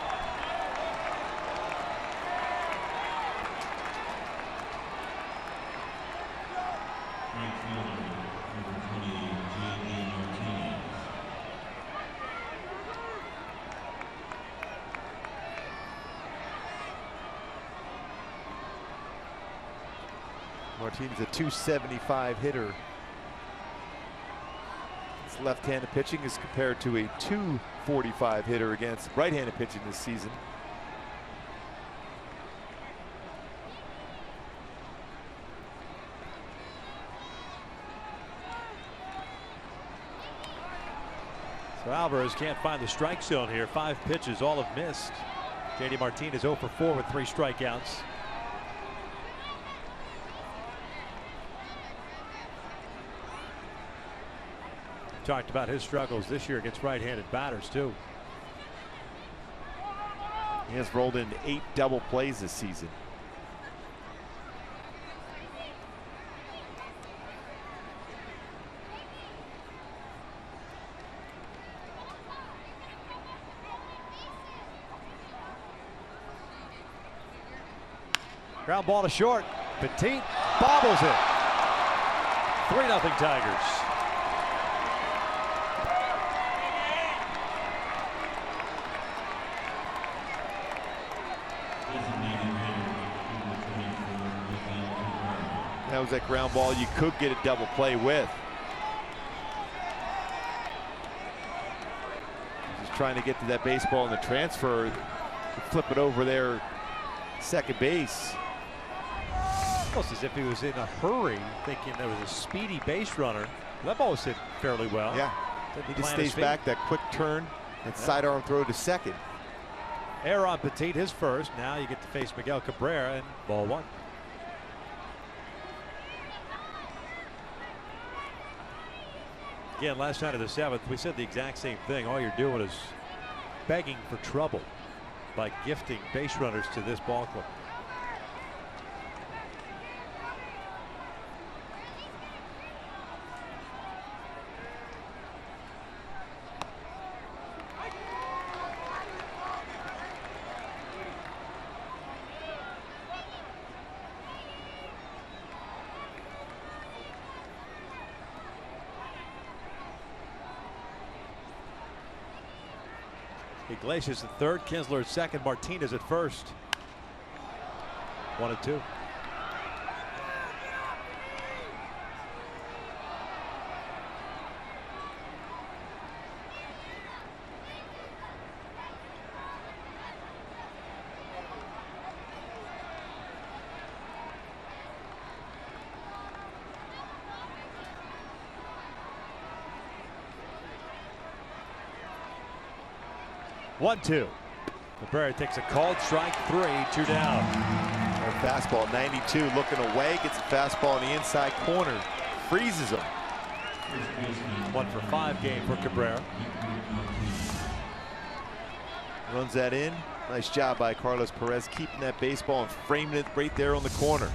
Martinez, a 275 hitter. His left-handed pitching is compared to a 245 hitter against right-handed pitching this season. So Alvarez can't find the strike zone here. 5 pitches, all have missed. JD Martinez 0 for 4 with 3 strikeouts. talked about his struggles this year against right-handed batters, too. He has rolled into 8 double plays this season. Ground ball to short. Petit bobbles it. 3-0 Tigers. That was that ground ball you could get a double play with. Just trying to get to that baseball in the transfer. Flip it over there, second base. Almost as if he was in a hurry, thinking there was a speedy base runner. That ball was hit fairly well. Yeah, he just stays back, that quick turn and sidearm throw to second. Error on Petit, his first. Now you get to face Miguel Cabrera, and ball 1. Again, last night of the 7th, we said the exact same thing. All you're doing is begging for trouble by gifting base runners to this ball club. Iglesias at third, Kinsler at second, Martinez at first. 1-2. One, 2. Cabrera takes a called strike, 3, 2 down. Our fastball 92, looking away, gets a fastball in the inside corner, freezes him. 1 for 5 game for Cabrera. Runs that in. Nice job by Carlos Perez keeping that baseball and framing it right there on the corner.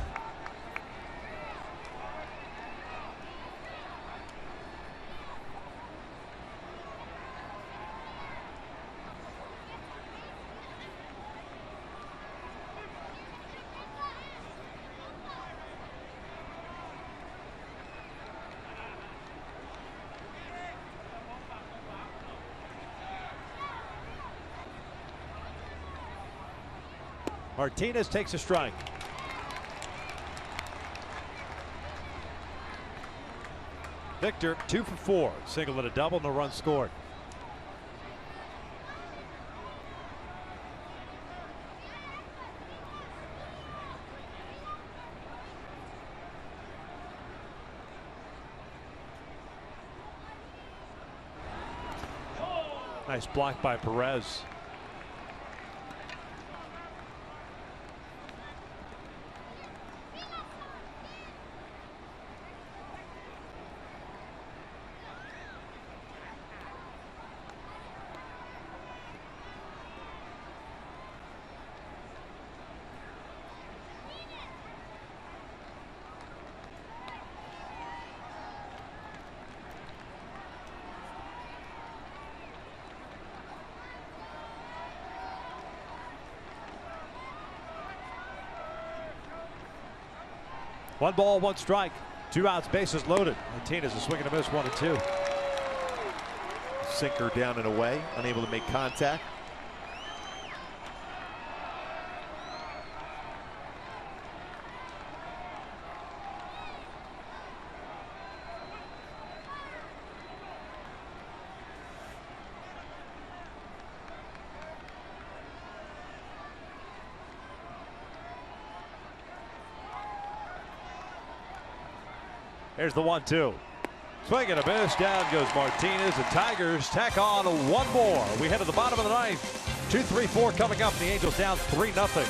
Martinez takes a strike. Victor 2 for 4, single and a double, no runs scored. Nice block by Perez. One ball, one strike, 2 outs, bases loaded. Martinez is swinging a miss, 1-2. Sinker down and away, unable to make contact. Here's the 1-2. Swing and a miss. Down goes Martinez. The Tigers tack on 1 more. We head to the bottom of the 9th. 2-3-4 coming up. And the Angels down 3-0.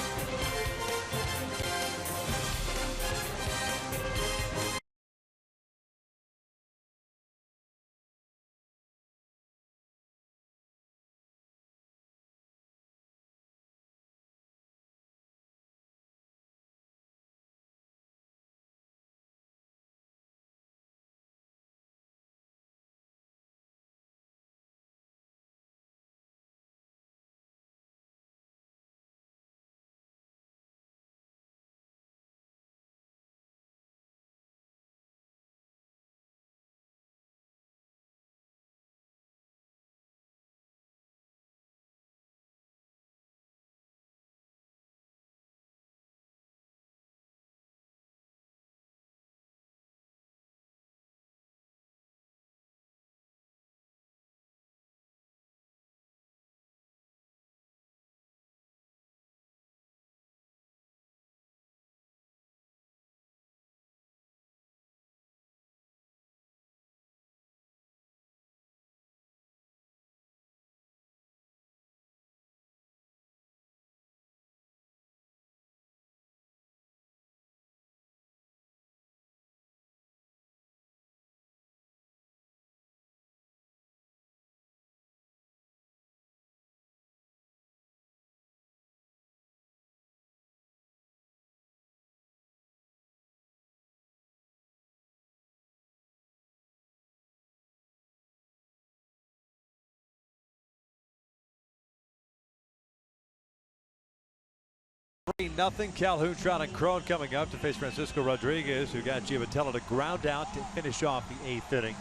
Nothing. Calhoun, Trout, and Crone coming up to face Francisco Rodriguez, who got Giavatello to ground out to finish off the 8th inning.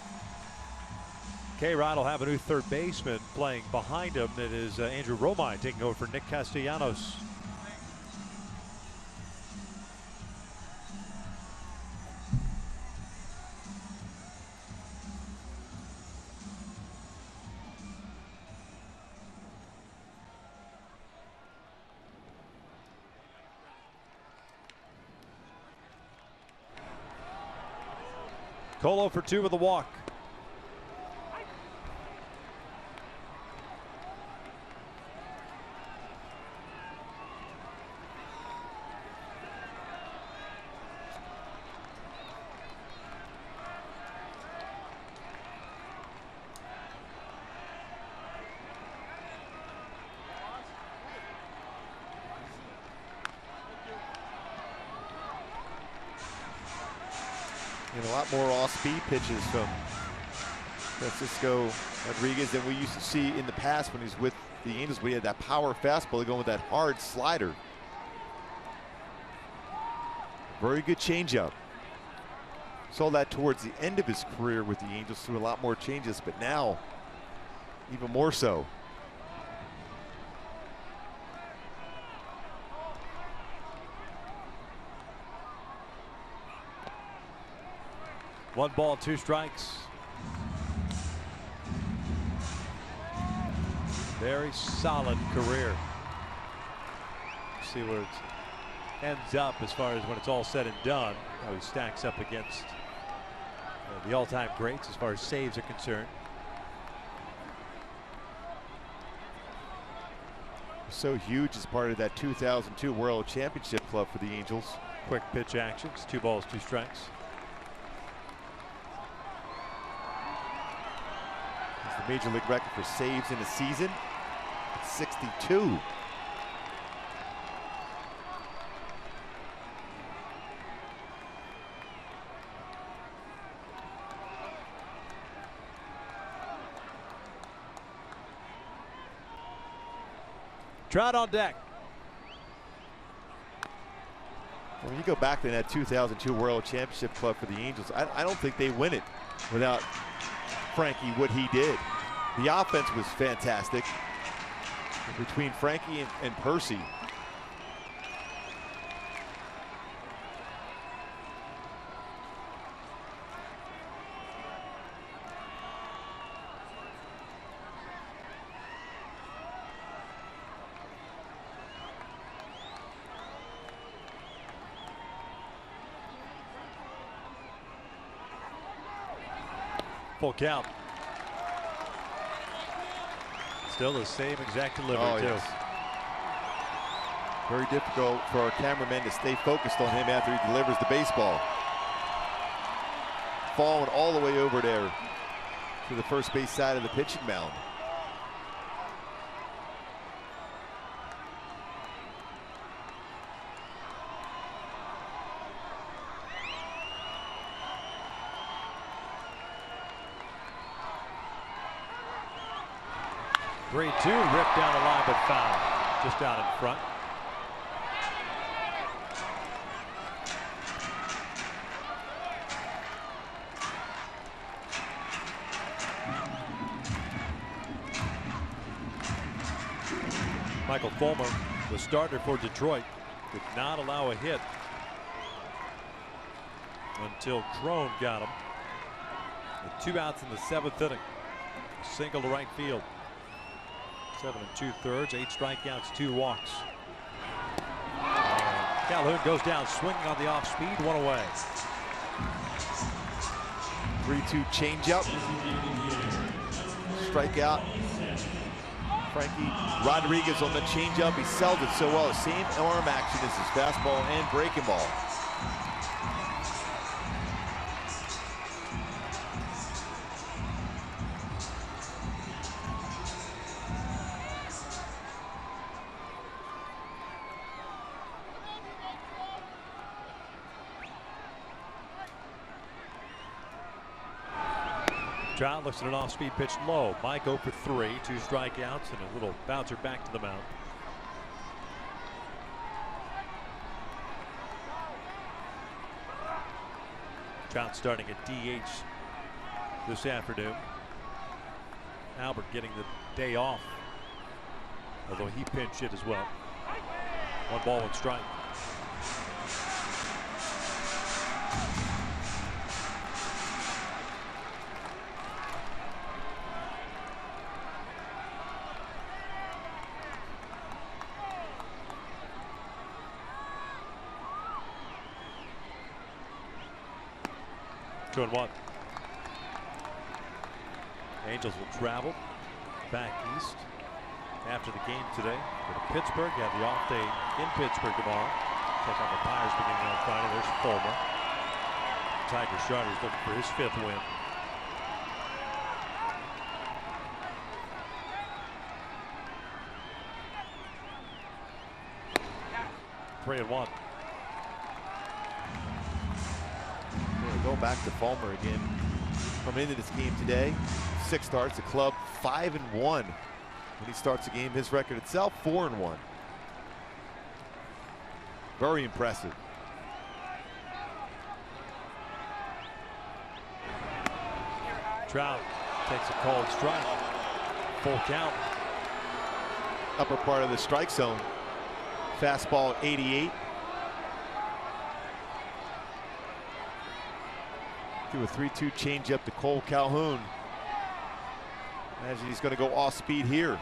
K-Rod will have a new third baseman playing behind him. It is Andrew Romine taking over for Nick Castellanos. Colo for 2 with a walk. And a lot more off-speed pitches from Francisco Rodriguez than we used to see in the past when he was with the Angels. We had that power fastball going with that hard slider. Very good changeup. Saw that towards the end of his career with the Angels, threw a lot more changes, but now even more so. One ball, 2 strikes. Very solid career. See where it ends up as far as when it's all said and done. How he stacks up against the all-time greats as far as saves are concerned. So huge as part of that 2002 World Championship club for the Angels. Quick pitch actions, 2 balls, 2 strikes. It's the major league record for saves in a season. It's 62. Trout on deck. When you go back to that 2002 World Championship club for the Angels, I don't think they win it without Frankie, what he did. The offense was fantastic between Frankie and Percy. Full count. Still the same exact delivery, too. Yes. Very difficult for our cameramen to stay focused on him after he delivers the baseball. Falling all the way over there to the first base side of the pitching mound. Three-2, ripped down the line, but foul. Just out in front. Michael Fulmer, the starter for Detroit, did not allow a hit until Crone got him. With 2 outs in the 7th inning. Single to right field. 7 2/3, 8 strikeouts, 2 walks. Calhoun goes down swinging on the off speed, 1 away. 3-2 changeup. Strikeout. Frankie Rodriguez on the changeup. He sells it so well. The same arm action as his fastball and breaking ball. Trout looks at an off-speed pitch low. Mike 0 for 3, 2 strikeouts, and a little bouncer back to the mound. Trout starting at DH this afternoon. Albert getting the day off, although he pinch hit as well. 1 ball, 1 strike. Two and 1. Angels will travel back east after the game today. Go to Pittsburgh. Have the off day in Pittsburgh tomorrow. Take on the Pirates beginning on Friday. There's Fulmer. Tiger starters looking for his 5th win. Three and 1. Go back to Fulmer again. Coming into this game today, 6 starts, the club 5-1. When he starts the game, his record itself 4-1. Very impressive. Trout takes a called strike. Full count. Upper part of the strike zone. Fastball 88. Threw a 3-2 changeup to Cole Calhoun. Imagine he's going to go off speed here.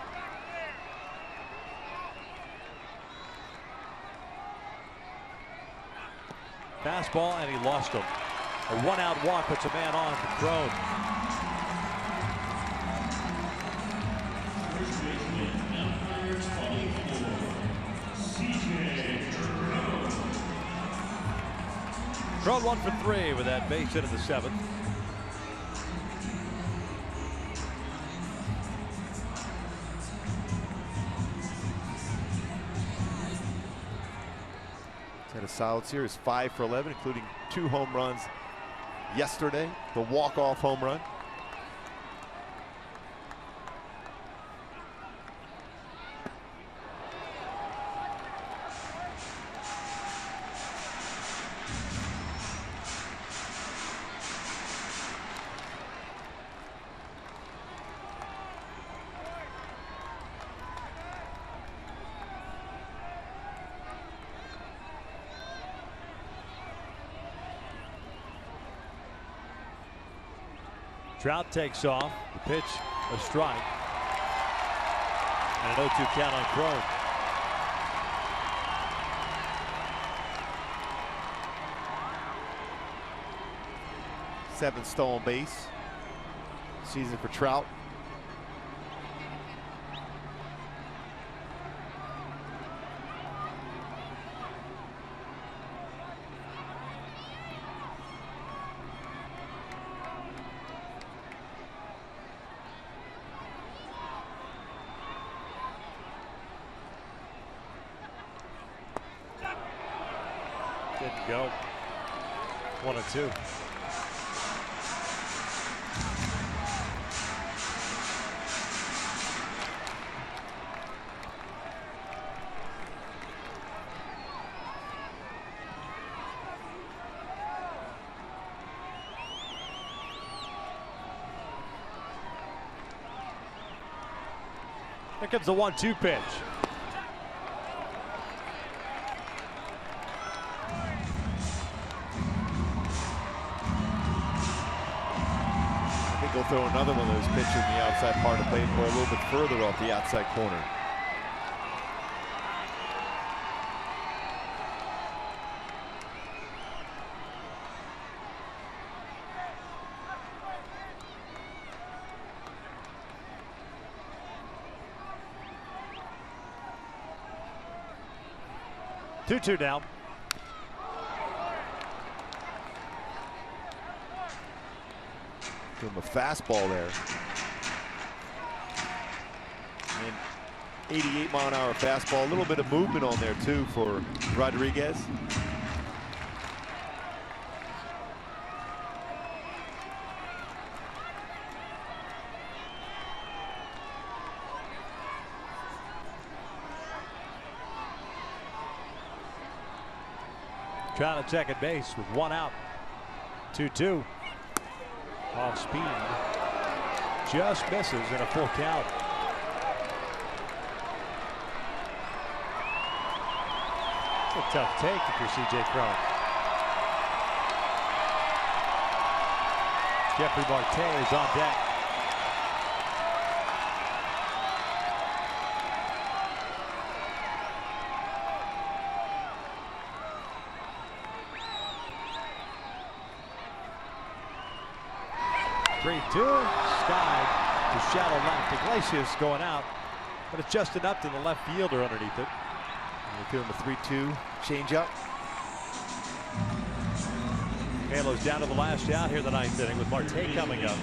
Fastball, and he lost him. A 1-out walk puts a man on for Crone. First baseman, number 24, Crone 1 for 3 with that base hit in the 7th. He's had a solid series, 5 for 11, including 2 home runs yesterday. The walk-off home run. Trout takes off. The pitch, a strike. And an 0-2 count on Crone. Seventh stolen base season for Trout. Didn't go. 1-2. Here comes the 1-2 pitch. He'll throw another one of those pitches in the outside part of the plate, or a little bit further off the outside corner. Two down. Give him a fastball there. And 88-mile-an-hour fastball. A little bit of movement on there, too, for Rodriguez. Trout at second base with 1 out. 2-2. Off speed. Just misses in a full count. It's a tough take if you're C.J. Cron. Jeffrey Marte is on deck. Sky to shallow left. Iglesias going out, but it's just enough to the left fielder underneath it. And we're feeling the 3-2 changeup. Halos down to the last out here in the ninth inning with Marte coming up.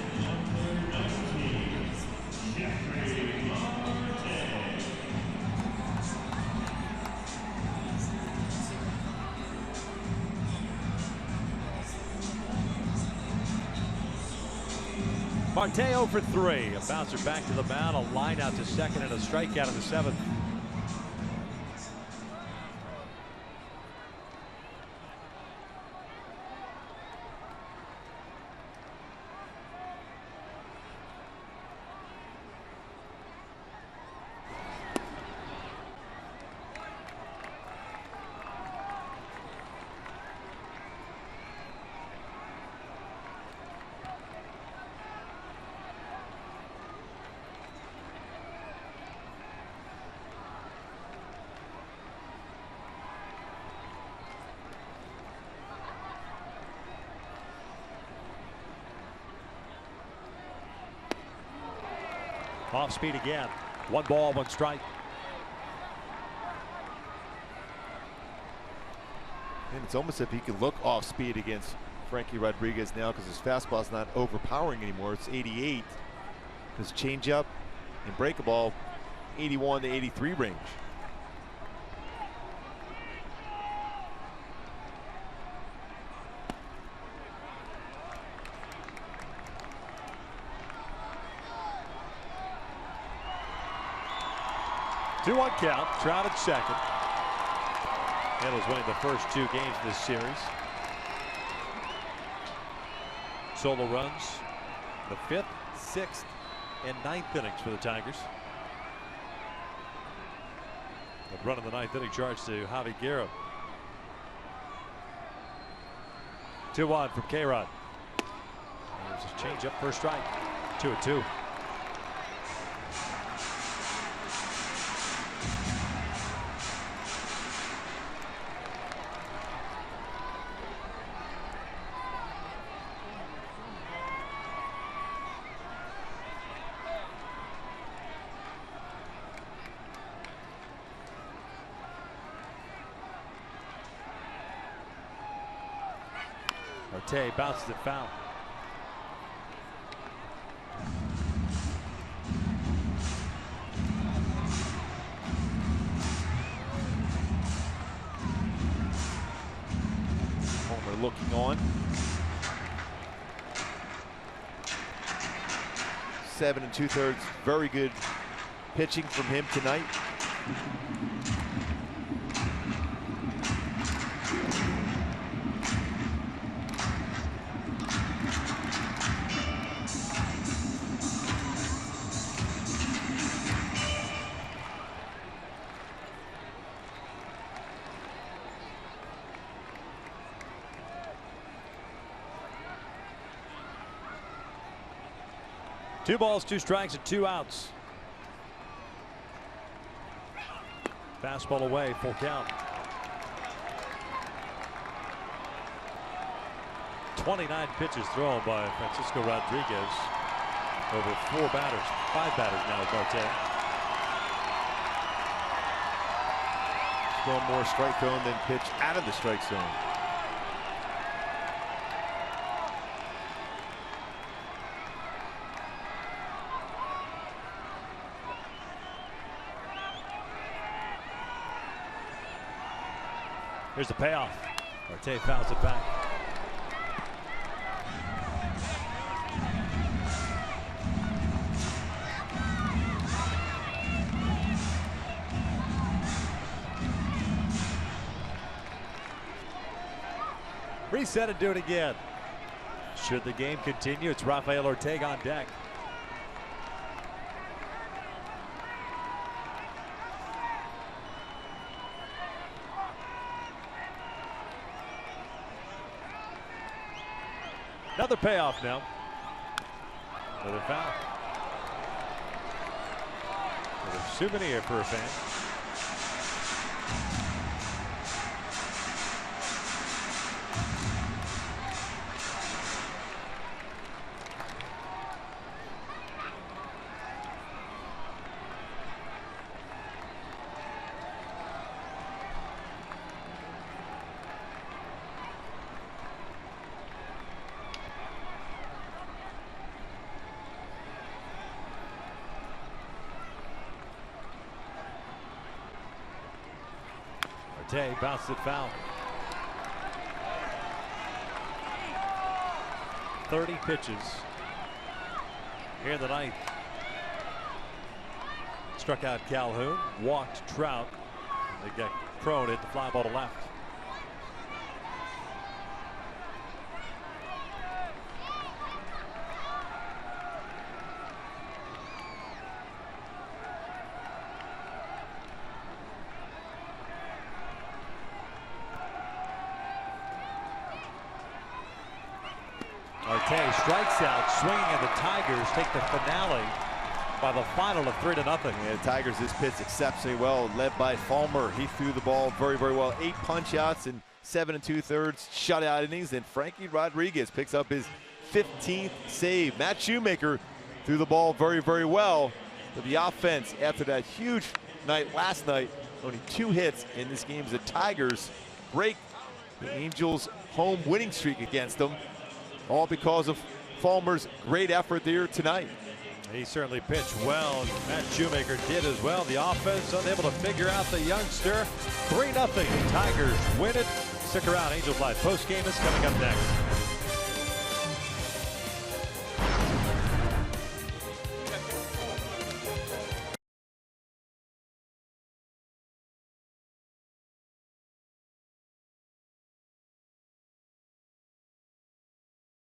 Marte 0 for 3. A bouncer back to the mound, a line out to second, and a strikeout in the seventh. Off speed again. 1 ball, 1 strike. And it's almost if he could look off speed against Frankie Rodriguez now because his fastball's not overpowering anymore. It's 88. His changeup and breakable 81 to 83 range. Two-one count. Trout at second. Handles winning the first 2 games in this series. Solo runs the 5th, 6th, and 9th innings for the Tigers. The run in the 9th inning charged to Javi Guerra. 2-1 from K-Rod. There's his changeup, first strike. 2-2. Marte bounces it foul. Homer looking on. 7 2/3. Very good pitching from him tonight. Two balls, 2 strikes, and 2 outs. Fastball away, full count. 29 pitches thrown by Francisco Rodriguez over 4 batters, 5 batters now with Marte. Thrown more strike zone than pitch out of the strike zone. Here's the payoff. Marte fouls it back. Reset and do it again. Should the game continue, it's Rafael Ortega on deck. Another payoff now. Another foul. Another souvenir for a fan. Marte bounced it foul. 30 pitches here in the ninth. Struck out Calhoun, walked Trout. They got Crone, hit the fly ball to left. Marte strikes out, swinging, and the Tigers take the finale by the final of 3-0. Yeah, the Tigers this pitch exceptionally well, led by Fulmer. He threw the ball very, very well. 8 punch-outs in 7 2/3 shutout innings. And Frankie Rodriguez picks up his 15th save. Matt Shoemaker threw the ball very, very well. But the offense, after that huge night last night, only 2 hits in this game as the Tigers break the Angels' home winning streak against them. All because of Fulmer's great effort there tonight. He certainly pitched well. Matt Shoemaker did as well. The offense unable to figure out the youngster. 3-0. Tigers win it. Stick around. Angels Live postgame is coming up next.